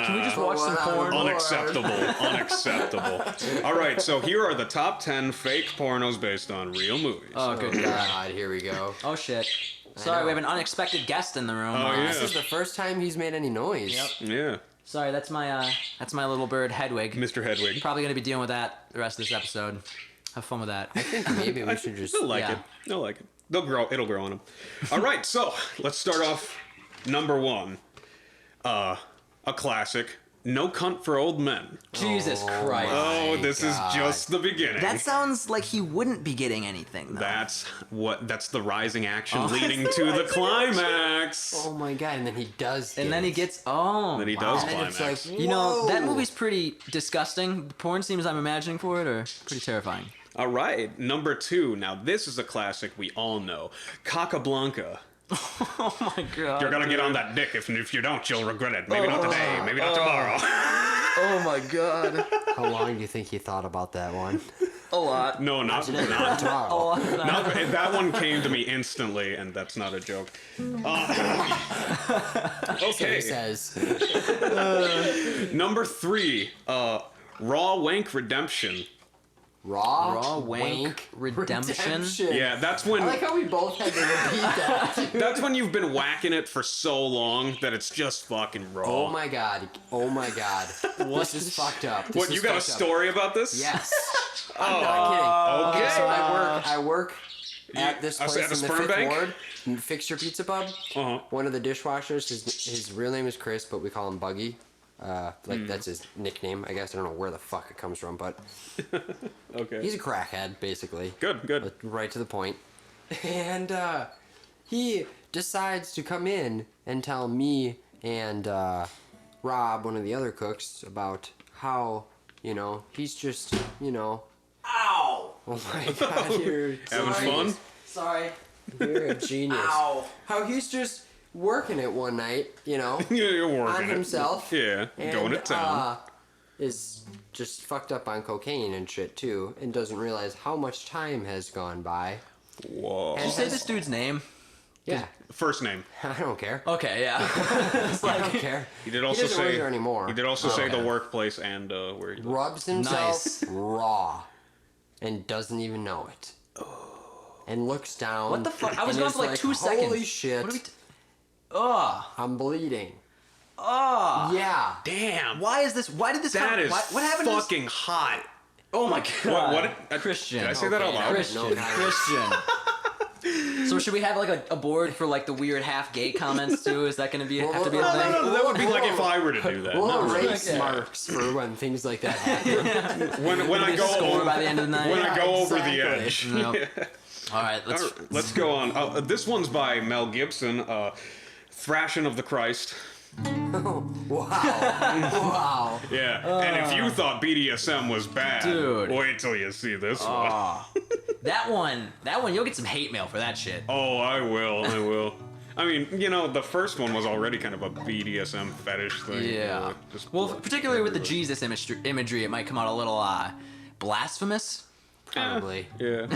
[SPEAKER 1] Can we just watch some porn?
[SPEAKER 2] unacceptable, unacceptable. All right, so here are the top 10 fake pornos based on real movies.
[SPEAKER 1] Oh, good
[SPEAKER 3] Oh,
[SPEAKER 1] God.
[SPEAKER 3] God, here we go.
[SPEAKER 1] Oh, shit. Sorry,
[SPEAKER 3] know.
[SPEAKER 1] we have an unexpected guest in the room.
[SPEAKER 2] Oh, yeah.
[SPEAKER 3] This is the first time he's made any noise.
[SPEAKER 1] Yep.
[SPEAKER 2] Yeah,
[SPEAKER 1] Sorry, that's my little bird, Hedwig.
[SPEAKER 2] Mr. Hedwig.
[SPEAKER 1] Probably going to be dealing with that the rest of this episode. Have fun with that.
[SPEAKER 3] I think maybe we should just...
[SPEAKER 2] They'll like
[SPEAKER 1] Yeah.
[SPEAKER 2] it. They'll like it. They'll grow. It'll grow on them. All right, so let's start off. Number 1, a classic. No Cunt for Old Men.
[SPEAKER 1] Jesus Christ.
[SPEAKER 2] Oh, this
[SPEAKER 3] God.
[SPEAKER 2] is just the beginning.
[SPEAKER 1] That sounds like he wouldn't be getting anything, though.
[SPEAKER 2] That's the rising action
[SPEAKER 1] Oh,
[SPEAKER 2] leading
[SPEAKER 1] that's
[SPEAKER 2] to
[SPEAKER 1] the
[SPEAKER 2] the
[SPEAKER 1] rising
[SPEAKER 2] climax.
[SPEAKER 3] Oh my God, and then he does
[SPEAKER 1] And then he
[SPEAKER 3] it.
[SPEAKER 1] gets... Oh,
[SPEAKER 2] Then he
[SPEAKER 1] wow.
[SPEAKER 2] does
[SPEAKER 3] And then it's
[SPEAKER 2] climax.
[SPEAKER 3] like,
[SPEAKER 1] You know, that
[SPEAKER 3] whoa.
[SPEAKER 1] movie's pretty disgusting. The porn scenes I'm imagining for it are pretty terrifying.
[SPEAKER 2] All right, number 2. Now this is a classic we all know. Cockablanca.
[SPEAKER 1] Oh my God.
[SPEAKER 2] You're gonna get on that dick. If you don't, you'll regret it. Maybe not today. Maybe not tomorrow.
[SPEAKER 1] Oh my God.
[SPEAKER 3] How long do you think he thought about that one?
[SPEAKER 1] A lot.
[SPEAKER 2] No, not
[SPEAKER 3] Tomorrow.
[SPEAKER 2] not that one came to me instantly, and that's not a joke.
[SPEAKER 3] So
[SPEAKER 2] Okay,
[SPEAKER 3] he says,
[SPEAKER 2] number 3. Raw Wank Redemption.
[SPEAKER 3] raw
[SPEAKER 1] wank redemption?
[SPEAKER 2] Yeah, that's when
[SPEAKER 3] I like how we both had to repeat that.
[SPEAKER 2] that's when you've been whacking it for so long that it's just fucking raw.
[SPEAKER 3] Oh my God. Oh my God. This is fucked up. This
[SPEAKER 2] What,
[SPEAKER 3] is
[SPEAKER 2] you got a
[SPEAKER 3] fucked up.
[SPEAKER 2] story about this?
[SPEAKER 3] Yes. I'm not kidding.
[SPEAKER 2] okay.
[SPEAKER 3] So I work at this
[SPEAKER 2] I
[SPEAKER 3] place
[SPEAKER 2] said
[SPEAKER 3] in
[SPEAKER 2] the
[SPEAKER 3] the
[SPEAKER 2] sperm
[SPEAKER 3] 5th
[SPEAKER 2] bank?
[SPEAKER 3] Ward, Fixture Pizza Pub.
[SPEAKER 2] Uh-huh.
[SPEAKER 3] One of the dishwashers, his real name is Chris, but we call him Buggy. That's his nickname, I guess. I don't know where the fuck it comes from, but
[SPEAKER 2] Okay.
[SPEAKER 3] he's a crackhead, basically.
[SPEAKER 2] Good.
[SPEAKER 3] Right to the point. And he decides to come in and tell me and Rob, one of the other cooks, about how, he's just,
[SPEAKER 1] Ow!
[SPEAKER 3] oh my God, you're
[SPEAKER 2] Having
[SPEAKER 3] sorry.
[SPEAKER 2] fun?
[SPEAKER 1] Sorry.
[SPEAKER 3] You're a genius.
[SPEAKER 1] Ow.
[SPEAKER 3] How he's just working it one night,
[SPEAKER 2] Yeah, you're working
[SPEAKER 3] on
[SPEAKER 2] it.
[SPEAKER 3] himself.
[SPEAKER 2] Yeah,
[SPEAKER 3] and,
[SPEAKER 2] going to town.
[SPEAKER 3] Is just fucked up on cocaine and shit too, and doesn't realize how much time has gone by.
[SPEAKER 2] Whoa.
[SPEAKER 1] Did you say this dude's name?
[SPEAKER 3] Yeah,
[SPEAKER 2] First name.
[SPEAKER 3] I don't care.
[SPEAKER 1] Okay, yeah. It's
[SPEAKER 3] I don't
[SPEAKER 1] like,
[SPEAKER 3] care.
[SPEAKER 2] He did also
[SPEAKER 3] doesn't work
[SPEAKER 2] say
[SPEAKER 3] there anymore.
[SPEAKER 2] He did also say
[SPEAKER 1] Okay.
[SPEAKER 2] the workplace and where he lives.
[SPEAKER 3] Rubs himself
[SPEAKER 1] Nice.
[SPEAKER 3] raw and doesn't even know it. And looks down.
[SPEAKER 1] what the fuck? I was
[SPEAKER 3] and
[SPEAKER 1] gone
[SPEAKER 3] is
[SPEAKER 1] for like 2 seconds.
[SPEAKER 3] Holy shit!
[SPEAKER 1] What are we Ugh.
[SPEAKER 3] I'm bleeding.
[SPEAKER 1] Ugh.
[SPEAKER 3] Yeah.
[SPEAKER 2] Damn.
[SPEAKER 1] Why did this
[SPEAKER 2] That
[SPEAKER 1] happen?
[SPEAKER 2] is
[SPEAKER 1] What happened to this?
[SPEAKER 2] fucking hot.
[SPEAKER 1] Oh my God.
[SPEAKER 2] What?
[SPEAKER 1] Christian.
[SPEAKER 2] Did I say that out
[SPEAKER 3] Okay,
[SPEAKER 2] loud?
[SPEAKER 3] Chris-
[SPEAKER 1] Christian.
[SPEAKER 3] No,
[SPEAKER 1] Christian. So should we have like a board for like the weird half gay comments too? Is that gonna be have to be a
[SPEAKER 3] No,
[SPEAKER 1] thing?
[SPEAKER 2] No, that would be like if I were to do that.
[SPEAKER 3] We'll
[SPEAKER 2] No.
[SPEAKER 3] erase
[SPEAKER 1] Okay.
[SPEAKER 3] marks for when things like that happen.
[SPEAKER 2] When I
[SPEAKER 1] Be a
[SPEAKER 2] go
[SPEAKER 1] score by the end of the night.
[SPEAKER 2] when I go over the
[SPEAKER 3] exactly.
[SPEAKER 2] edge.
[SPEAKER 1] Nope. All right,
[SPEAKER 2] All right, let's go on. This one's by Mel Gibson. Thrashing of the Christ.
[SPEAKER 3] Wow. Wow.
[SPEAKER 2] Yeah. And if you thought BDSM was bad,
[SPEAKER 1] Dude.
[SPEAKER 2] wait till you see this one.
[SPEAKER 1] that one, you'll get some hate mail for that shit.
[SPEAKER 2] Oh, I will. I mean, the first one was already kind of a BDSM fetish thing.
[SPEAKER 1] Yeah.
[SPEAKER 2] Just
[SPEAKER 1] Well,
[SPEAKER 2] blood
[SPEAKER 1] particularly with the
[SPEAKER 2] everywhere.
[SPEAKER 1] Jesus imagery, it might come out a little blasphemous.
[SPEAKER 3] Probably.
[SPEAKER 2] Yeah.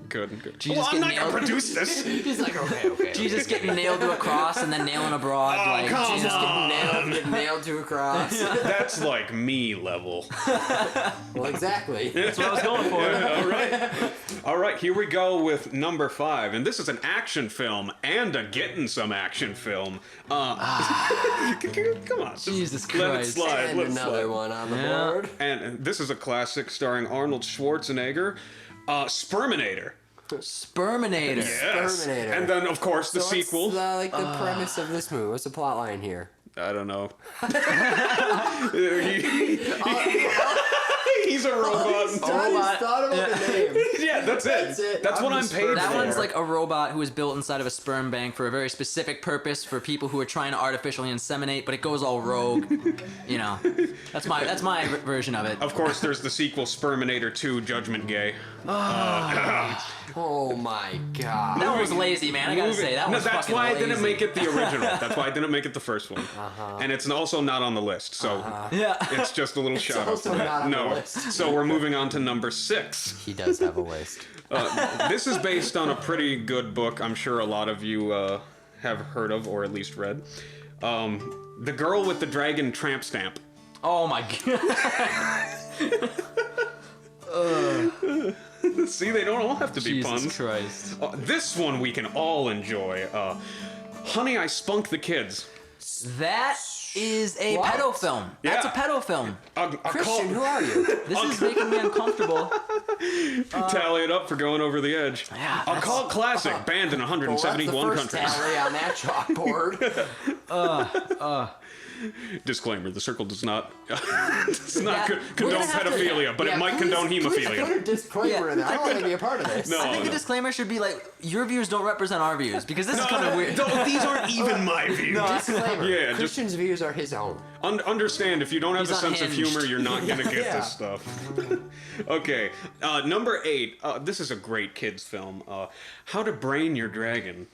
[SPEAKER 2] Good.
[SPEAKER 1] Jesus
[SPEAKER 2] Well, I'm
[SPEAKER 1] getting
[SPEAKER 2] not gonna
[SPEAKER 1] nailed.
[SPEAKER 2] produce this.
[SPEAKER 3] He's like, okay.
[SPEAKER 1] Jesus getting nailed to a cross and then nailing a broad.
[SPEAKER 2] Oh,
[SPEAKER 1] like,
[SPEAKER 2] come
[SPEAKER 3] Jesus
[SPEAKER 2] on.
[SPEAKER 3] getting nailed to a cross.
[SPEAKER 2] That's like me level.
[SPEAKER 3] Well, exactly.
[SPEAKER 1] That's what I was going for.
[SPEAKER 2] All right, here we go with number 5, and this is an action film and a getting some action film. Come on, just
[SPEAKER 1] Jesus
[SPEAKER 2] let it
[SPEAKER 1] Christ.
[SPEAKER 2] slide.
[SPEAKER 3] And
[SPEAKER 2] let it
[SPEAKER 3] another
[SPEAKER 2] slide.
[SPEAKER 3] one on the
[SPEAKER 1] Yeah.
[SPEAKER 3] board.
[SPEAKER 2] And this is a classic starring Arnold Schwarzenegger, Sperminator.
[SPEAKER 1] Sperminator.
[SPEAKER 2] Yes.
[SPEAKER 3] Sperminator.
[SPEAKER 2] And then, of course, the
[SPEAKER 3] So
[SPEAKER 2] sequel.
[SPEAKER 3] What's the premise of this movie? What's the plot line here?
[SPEAKER 2] I don't know. He's a robot.
[SPEAKER 3] He's
[SPEAKER 1] robot.
[SPEAKER 3] thought about the name.
[SPEAKER 2] Yeah, that's it.
[SPEAKER 3] That's it.
[SPEAKER 2] That's what I'm paid for.
[SPEAKER 1] That one's like a robot who was built inside of a sperm bank for a very specific purpose for people who are trying to artificially inseminate, but it goes all rogue. You know, that's my version of it.
[SPEAKER 2] Of course, there's the sequel, Sperminator 2: Judgment Gay.
[SPEAKER 3] Oh my god.
[SPEAKER 1] That one was lazy, man. I gotta say that
[SPEAKER 2] No,
[SPEAKER 1] was
[SPEAKER 2] that's
[SPEAKER 1] fucking
[SPEAKER 2] why I
[SPEAKER 1] lazy.
[SPEAKER 2] didn't make it the original. That's why I didn't make it the first one. And it's also not on the list, so
[SPEAKER 1] Yeah.
[SPEAKER 2] it's just a little shout out.
[SPEAKER 3] also not on the
[SPEAKER 2] No,
[SPEAKER 3] list.
[SPEAKER 2] so we're moving on to number 6.
[SPEAKER 3] He does have a list.
[SPEAKER 2] This is based on a pretty good book. I'm sure a lot of you have heard of or at least read. The Girl with the Dragon Tramp Stamp.
[SPEAKER 1] Oh my god.
[SPEAKER 2] See, they don't all have to be
[SPEAKER 1] Jesus
[SPEAKER 2] puns.
[SPEAKER 1] Christ.
[SPEAKER 2] This one we can all enjoy. Honey, I Spunk the Kids.
[SPEAKER 1] That is a
[SPEAKER 3] What?
[SPEAKER 1] pedo film. That's
[SPEAKER 2] Yeah.
[SPEAKER 1] a pedo film.
[SPEAKER 3] Christian, who are you?
[SPEAKER 1] This is making me uncomfortable.
[SPEAKER 2] Tally it up for going over the edge.
[SPEAKER 1] Yeah,
[SPEAKER 2] A cult classic, banned in
[SPEAKER 3] Well,
[SPEAKER 2] 171
[SPEAKER 3] that's the first
[SPEAKER 2] countries.
[SPEAKER 3] tally on that chalkboard.
[SPEAKER 2] Disclaimer: the circle does not
[SPEAKER 1] Yeah,
[SPEAKER 2] condone
[SPEAKER 1] we're gonna have to-
[SPEAKER 2] pedophilia, but it might condone
[SPEAKER 3] Please
[SPEAKER 2] hemophilia.
[SPEAKER 3] put a disclaimer in there. I don't want to be a part of this.
[SPEAKER 2] No,
[SPEAKER 1] I think
[SPEAKER 2] no.
[SPEAKER 1] the disclaimer should be like, your views don't represent our views, because this is kind of weird.
[SPEAKER 2] No, these aren't even my views.
[SPEAKER 3] Disclaimer.
[SPEAKER 2] Yeah, just-
[SPEAKER 3] Christian's views are his own.
[SPEAKER 2] Understand, if you don't have
[SPEAKER 1] He's
[SPEAKER 2] a sense of
[SPEAKER 1] unhinged.
[SPEAKER 2] humor, you're not gonna get
[SPEAKER 3] Yeah.
[SPEAKER 2] this stuff. Okay, number 8. This is a great kids film. How to Brain Your Dragon.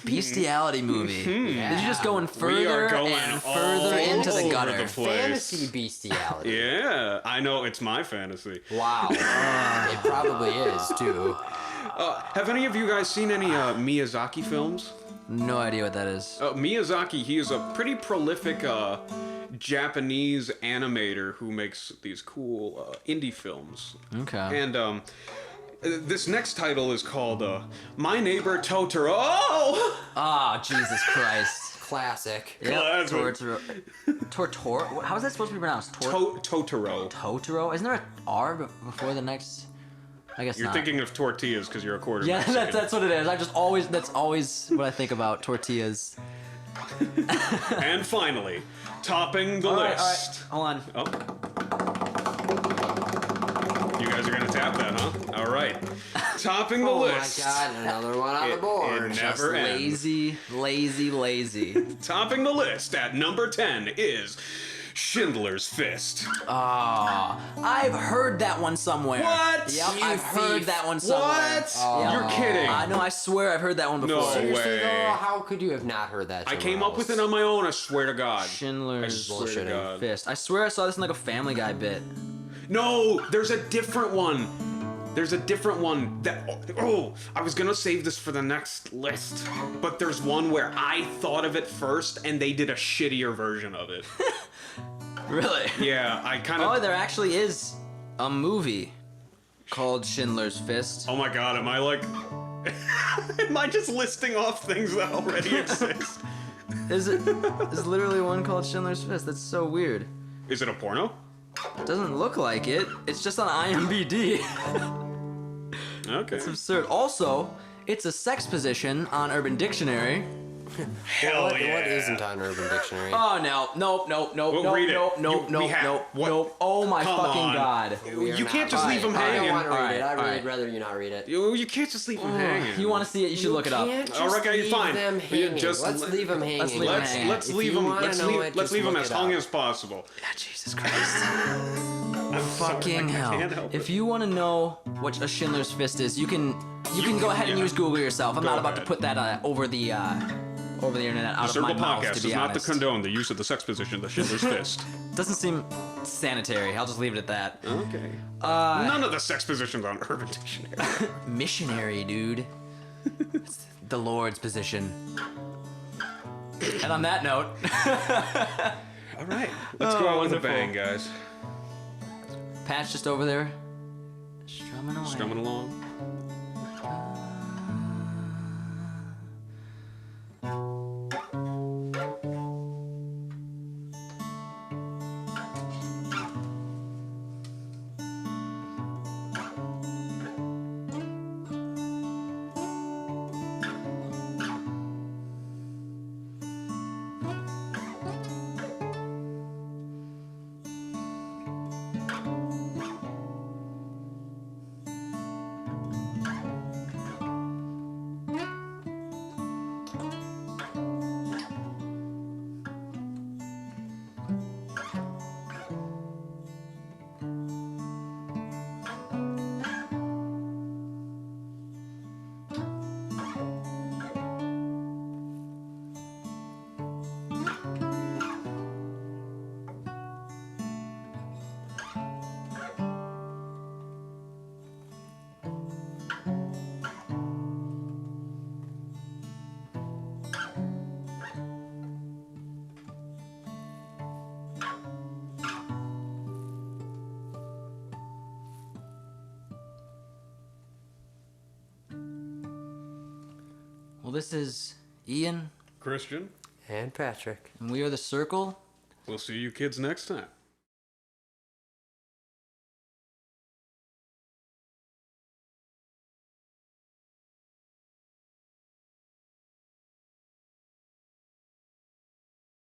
[SPEAKER 1] Bestiality movie.
[SPEAKER 3] Yeah.
[SPEAKER 1] Did you just going
[SPEAKER 2] We are
[SPEAKER 1] further
[SPEAKER 2] going
[SPEAKER 1] and
[SPEAKER 2] all
[SPEAKER 1] further into the
[SPEAKER 2] over
[SPEAKER 1] gutter?
[SPEAKER 2] the place.
[SPEAKER 3] Fantasy bestiality.
[SPEAKER 2] Yeah, I know, it's my fantasy.
[SPEAKER 3] Wow. It probably is, too.
[SPEAKER 2] Have any of you guys seen any Miyazaki films?
[SPEAKER 1] No idea what that is.
[SPEAKER 2] Miyazaki, he is a pretty prolific Japanese animator who makes these cool indie films.
[SPEAKER 1] Okay.
[SPEAKER 2] And this next title is called My Neighbor Totoro. Oh!
[SPEAKER 1] Ah, Jesus Christ.
[SPEAKER 3] Classic.
[SPEAKER 1] Yep.
[SPEAKER 2] Classic.
[SPEAKER 1] Tortoro. How is that supposed to be pronounced?
[SPEAKER 2] Totoro.
[SPEAKER 1] Totoro? Isn't there an R before the next? I guess
[SPEAKER 2] You're
[SPEAKER 1] not.
[SPEAKER 2] thinking of tortillas because you're a quarter
[SPEAKER 1] Yeah,
[SPEAKER 2] Mexican.
[SPEAKER 1] that's what it is. That's always what I think about tortillas.
[SPEAKER 2] And finally, topping the
[SPEAKER 1] All right,
[SPEAKER 2] list.
[SPEAKER 1] hold on.
[SPEAKER 2] Oh. You guys are gonna tap that, huh? All right. Topping the
[SPEAKER 3] Oh
[SPEAKER 2] list.
[SPEAKER 3] my god, another one on the board.
[SPEAKER 2] It never ends.
[SPEAKER 1] Lazy.
[SPEAKER 2] Topping the list at number 10 is Schindler's Fist.
[SPEAKER 1] Ah, I've heard that one somewhere.
[SPEAKER 2] What?
[SPEAKER 1] Yep,
[SPEAKER 3] You
[SPEAKER 1] I've heard
[SPEAKER 3] thief.
[SPEAKER 1] that one somewhere.
[SPEAKER 2] What? You're kidding.
[SPEAKER 1] I know. I swear I've heard that one before.
[SPEAKER 2] No.
[SPEAKER 3] Seriously
[SPEAKER 2] way.
[SPEAKER 3] though, how could you have not heard that?
[SPEAKER 2] I came up with it on my own, I swear to God.
[SPEAKER 1] Schindler's
[SPEAKER 2] I swear to God.
[SPEAKER 1] Fist. I swear I saw this in like a Family Guy bit.
[SPEAKER 2] No, there's a different one. There's a different one that, I was gonna save this for the next list, but there's one where I thought of it first and they did a shittier version of it.
[SPEAKER 1] Really?
[SPEAKER 2] Yeah, I kind
[SPEAKER 1] Oh,
[SPEAKER 2] of,
[SPEAKER 1] there actually is a movie called Schindler's Fist.
[SPEAKER 2] oh my God, am I like, am I just listing off things that already exist?
[SPEAKER 1] Is it? There's literally one called Schindler's Fist. That's so weird.
[SPEAKER 2] Is it a porno?
[SPEAKER 1] It doesn't look like it. It's just on IMDb.
[SPEAKER 2] Okay.
[SPEAKER 1] It's absurd. Also, it's a sex position on Urban Dictionary.
[SPEAKER 2] Hell
[SPEAKER 3] What
[SPEAKER 2] yeah.
[SPEAKER 3] isn't on Urban Dictionary?
[SPEAKER 1] Oh no! Nope!
[SPEAKER 2] Well, read it. We have- what?
[SPEAKER 1] Oh my
[SPEAKER 2] Come
[SPEAKER 1] fucking
[SPEAKER 2] on.
[SPEAKER 1] god!
[SPEAKER 3] We are
[SPEAKER 2] You
[SPEAKER 3] not
[SPEAKER 2] can't just leave
[SPEAKER 3] buying.
[SPEAKER 2] them
[SPEAKER 3] I
[SPEAKER 2] hanging.
[SPEAKER 3] don't want to read
[SPEAKER 1] Alright,
[SPEAKER 3] it. I'd
[SPEAKER 1] alright.
[SPEAKER 3] rather you not read it.
[SPEAKER 2] You can't just leave them hanging.
[SPEAKER 1] You want to see it? You should look it up.
[SPEAKER 3] Can't just
[SPEAKER 2] All right,
[SPEAKER 3] leave
[SPEAKER 2] fine.
[SPEAKER 3] them
[SPEAKER 2] You
[SPEAKER 3] hanging.
[SPEAKER 2] just
[SPEAKER 3] let's
[SPEAKER 2] let-
[SPEAKER 3] leave them hanging.
[SPEAKER 1] Let's leave 'em hanging.
[SPEAKER 2] Let's
[SPEAKER 3] If
[SPEAKER 2] leave
[SPEAKER 3] you
[SPEAKER 2] them.
[SPEAKER 3] wanna
[SPEAKER 2] Let's
[SPEAKER 3] know
[SPEAKER 2] leave.
[SPEAKER 3] it,
[SPEAKER 2] Let's
[SPEAKER 3] just
[SPEAKER 2] leave them
[SPEAKER 3] look
[SPEAKER 2] as
[SPEAKER 3] it
[SPEAKER 2] hung
[SPEAKER 3] up.
[SPEAKER 2] as possible.
[SPEAKER 1] Yeah, Jesus Christ!
[SPEAKER 2] I'm
[SPEAKER 1] Fucking hell!
[SPEAKER 2] I can't help
[SPEAKER 1] If
[SPEAKER 2] it.
[SPEAKER 1] you want to know what a Schindler's Fist is, you can go ahead and
[SPEAKER 2] yeah.
[SPEAKER 1] use Google yourself. I'm
[SPEAKER 2] Go
[SPEAKER 1] not about to
[SPEAKER 2] ahead.
[SPEAKER 1] put that over the internet out of
[SPEAKER 2] Circle
[SPEAKER 1] my mouth.
[SPEAKER 2] Podcast
[SPEAKER 1] To
[SPEAKER 2] does
[SPEAKER 1] be
[SPEAKER 2] not
[SPEAKER 1] honest,
[SPEAKER 2] condone the use of the sex position, the Schindler's Fist.
[SPEAKER 1] doesn't seem sanitary. I'll just leave it at that.
[SPEAKER 2] Okay. None of the sex positions on Urban Dictionary.
[SPEAKER 1] Missionary, dude. It's the Lord's position. And on that note,
[SPEAKER 2] All right, let's go out with a
[SPEAKER 1] wonderful.
[SPEAKER 2] bang, guys.
[SPEAKER 1] Pat's just over there, strumming away.
[SPEAKER 2] Strumming along.
[SPEAKER 1] this is Ian,
[SPEAKER 2] Christian,
[SPEAKER 3] And Patrick.
[SPEAKER 1] and we are The Circle.
[SPEAKER 2] we'll see you kids next time.